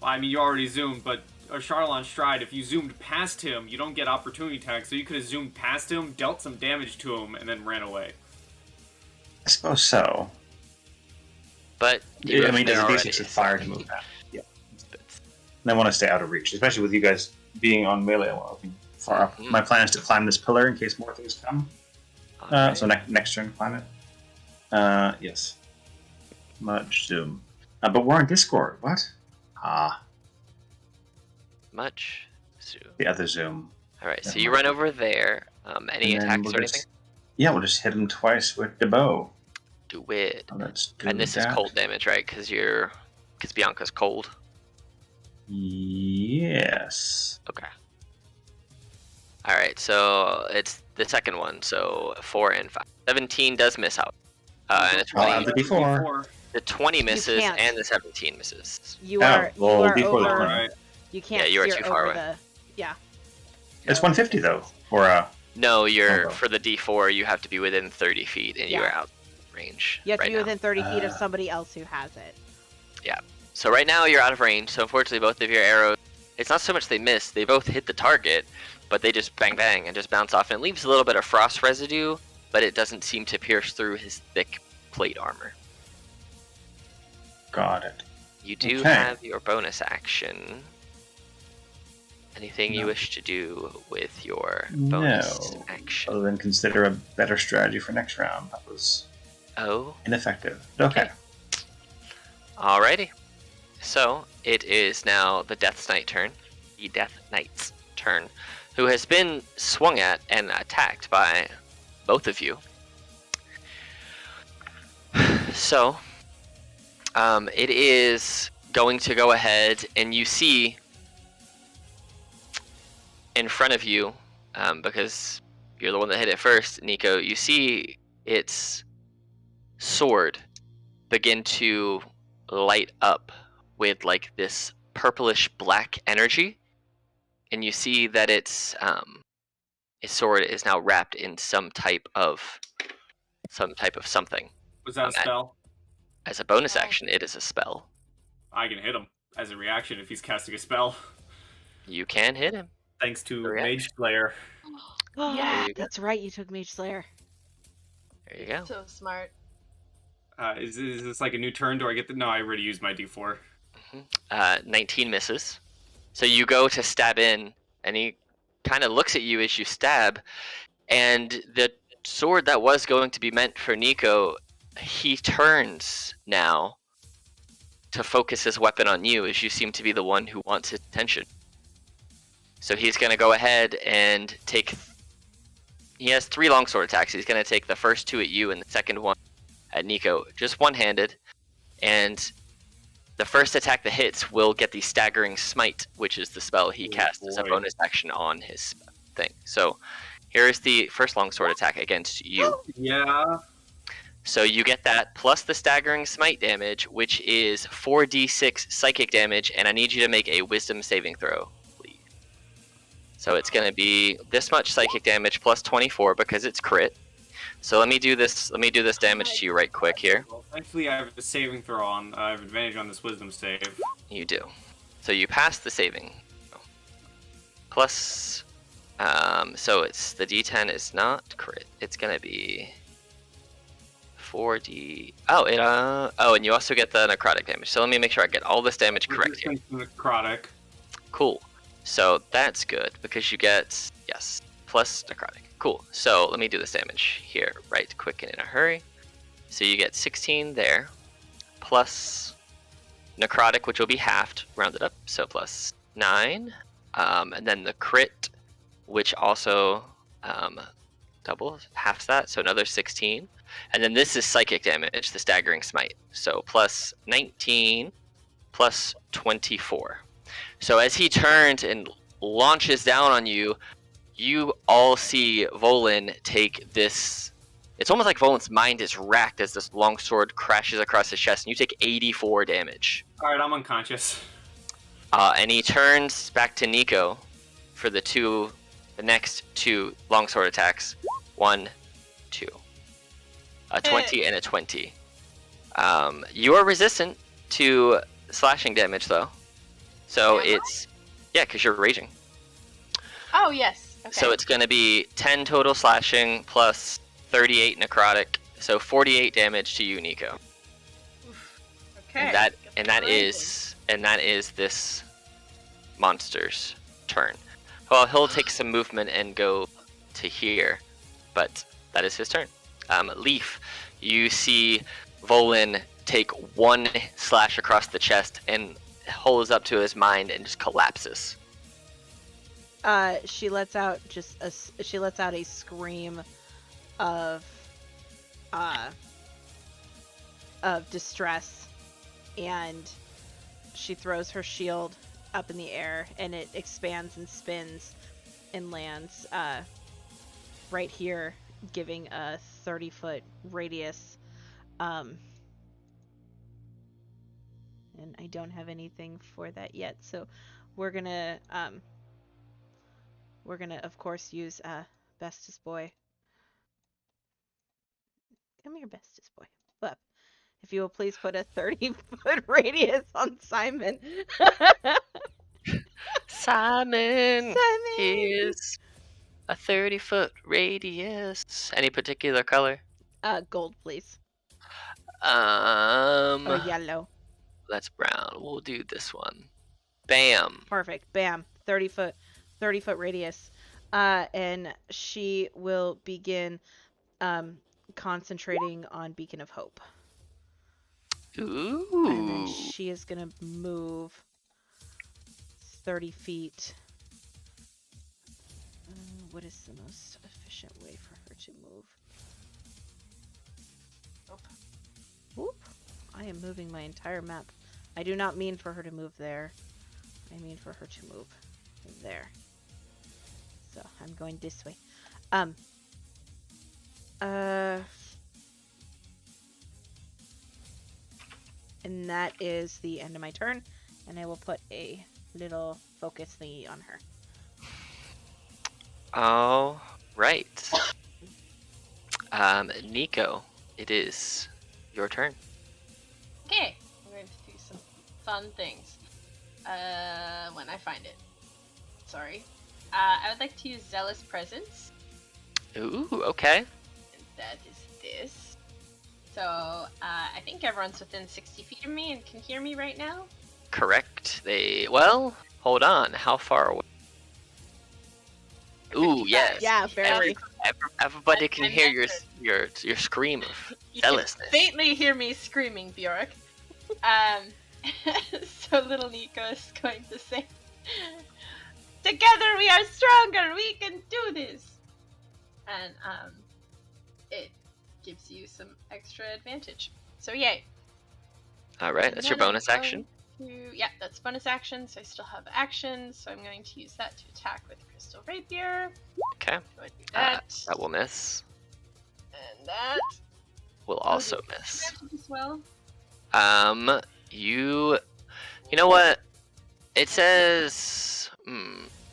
I mean, you already zoomed, but a Charlon Stride, if you zoomed past him, you don't get opportunity tags, so you could have zoomed past him, dealt some damage to him, and then ran away. I suppose so. But I mean, there's a D6 of fire to move that. Yeah. And I want to stay out of reach, especially with you guys being on melee while being far up. My plan is to climb this pillar in case more things come. So next turn, climb it. Yes. Much zoom. But we're on Discord. What? Much zoom. The other zoom. All right, so you run over there. Any attacks or anything? Yeah, we'll just hit him twice with the bow. Do it. Let's do And this is that. cold damage, right? Because Bianca's cold. Yes. Okay. All right, so it's the second one. So 4 and 5. 17 does miss out. And it's I'll add the D4. the 20 misses can't. and the 17 misses. You are well, before the over. corner. You can't. Yeah, you are you're too far over away. Yeah. It's 150 though. For No, you're Combo. for the D4. You have to be within 30 feet, and you are Yeah. out of range. You have to right be now. within 30 feet of somebody else who has it. So right now you're out of range. So unfortunately, both of your arrows. It's not so much they miss; they both hit the target, but they just bang bang and just bounce off, and it leaves a little bit of frost residue, but it doesn't seem to pierce through his thick plate armor. got it. You do Okay. have your bonus action. Anything you No. wish to do with your bonus No. action? Other than consider a better strategy for next round. That was Oh, ineffective. Okay. alrighty. So it is now the Death Knight's turn, who has been swung at and attacked by both of you. So it is going to go ahead, and you see in front of you, because you're the one that hit it first, Nico, you see its sword begin to light up with like this purplish black energy, and you see that its sword is now wrapped in some type of something. Was that a spell? As a bonus action, it is a spell. I can hit him as a reaction if he's casting a spell. You can hit him. Thanks to Reaction. Mage Slayer. Yeah, you go. that's right. You took Mage Slayer. There you go. So smart. Is this like a new turn? Do I get the... No, I already used my D4. 19 misses. So you go to stab in, and he kind of looks at you as you stab, and the sword that was going to be meant for Nico, he turns now to focus his weapon on you, as you seem to be the one who wants his attention. So he's going to go ahead and take... He has 3 longsword attacks. He's going to take the first 2 at you and the second one at Nico, just one-handed, and the first attack that hits will get the Staggering Smite, which is the spell he casts as a bonus action on his thing. So here is the first longsword attack against you. Yeah. So you get that plus the Staggering Smite damage, which is 4d6 psychic damage, and I need you to make a Wisdom saving throw, please. So it's going to be this much psychic damage plus 24 because it's crit. So let me do this damage to you right quick here. Well, thankfully, I have a saving throw on. I have advantage on this Wisdom save. You do. So you pass the saving. Plus, so it's the D10 is not crit. It's gonna be 4D. Oh, and you also get the necrotic damage. So let me make sure I get all this damage correct here. Necrotic. Cool. So that's good because you get plus necrotic. Cool. So let me do this damage here, right quick and in a hurry. So you get 16 there, plus necrotic, which will be halved, rounded up, so plus 9, and then the crit, which also doubles, halves that, so another 16, and then this is psychic damage, the Staggering Smite, so plus 19, plus 24. So as he turns and launches down on you, you all see Volin take this. It's almost like Volin's mind is racked as this longsword crashes across his chest, and you take 84 damage. All right, I'm unconscious. And he turns back to Nico for the next two longsword attacks. 1, 2. A 20 and a 20. You are resistant to slashing damage, though. So it's... Yeah, because you're raging. Oh, yes. Okay. So it's going to be 10 total slashing plus 38 necrotic. So 48 damage to you, Nico. Okay. And that is this monster's turn. Well, he'll take some movement and go to here, but that is his turn. Leaf, you see Volin take one slash across the chest and holds up to his mind and just collapses. She lets out a scream of distress, and she throws her shield up in the air, and it expands and spins and lands right here, giving a 30-foot radius. And I don't have anything for that yet, so we're gonna of course use Bestest Boy. Come here, Bestest Boy. Up. If you will please put a 30-foot radius on Simon. Simon is a 30-foot radius. Any particular color? Gold, please. Or Or yellow. That's brown. We'll do this one. Bam. Perfect. Bam. 30-foot radius. And she will begin concentrating on Beacon of Hope. Ooh. And then she is gonna move 30 feet. What is the most efficient way for her to move? Oop. I am moving my entire map. I do not mean for her to move there. I mean for her to move there. So I'm going this way. And that is the end of my turn, and I will put a little focus thingy on her. All right. Nico, it is your turn. Okay, I'm going to do some fun things. When I find it. Sorry. I would like to use Zealous Presence. Ooh, okay. And that is this. So, I think everyone's within 60 feet of me and can hear me right now. Correct. Well, hold on. How far away? Ooh, yes. Yeah, very. Everybody can hear your scream of zealousness. You can faintly hear me screaming, Bjork. So little Nico is going to say, "Together we are stronger. We can do this." And it gives you some extra advantage. So yay. All right, that's your bonus action. Yeah, that's bonus action. So I still have action. So I'm going to use that to attack with Crystal Rapier. Okay. So I do that. That will miss. And that will also miss. As well. You know what? It says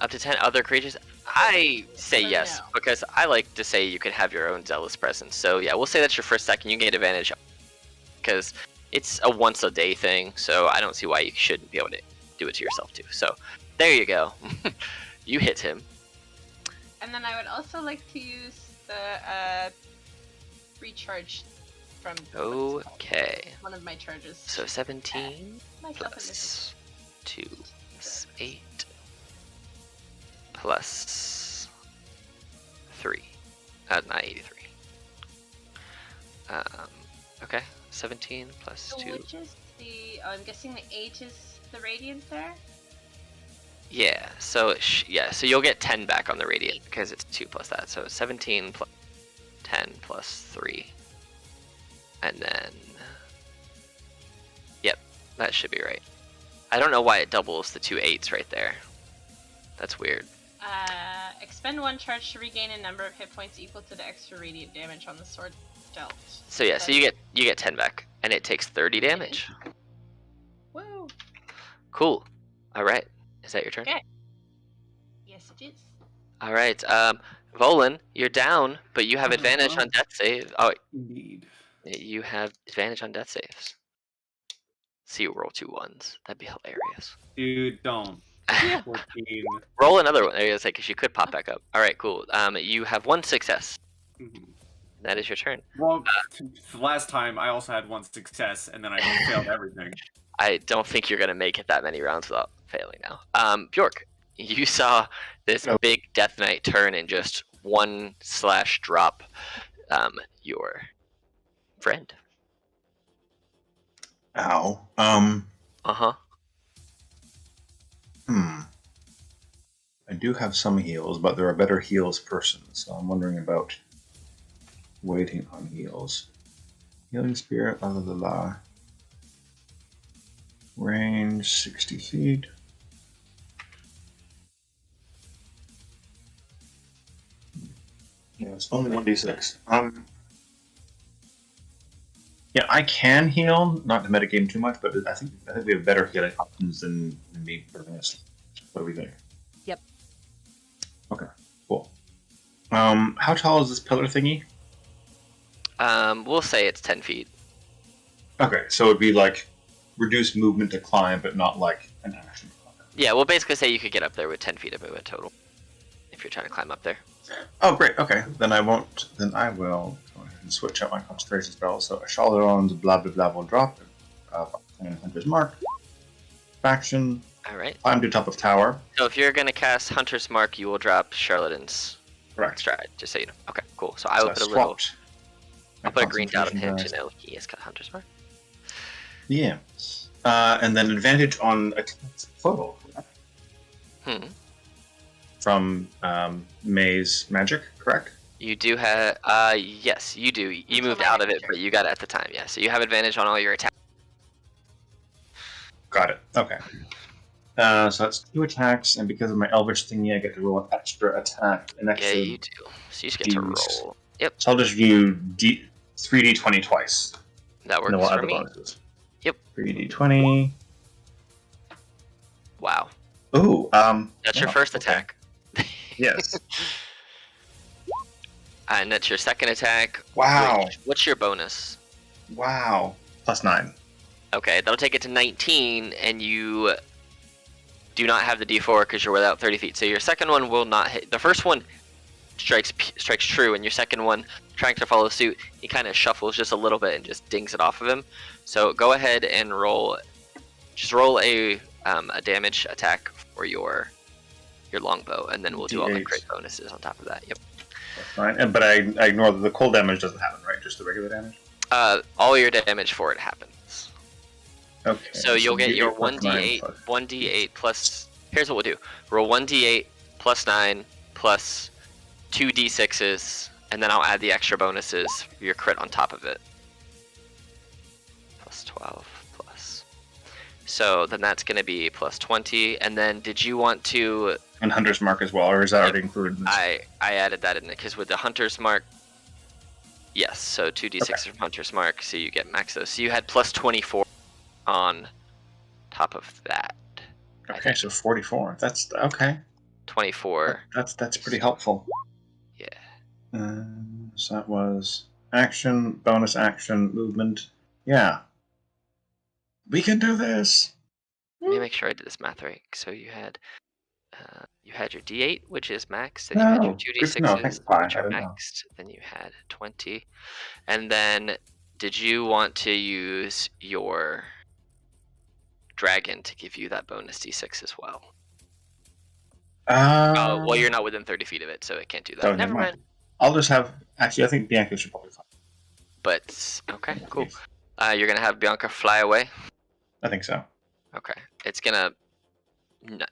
up to 10 other creatures. I say yes, because I like to say you can have your own zealous presence. So yeah, we'll say that's your first attack, and you gain advantage because it's a once a day thing. So I don't see why you shouldn't be able to do it to yourself too. So there you go. You hit him. And then I would also like to use the recharge from one of my charges. So 17 plus 2 plus 8 plus 3. Not 83. Okay, 17 plus 2. Which is I'm guessing the 8 is the radiant there? Yeah, so so you'll get 10 back on the radiant because it's 2 plus that. So 17 plus 10 plus 3. And then, yep, that should be right. I don't know why it doubles the 2 8s right there. That's weird. Spend 1 charge to regain a number of hit points equal to the extra radiant damage on the sword dealt. So yeah, so you get 10 back, and it takes 30 damage. Woo! Cool. All right. Is that your turn? Okay. Yes, it is. All right. Volan, you're down, but you have advantage on death save. Oh, Indeed. you have advantage on death saves. So you roll 2 1s. That'd be hilarious. Dude, don't. Yeah. 14. Roll another one. I was like, because you could pop back up. All right, cool. You have 1 success. Mhm. That is your turn. Well, the last time I also had 1 success, and then I failed everything. I don't think you're gonna make it that many rounds without failing now. Bjork, you saw this big Death Knight turn and just 1/drop your friend. Ow. Uh-huh. I do have some heals, but there are better heals persons, so I'm wondering about waiting on heals. Healing spirit, la la la la. Range 60 feet. Yeah, it's only 1d6. Yeah, I can heal, not to metagame too much, but I think we have better healing options than me for this. What do we think? Yep. Okay, cool. How tall is this pillar thingy? We'll say it's 10 feet. Okay, so it'd be like reduced movement to climb, but not like an action. Yeah, we'll basically say you could get up there with 10 feet of movement total. If you're trying to climb up there. Oh, great. Okay, then I won't. Then I will go ahead and switch out my concentration spell. So a Charlotte's blah blah blah will drop. Hunter's Mark. Faction. Alright. Climb to top of tower. So if you're going to cast Hunter's Mark, you will drop Charlatan's Correct. stride, just so you know. Okay, cool. So I will put a little... I'll put a green dot on him to know he has got Hunter's Mark. Yeah. And then advantage on attacks photo. From May's magic, correct? You do have... yes, you do. You moved out of it, but you got it at the time, yeah. So you have advantage on all your attacks. Got it. Okay. So that's 2 attacks, and because of my Elvish thingy, I get to roll an extra attack. An extra Yeah, you do. So you just get to roll. Yep, So I'll just view 3d20 twice. that works And then we'll add for the me. bonuses. Yep. 3d20. Wow. Ooh, That's your first attack. Yes. And that's your second attack. Wow. What's your bonus? Wow. +9. Okay, that'll take it to 19, and you do not have the d4 because you're without 30 feet. So your second one will not hit. The first one strikes true, and your second one, trying to follow suit, he kind of shuffles just a little bit and just dings it off of him. So go ahead and roll. Just roll a damage attack for your longbow, and then we'll do all the crit bonuses on top of that. Yep. Fine. But I ignore the cold damage doesn't happen, right? Just the regular damage? All your damage for it happens. Okay. So you'll get your D8 +9 1d8 plus. Here's what we'll do: roll 1d8 plus 9 plus 2d6s, and then I'll add the extra bonuses for your crit on top of it. Plus 12 plus. So then that's going to be plus 20, and then did you want to? And Hunter's Mark as well, or is that already included in this? I added that in there because with the Hunter's Mark. Yes, so 2d6 from Hunter's Mark, so you get max those. So you had plus 24 on top of that. Okay, so 44. That's okay. 24. That's pretty helpful. Yeah. So that was action, bonus action, movement. Yeah. We can do this. Let me make sure I did this math right. So you had your D8, which is max, then you had your 2d6s, which are maxed, then you had 20, and then did you want to use your dragon to give you that bonus d6 as well? Well, you're not within 30 feet of it, so it can't do that. Oh, Never mind. I'll just have... Actually, I think Bianca should probably fly. But, okay, cool. You're going to have Bianca fly away? I think so. Okay. It's going to...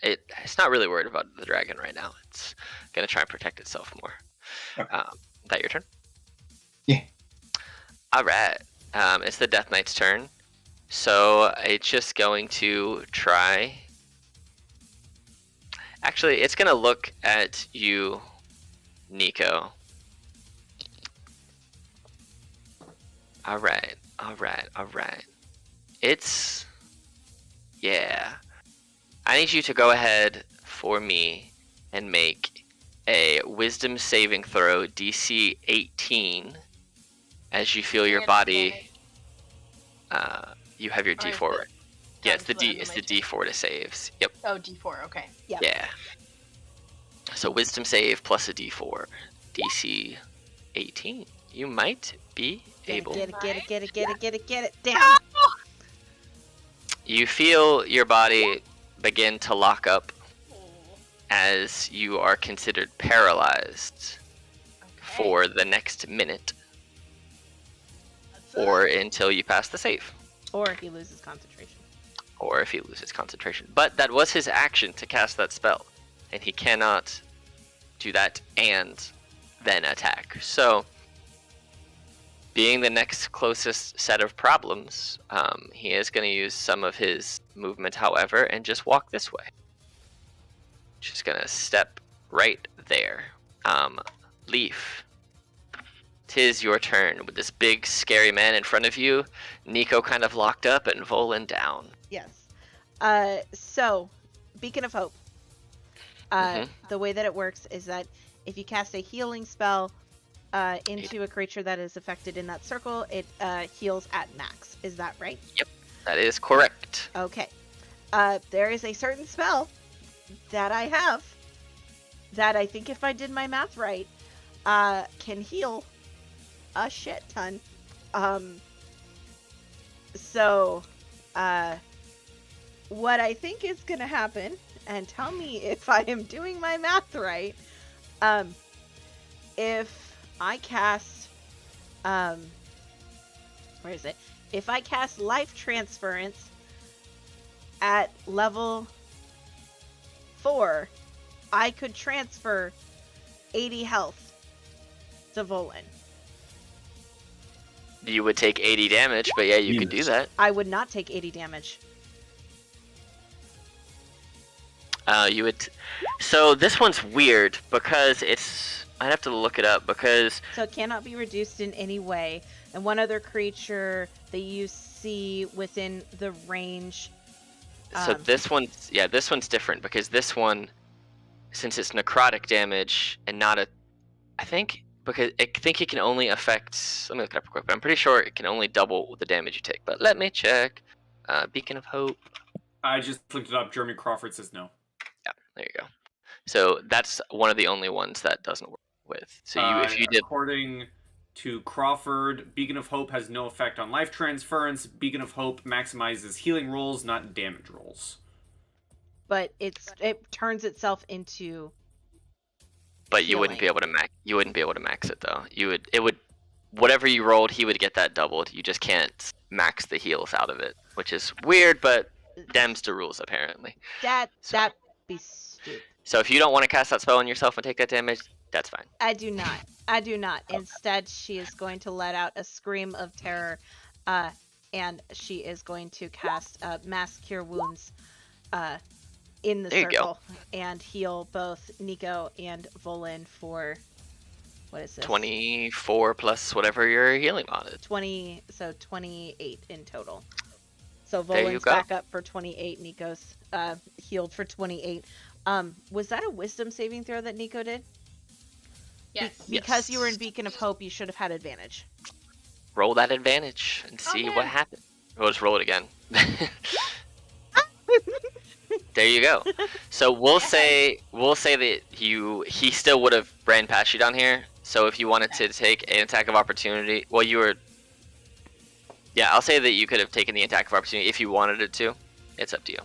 It's not really worried about the dragon right now. It's going to try and protect itself more. Okay. Is that your turn? Yeah. Alright. It's the Death Knight's turn. So it's just going to try... Actually, it's going to look at you, Nico. Alright. Yeah. I need you to go ahead for me and make a wisdom saving throw DC 18 as you feel your body. You have your D4. Right? Yeah, it's the D4 to saves. Yep. Oh, D4. Okay. Yeah. So wisdom save plus a D4. DC 18. You might be able. Get it. Down. You feel your body begin to lock up as you are considered paralyzed for the next minute. Or until you pass the save. Or if he loses concentration. But that was his action to cast that spell. And he cannot do that and then attack. So, being the next closest set of problems, he is going to use some of his movement, however, and just walk this way. Just going to step right there. Leaf. 'Tis your turn with this big, scary man in front of you. Nico kind of locked up and Volan down. Yes. So, Beacon of Hope. The way that it works is that if you cast a healing spell into a creature that is affected in that circle, it heals at max. Is that right? Yep, that is correct. Okay. There is a certain spell that I have that I think, if I did my math right, can heal a shit ton. So, what I think is going to happen, and tell me if I am doing my math right, if I cast, where is it? If I cast Life Transference at level 4, I could transfer 80 health to Volan. You would take 80 damage, but yeah, you could do that. I would not take 80 damage. You would. So this one's weird because it's. I'd have to look it up because. So it cannot be reduced in any way, and one other creature that you see within the range. So this one's different because this one, since it's necrotic damage and not a, I think it can only affect. Let me look it up real quick, but I'm pretty sure it can only double the damage you take. But let me check. Beacon of Hope. I just looked it up. Jeremy Crawford says no. Yeah, there you go. So that's one of the only ones that doesn't work with. So if you did. According to Crawford, Beacon of Hope has no effect on life transference. Beacon of Hope maximizes healing rolls, not damage rolls. But it turns itself into. But you wouldn't be able to max. You wouldn't be able to max it though. It would. Whatever you rolled, he would get that doubled. You just can't max the heals out of it, which is weird, but dems to rules apparently. That'd be stupid. So if you don't want to cast that spell on yourself and take that damage, that's fine. I do not. Instead, she is going to let out a scream of terror, and she is going to cast Mass Cure Wounds in the circle and heal both Nico and Volan for, what is this? 24 plus whatever your healing mod is. 28 in total. So Volan's back up for 28, Nico's healed for 28. Was that a wisdom saving throw that Nico did? Yes. Because you were in Beacon of Hope, you should have had advantage. Roll that advantage and see what happens. We'll just roll it again. There you go. So we'll say that he still would have ran past you down here. So if you wanted to take an attack of opportunity, well, you were. Yeah, I'll say that you could have taken the attack of opportunity if you wanted it to. It's up to you.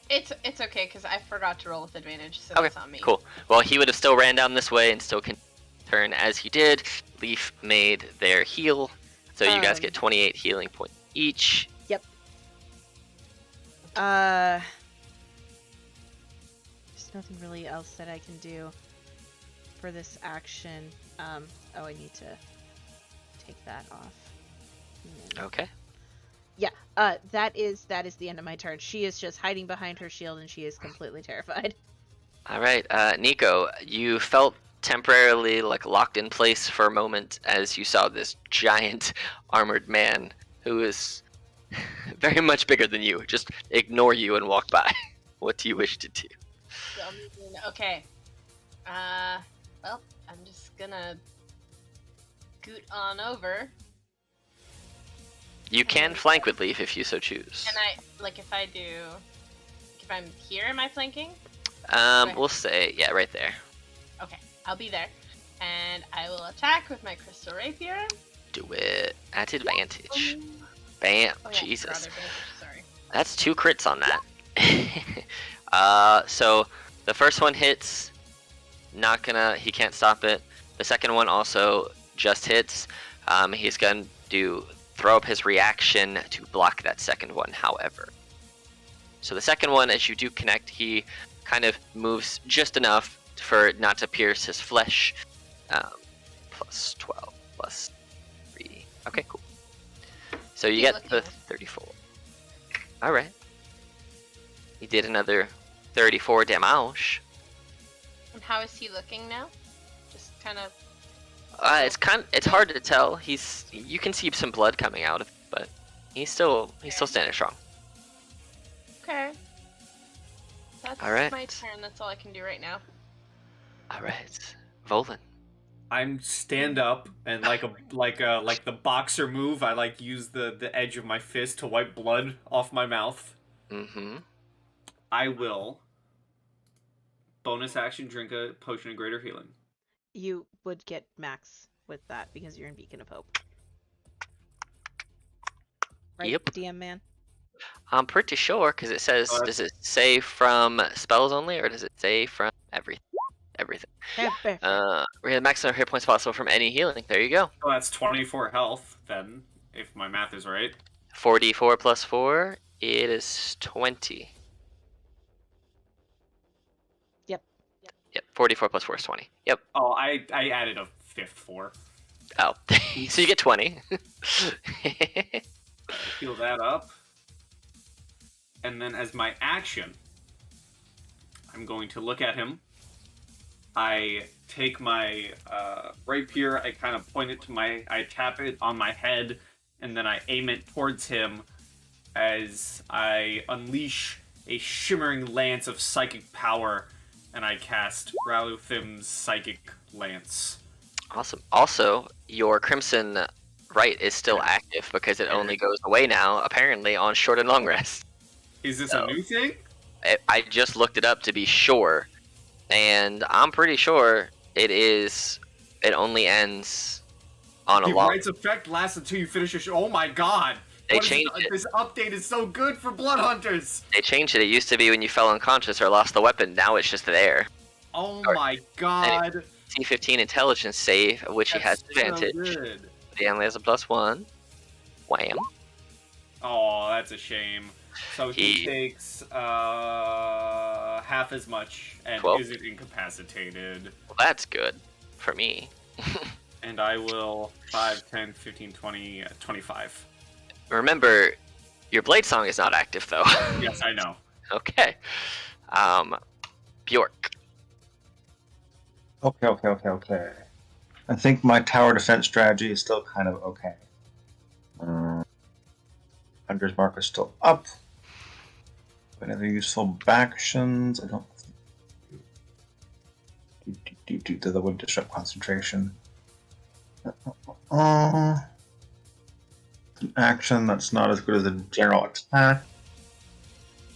It's okay because I forgot to roll with advantage, so okay, that's on me. Cool. Well, he would have still ran down this way and still can turn as he did. Leaf made their heal, so you guys get 28 healing points each. Yep. There's nothing really else that I can do for this action. I need to take that off. Okay. Yeah, that is the end of my turn. She is just hiding behind her shield and she is completely terrified. All right, Nico, you felt temporarily like locked in place for a moment as you saw this giant armored man who is very much bigger than you just ignore you and walk by. What do you wish to do? Okay. Well, I'm just gonna scoot on over. You can flank with Leaf if you so choose. Can I, like, if I'm here, am I flanking? We'll say, yeah, right there. Okay, I'll be there. And I will attack with my crystal rapier. Do it at advantage. Bam, Oh, yeah, Jesus. Sorry. That's 2 crits on that. So the first one hits, he can't stop it. The second one also just hits. He's gonna throw up his reaction to block that second one, however. So the second one, as you do connect, he kind of moves just enough for it not to pierce his flesh. Plus 12, plus 3. Okay, cool. So you get the 34. Alright. He did another 34 damage. And how is he looking now? Just kind of... It's hard to tell. You can see some blood coming out of it, but he's still standing strong. Okay. That's Alright. my turn. That's all I can do right now. Alright. Volan. I'm stand up and like the boxer move, I use the edge of my fist to wipe blood off my mouth. Mm-hmm. I will bonus action drink a potion of greater healing. You would get max with that because you're in Beacon of Hope. Right, Yep. DM man? I'm pretty sure because it says, does it say from spells only or does it say from everything? Everything. We have maximum hit points possible from any healing. There you go. Oh, that's 24 health then, if my math is right. 4d4 plus 4. It is 20. Yep. 4d4 plus 4 is 20. Yep. Oh, I added a fifth 4. Oh, so you get 20. Heal that up. And then as my action, I'm going to look at him. I take my rapier, I kind of point it I tap it on my head, and then I aim it towards him as I unleash a shimmering lance of psychic power, and I cast Raluthim's Psychic Lance. Awesome. Also, your Crimson Right is still active because it only goes away now, apparently, on short and long rest. Is this a new thing? I just looked it up to be sure, and I'm pretty sure it only ends on a long... The Right's effect lasts until you finish your Oh my god! They changed it. This update is so good for Blood Hunters! They changed it. It used to be when you fell unconscious or lost the weapon. Now it's just there. Oh my god! C15 intelligence save, of which he has advantage. So good. He only has a +1. Wham. Oh, that's a shame. So he takes half as much and 12. isn't incapacitated. Well, that's good for me. And I will 5, 10, 15, 20, 25. Remember, your Blade Song is not active, though. Yes, I know. Okay. Bjork. Okay. I think my tower defense strategy is still kind of okay. Hunter's Mark is still up. Any other useful actions? I don't think. That would disrupt concentration. An action that's not as good as a general attack.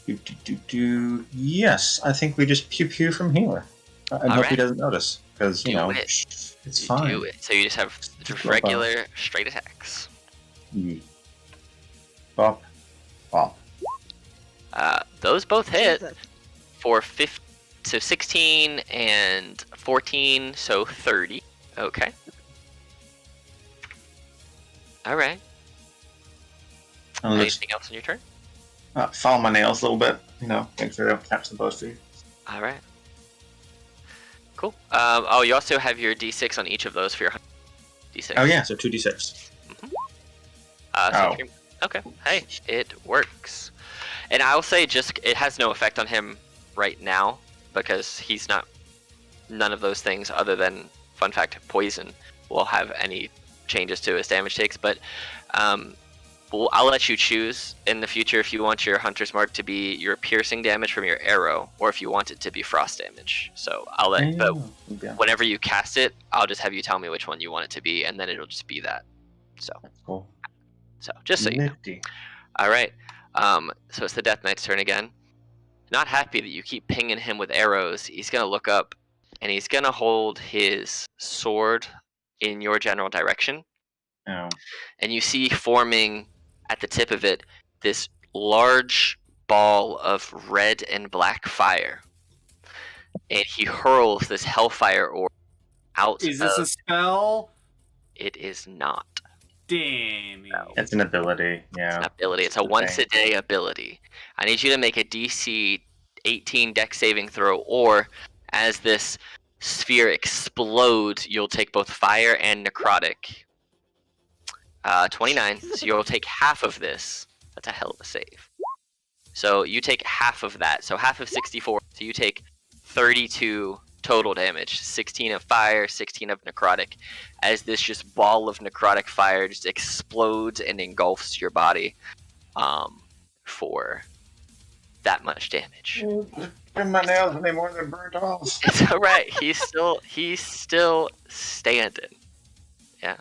Yes, I think we just pew pew from here. I hope he doesn't notice because it's fine. Do it. So you just have regular straight attacks. Bop. Those both hit Jesus. for 16 and 14, so 30. Okay. All right. Anything else on your turn? Follow my nails a little bit. Make sure I don't catch the bowstring. All right. Cool. You also have your D6 on each of those for your D6. Oh yeah, so 2d6. Mm-hmm. Okay. Hey, it works. And I'll say it has no effect on him right now. because he's not. None of those things, other than, fun fact, poison, will have any changes to his damage takes. But I'll let you choose in the future if you want your Hunter's Mark to be your piercing damage from your arrow, or if you want it to be frost damage. So I'll let, but whenever you cast it, I'll just have you tell me which one you want it to be, and then it'll just be that. So That's cool. So just so you know. All right. So it's the Death Knight's turn again. Not happy that you keep pinging him with arrows. He's gonna look up, and he's gonna hold his sword in your general direction. Oh. And you see forming at the tip of it this large ball of red and black fire. And he hurls this hellfire orb out. Is this a spell? It is not. Damn. No. It's an ability, yeah. It's an ability. It's a once-a-day ability. I need you to make a DC 18 Dex saving throw, or as this sphere explodes, you'll take both fire and necrotic. 29, so you'll take half of this. That's a hell of a save. So you take half of that. So half of 64. So you take 32 total damage. 16 of fire, 16 of necrotic. As this just ball of necrotic fire just explodes and engulfs your body for that much damage. And my nails anymore, they're burnt off. It's alright. He's still standing. Yeah.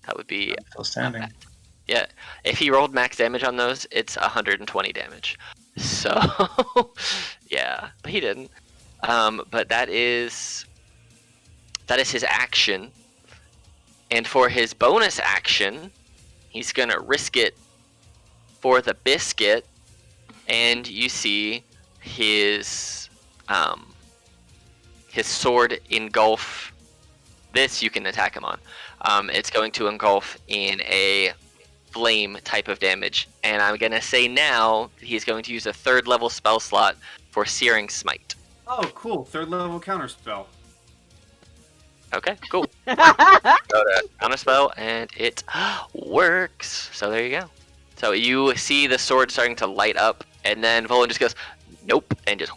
That would be still standing. Yeah, if he rolled max damage on those, it's 120 damage. So, yeah, but he didn't. But that is his action. And for his bonus action, he's gonna risk it for the biscuit. And you see his sword engulf this. You can attack him on. It's going to engulf in a flame type of damage, and I'm gonna say now he's going to use a 3rd level spell slot for Searing Smite. Oh, cool. 3rd level counter spell. Okay, cool. Go to counter spell, and it works. So there you go. So you see the sword starting to light up, and then Volan just goes, nope, and just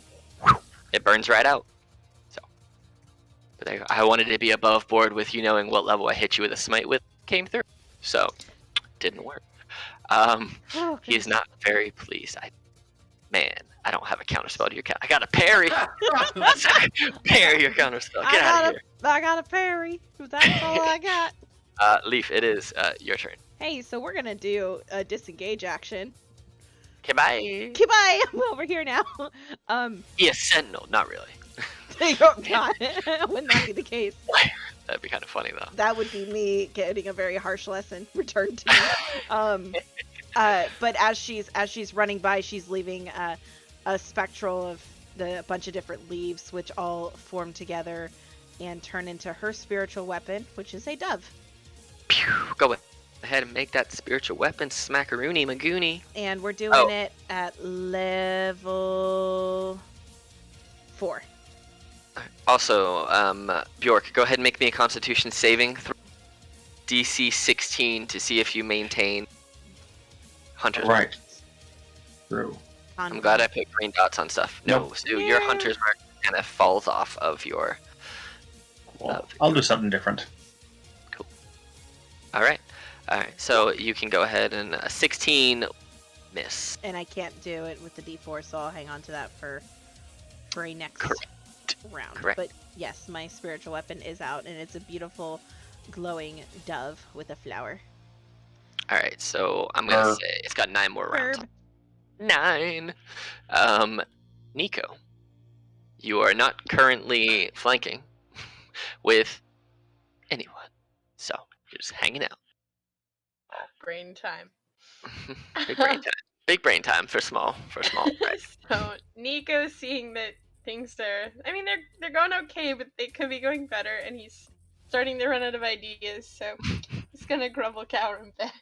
it burns right out. But I wanted to be above board with you knowing what level I hit you with a smite with came through. So, didn't work. He's not very pleased. I don't have a counterspell to your I got a parry. Parry your counterspell. Get out of here. I got a parry. That's all I got. Leaf, it is your turn. Hey, so we're gonna do a disengage action. Okay, bye. Okay, bye. I'm over here now. He is Sentinel, not really. Oh God, wouldn't that be the case? That'd be kind of funny though. That would be me getting a very harsh lesson returned to me. But as she's running by, she's leaving a spectral of a bunch of different leaves, which all form together and turn into her spiritual weapon, which is a dove. Pew, go ahead and make that spiritual weapon smackaroony magoony. And we're doing it at level 4. Also, Bjork, go ahead and make me a Constitution saving throw. DC 16 to see if you maintain Hunter's Mark. Right. True. I'm glad I put green dots on stuff. No, Nope. so your Hunter's Mark kind of falls off of your... Well, I'll do something different. Cool. Alright, so you can go ahead and 16 miss. And I can't do it with the D4, so I'll hang on to that for a next round. Correct. But yes, my spiritual weapon is out, and it's a beautiful glowing dove with a flower. Alright, so I'm gonna say it's got 9 more rounds. 9! Nico, you are not currently flanking with anyone, so you're just hanging out. Brain time. Big brain time. Big brain time for small. Right? So Nico, seeing that things they're going okay, but they could be going better, and he's starting to run out of ideas, so he's gonna grumble cower him back.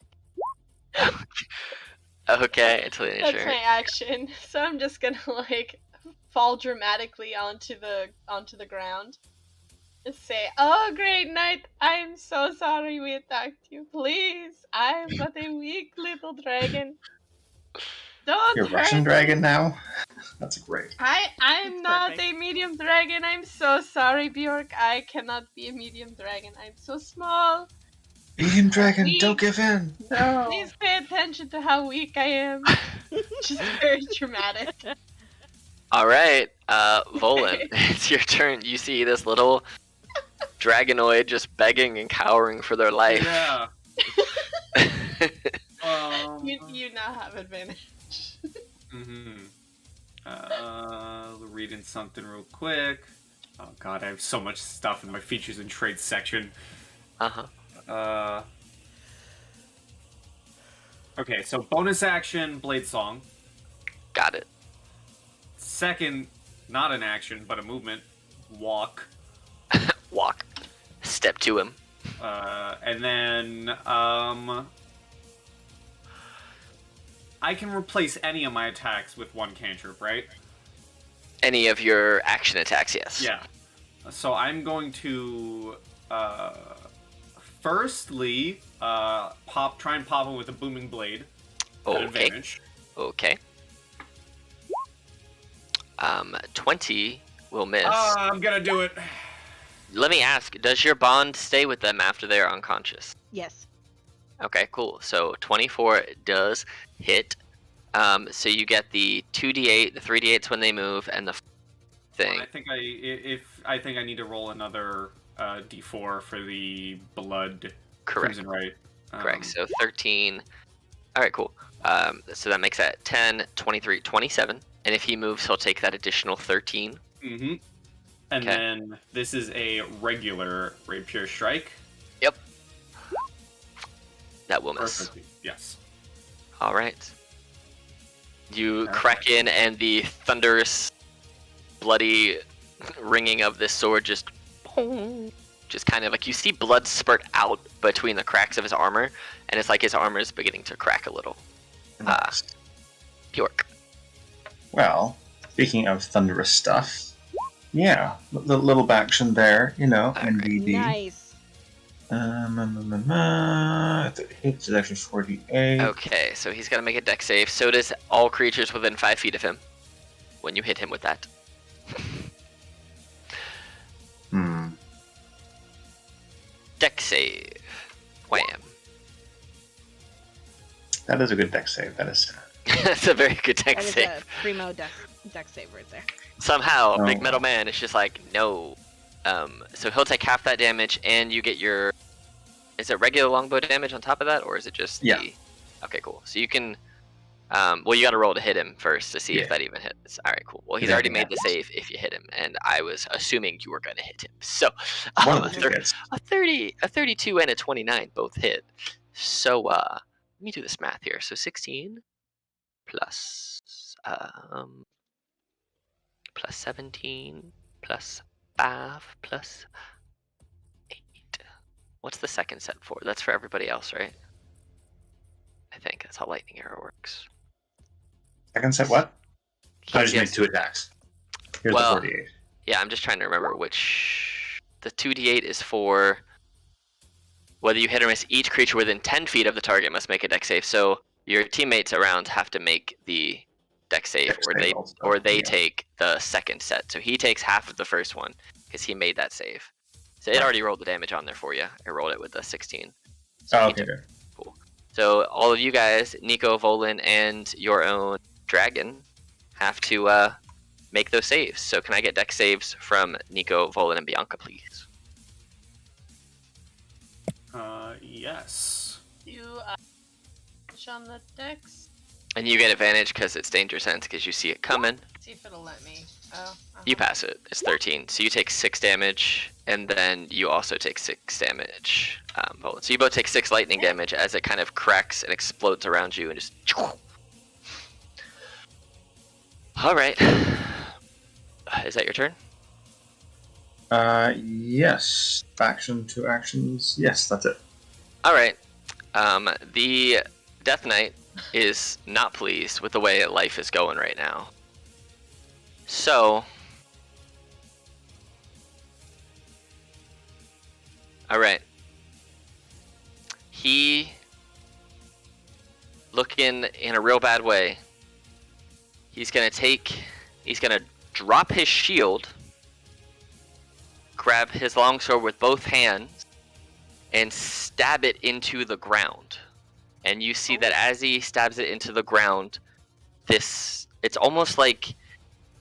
Okay, totally That's sure. my action. So I'm just gonna fall dramatically onto the ground. Just say, "Oh, great knight, I'm so sorry we attacked you. Please, I'm but a weak little dragon. Don't You're a hurt Russian me." dragon now? That's great. I'm It's not perfect. a medium dragon. I'm so sorry, Bjork. I cannot be a medium dragon. I'm so small. Medium dragon, Weak. don't give in. No. Please pay attention to how weak I am. Just very dramatic. All right, Volan, it's your turn. You see this little dragonoid just begging and cowering for their life. Yeah. You now have advantage. Reading something real quick. Oh god, I have so much stuff in my features and traits section. Okay, so bonus action, Blade Song. Got it. Second, not an action, but a movement, Walk. Walk. Step to him. And then, I can replace any of my attacks with one cantrip, right? Any of your action attacks, yes. Yeah. So I'm going to, firstly, try and pop him with a booming blade. At Okay. advantage. Okay. 20 will miss. I'm gonna do it. Let me ask, does your bond stay with them after they're unconscious? Yes. Okay, cool. So 24 does hit. So you get the 2d8, the 3d8s when they move, and the thing. I think I need to roll another d4 for the blood. Correct. Crimson right. Correct. So 13. All right, cool. So that makes that 10, 23, 27. And if he moves, he'll take that additional 13. Mm-hmm. And Okay. then this is a regular rapier strike. Yep. That will miss. Perfectly. Yes. All right. You crack in, and the thunderous, bloody ringing of this sword just kind of like you see blood spurt out between the cracks of his armor, and it's like his armor is beginning to crack a little. Nice. Bjork. Well, speaking of thunderous stuff, yeah, the little action there, NBD. Nice. If it hits, it's actually 48. Okay, so he's got to make a dex save. So does all creatures within 5 feet of him when you hit him with that. Dex save. Wham. That is a good deck save. That is. That's a very good dex That is save. a primo deck save right there. Somehow, Oh. Big Metal Man is just like, no. So he'll take half that damage, and you get your... Is it regular longbow damage on top of that, or is it just Yeah. the... Okay, cool. So you can... well, you gotta roll to hit him first to see if Yeah. that even hits. Alright, cool. Well, he's Yeah, already it made the happens. save if you hit him, and I was assuming you were gonna hit him. So, One a of the two thir- hits. a 32 and a 29 both hit. So, let me do this math here. So 16 plus 17 plus 5 plus 8. What's the second set for? That's for everybody else, right? I think that's how lightning arrow works. Second set what? I just Yes. made 2 attacks. Here's Well, the 48. Yeah, I'm just trying to remember which... The 2d8 is for... Whether you hit or miss, each creature within 10 feet of the target must make a dex save. So your teammates around have to make the dex save, Dex or save they also, or they yeah. take the second set. So he takes half of the first one because he made that save. So it Right. already rolled the damage on there for you. I rolled it with a 16. So Oh, he okay, took- good. So all of you guys, Nico, Volin, and your own dragon, have to make those saves. So can I get dex saves from Nico, Volin, and Bianca, please? Yes. You push on the dex. And you get advantage because it's danger sense because you see it coming. See if it'll let me. Oh. You pass it. It's 13. So you take 6 damage, and then you also take 6 damage. Volin. So you both take 6 lightning damage as it kind of cracks and explodes around you and just... Alright. Is that your turn? Yes. Action, 2 actions. Yes, that's it. Alright. The Death Knight is not pleased with the way life is going right now. So... Alright. He... Looking in a real bad way. he's gonna drop his shield, grab his longsword with both hands, and stab it into the ground. And you see that as he stabs it into the ground, it's almost like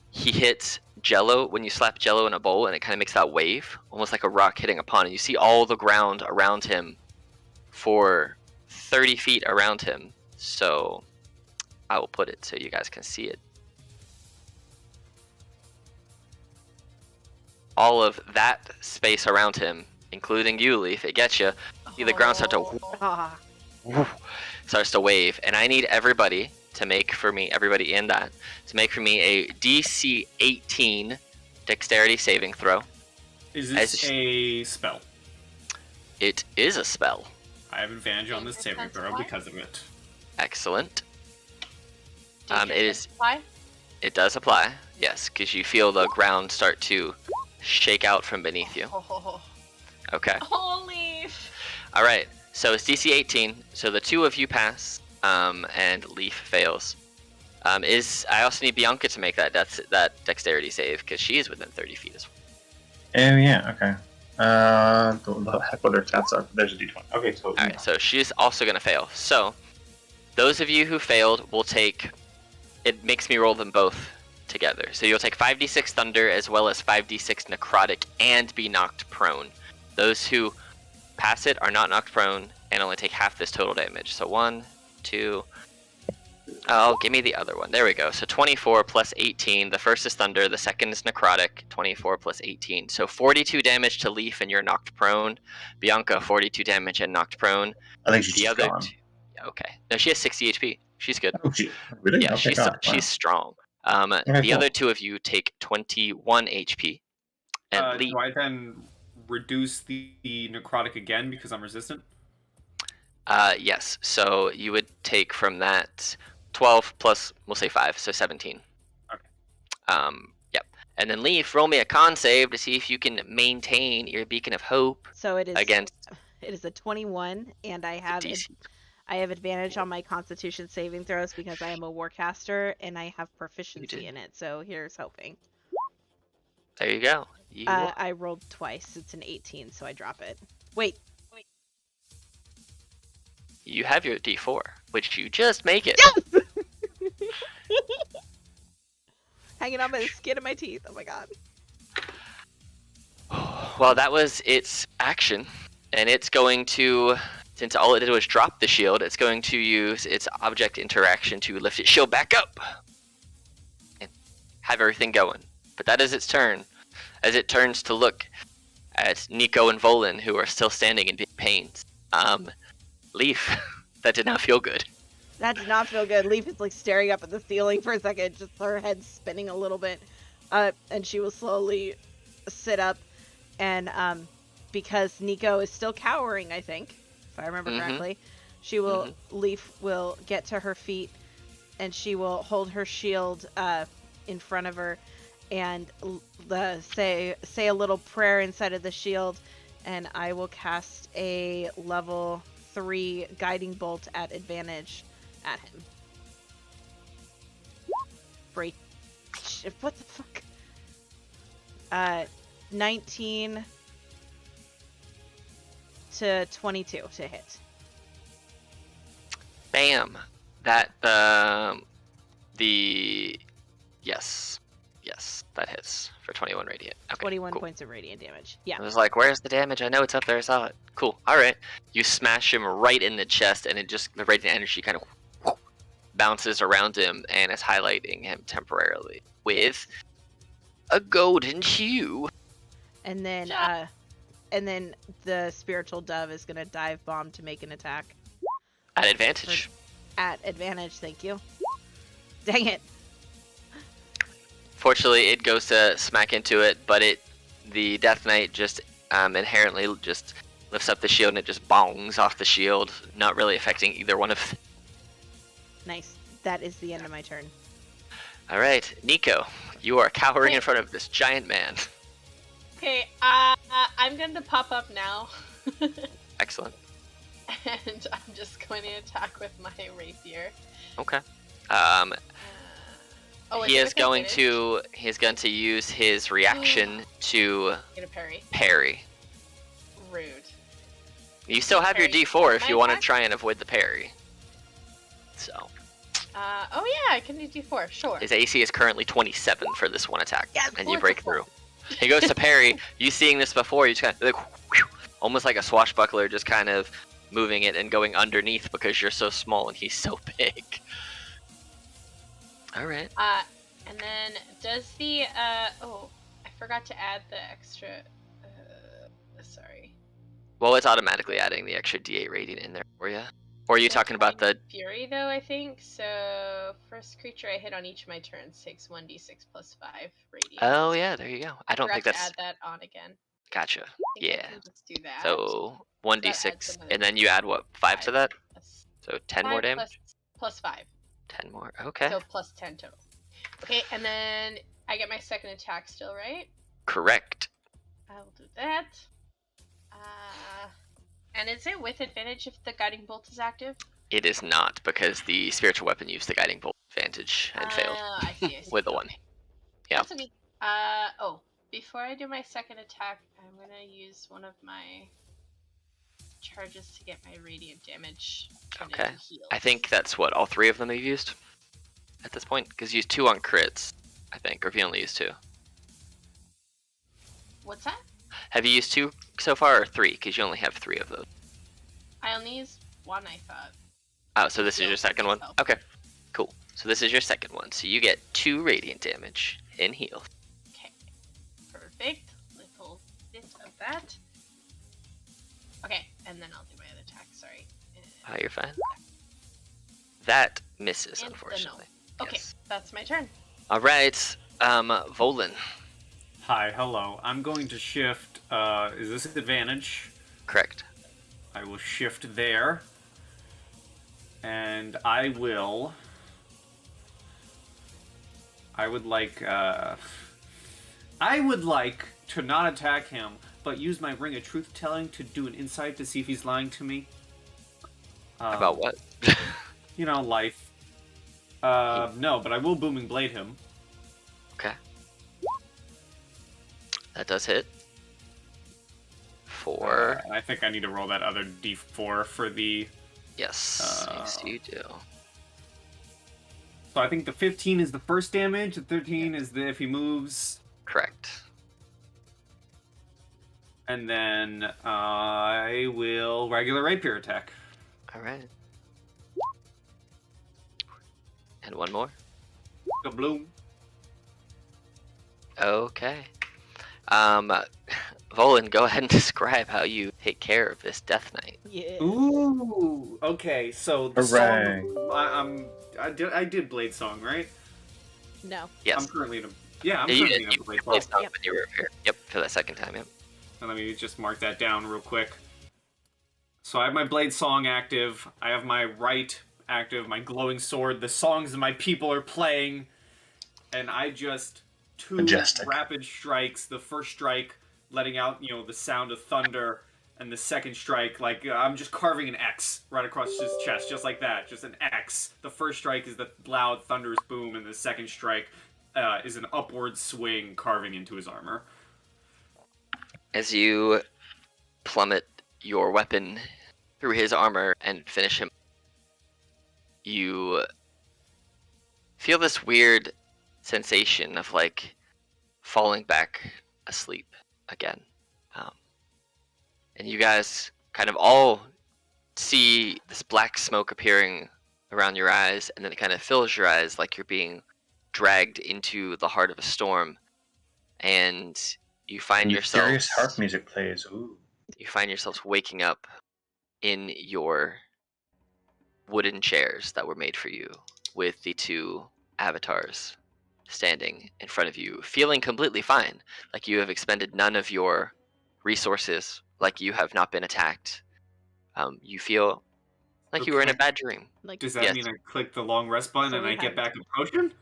he hits Jello when you slap Jello in a bowl, and it kind of makes that wave, almost like a rock hitting a pond. And you see all the ground around him for 30 feet around him. So I will put it so you guys can see it. All of that space around him, including you, Leaf, it gets you. See the ground start to starts to wave, and I need everybody to make for me, everybody in that, to make for me a DC 18 dexterity saving throw. Is this a spell? It is a spell. I have advantage on this saving throw because of it. Excellent. It apply? It does apply, yes, because you feel the ground start to shake out from beneath you. Okay. Oh, Leaf! Alright, so it's DC 18, so the two of you pass, and Leaf fails. I also need Bianca to make that dexterity save, because she is within 30 feet as well. Oh, yeah, okay. Don't know what their stats are, but there's a d20. Okay, so... Alright, so she's also going to fail. So, those of you who failed will take... It makes me roll them both together. So you'll take 5d6 thunder as well as 5d6 necrotic and be knocked prone. Those who pass it are not knocked prone and only take half this total damage. So 1, 2... Oh, give me the other one. There we go. So 24 plus 18. The first is thunder, the second is necrotic. 24 plus 18. So 42 damage to Leaf and you're knocked prone. Bianca, 42 damage and knocked prone. I think she's the other gone. Okay. No, she has 60 HP. She's good. Oh, really? Yeah, Okay, she's strong. Okay, the cool. other two of you take 21 HP. And Do I then reduce the necrotic again because I'm resistant? yes. So you would take from that 12 plus, we'll say 5, so 17. Okay. Yep. And then Leaf, roll me a con save to see if you can maintain your beacon of hope So it is against It is a 21, and I have DC. I have advantage on my Constitution saving throws because I am a warcaster and I have proficiency in it. So here's hoping. There you go. I rolled twice. It's an 18, so I drop it. Wait. You have your D4, which you just make it. Yes! Hanging on by the skin of my teeth. Oh my god. Well, that was its action, and it's going to, since all it did was drop the shield, it's going to use its object interaction to lift its shield back up and have everything going. But that is its turn, as it turns to look at Nico and Volin, who are still standing in big pains. Leaf, that did not feel good. That did not feel good. Leaf is like staring up at the ceiling for a second, just her head spinning a little bit. And she will slowly sit up, and because Nico is still cowering, I think, if I remember correctly, she will Leaf will get to her feet, and she will hold her shield in front of her, and say a little prayer inside of the shield, and I will cast a level 3 guiding bolt at advantage at him. Break. What the fuck? 19 to 22 to hit. Bam. That yes, that hits for 21 radiant. Okay, 21 cool. points of radiant damage. Yeah. I was like, where's the damage? I know it's up there. I saw it. Cool. All right. You smash him right in the chest, and the radiant energy kind of bounces around him and is highlighting him temporarily with a golden hue. And then the spiritual dove is gonna dive bomb to make an attack. At advantage. At advantage, thank you. Dang it. Fortunately, it goes to smack into it, but the Death Knight just inherently just lifts up the shield and it just bongs off the shield, not really affecting either one of them. Nice. That is the end of my turn. All right, Nico, you are cowering in front of this giant man. Okay, I'm going to pop up now. Excellent. And I'm just going to attack with my rapier. Okay. Oh, he is it's with going advantage? to use his reaction to Get a parry. parry. Rude. You still have your Parry. D4 if My you want to attack? try and avoid the parry. So Oh yeah, I can do D4. Sure. his AC is currently 27 for this one attack, Yeah, and you of break course. through. He goes to parry. You seeing this before? You just kind of like, whew, almost like a swashbuckler, just kind of moving it and going underneath because you're so small and he's so big. All right. And then does the oh, I forgot to add the extra. Sorry. Well, it's automatically adding the extra D8 radiant in there for you. Or are you talking about the? Fury though? I think so. First creature I hit on each of my turns takes 1d6 plus 5 radiant. Oh yeah, there you go. I don't think forgot that's. to add that on again. Gotcha. I think I Yeah. can just do that. So That adds 1d6, another and then you add what? 5 to that. plus So 10 more 5 damage. plus 5. 10 more. Okay. So plus 10 total. Okay, and then I get my second attack still, right? Correct. I will do that. And is it with advantage if the guiding bolt is active? It is not because the spiritual weapon used the guiding bolt advantage and failed I see. with the one. Okay. Yeah. That's okay. Oh, before I do my second attack, I'm gonna use one of my charges to get my radiant damage. turned Okay. into heals. I think that's what all 3 of them you've used at this point, because you used 2 on crits, I think, or if you only used 2. What's that? Have you used 2 so far, or 3? Because you only have 3 of those. I only used one, I thought. Oh, so this is your Heals second one? myself. Okay, cool. So this is your second one. So you get 2 radiant damage in heal. Okay. Perfect. Little bit of that. Okay, and then I'll do my other attack. Sorry. Oh, you're fine. That misses, And the no. unfortunately. Okay, Yes. that's my turn. All right, Volan. Hi, hello. I'm going to shift. Is this advantage? Correct. I will shift there. And I will. I would like to not attack him, but use my ring of truth telling to do an insight to see if he's lying to me. About what? You know, life. No, but I will booming blade him. Okay. That does hit. 4. I think I need to roll that other d4 for the. Yes. Yes, you do. So I think the 15 is the first damage. The 13 is the if he moves, Correct. and then I will regular rapier attack. All right. And one more. Kabloom. Okay. Volan, go ahead and describe how you take care of this Death Knight. Yeah. Ooh. Okay, so the Hooray. song. I did Blade Song, right? No. Yes. I'm currently in a. Yeah, I'm you currently in a Blade Song. played Song Yep. when you were here. Yep, for the second time, yep. And let me just mark that down real quick. So I have my Blade Song active. I have my right active, my glowing sword, the songs that my people are playing, and I just 2 Majestic. rapid strikes. The first strike letting out, the sound of thunder, and the second strike, I'm just carving an X right across his chest, just like that, just an X. The first strike is the loud thunderous boom, and the second strike is an upward swing carving into his armor. As you plummet your weapon through his armor and finish him, you feel this weird sensation of falling back asleep again. And you guys kind of all see this black smoke appearing around your eyes, and then it kind of fills your eyes like you're being dragged into the heart of a storm, and you find yourselves Mysterious harp music plays. Ooh. you find yourselves waking up in your wooden chairs that were made for you, with the 2 avatars standing in front of you, feeling completely fine, like you have expended none of your resources, like you have not been attacked. You feel like you were in a bad dream. Like Does that Yes. mean I click the long rest button So and we I get have- back a potion?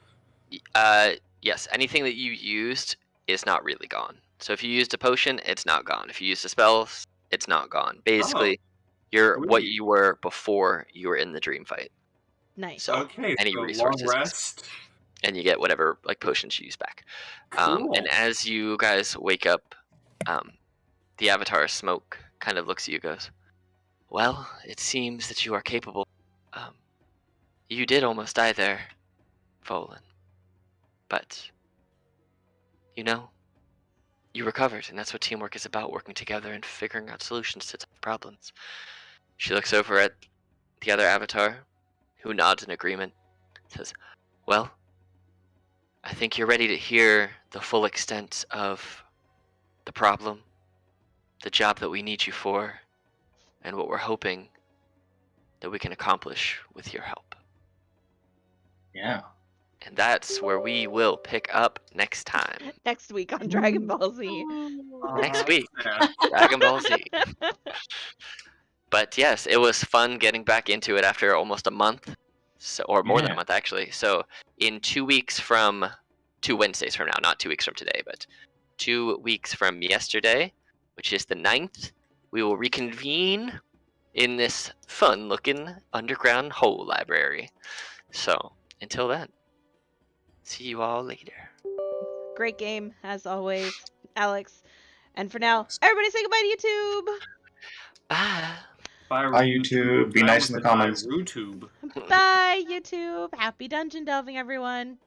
Yes, anything that you used is not really gone. So if you used a potion, it's not gone. If you used a spell, it's not gone. Basically, you're what Sweet. you were before you were in the dream fight. nice. So Okay, any so resources. long rest. and you get whatever like potions you use back. Cool. And as you guys wake up, the avatar Smoke kind of looks at you, goes, "Well, it seems that you are capable. You did almost die there, Volan, but you know, you recovered, and that's what teamwork is about: working together and figuring out solutions to tough problems." She looks over at the other avatar, who nods in agreement, says, "Well, I think you're ready to hear the full extent of the problem, the job that we need you for, and what we're hoping that we can accomplish with your help." Yeah. And that's where we will pick up next time. Next week on Dragon Ball Z. Next week, Yeah. Dragon Ball Z. But yes, it was fun getting back into it after almost a month, or more than a Yeah. month actually. So in 2 weeks from 2 Wednesdays from now, not 2 weeks from today, but 2 weeks from yesterday, which is the 9th, we will reconvene in this fun-looking underground hole library. So until then, see you all later. Great game, as always, Alex. And for now, everybody say goodbye to YouTube. Bye. Bye, YouTube. Be I nice almost in the said bye, comments. YouTube. Bye, YouTube. Happy dungeon delving, everyone.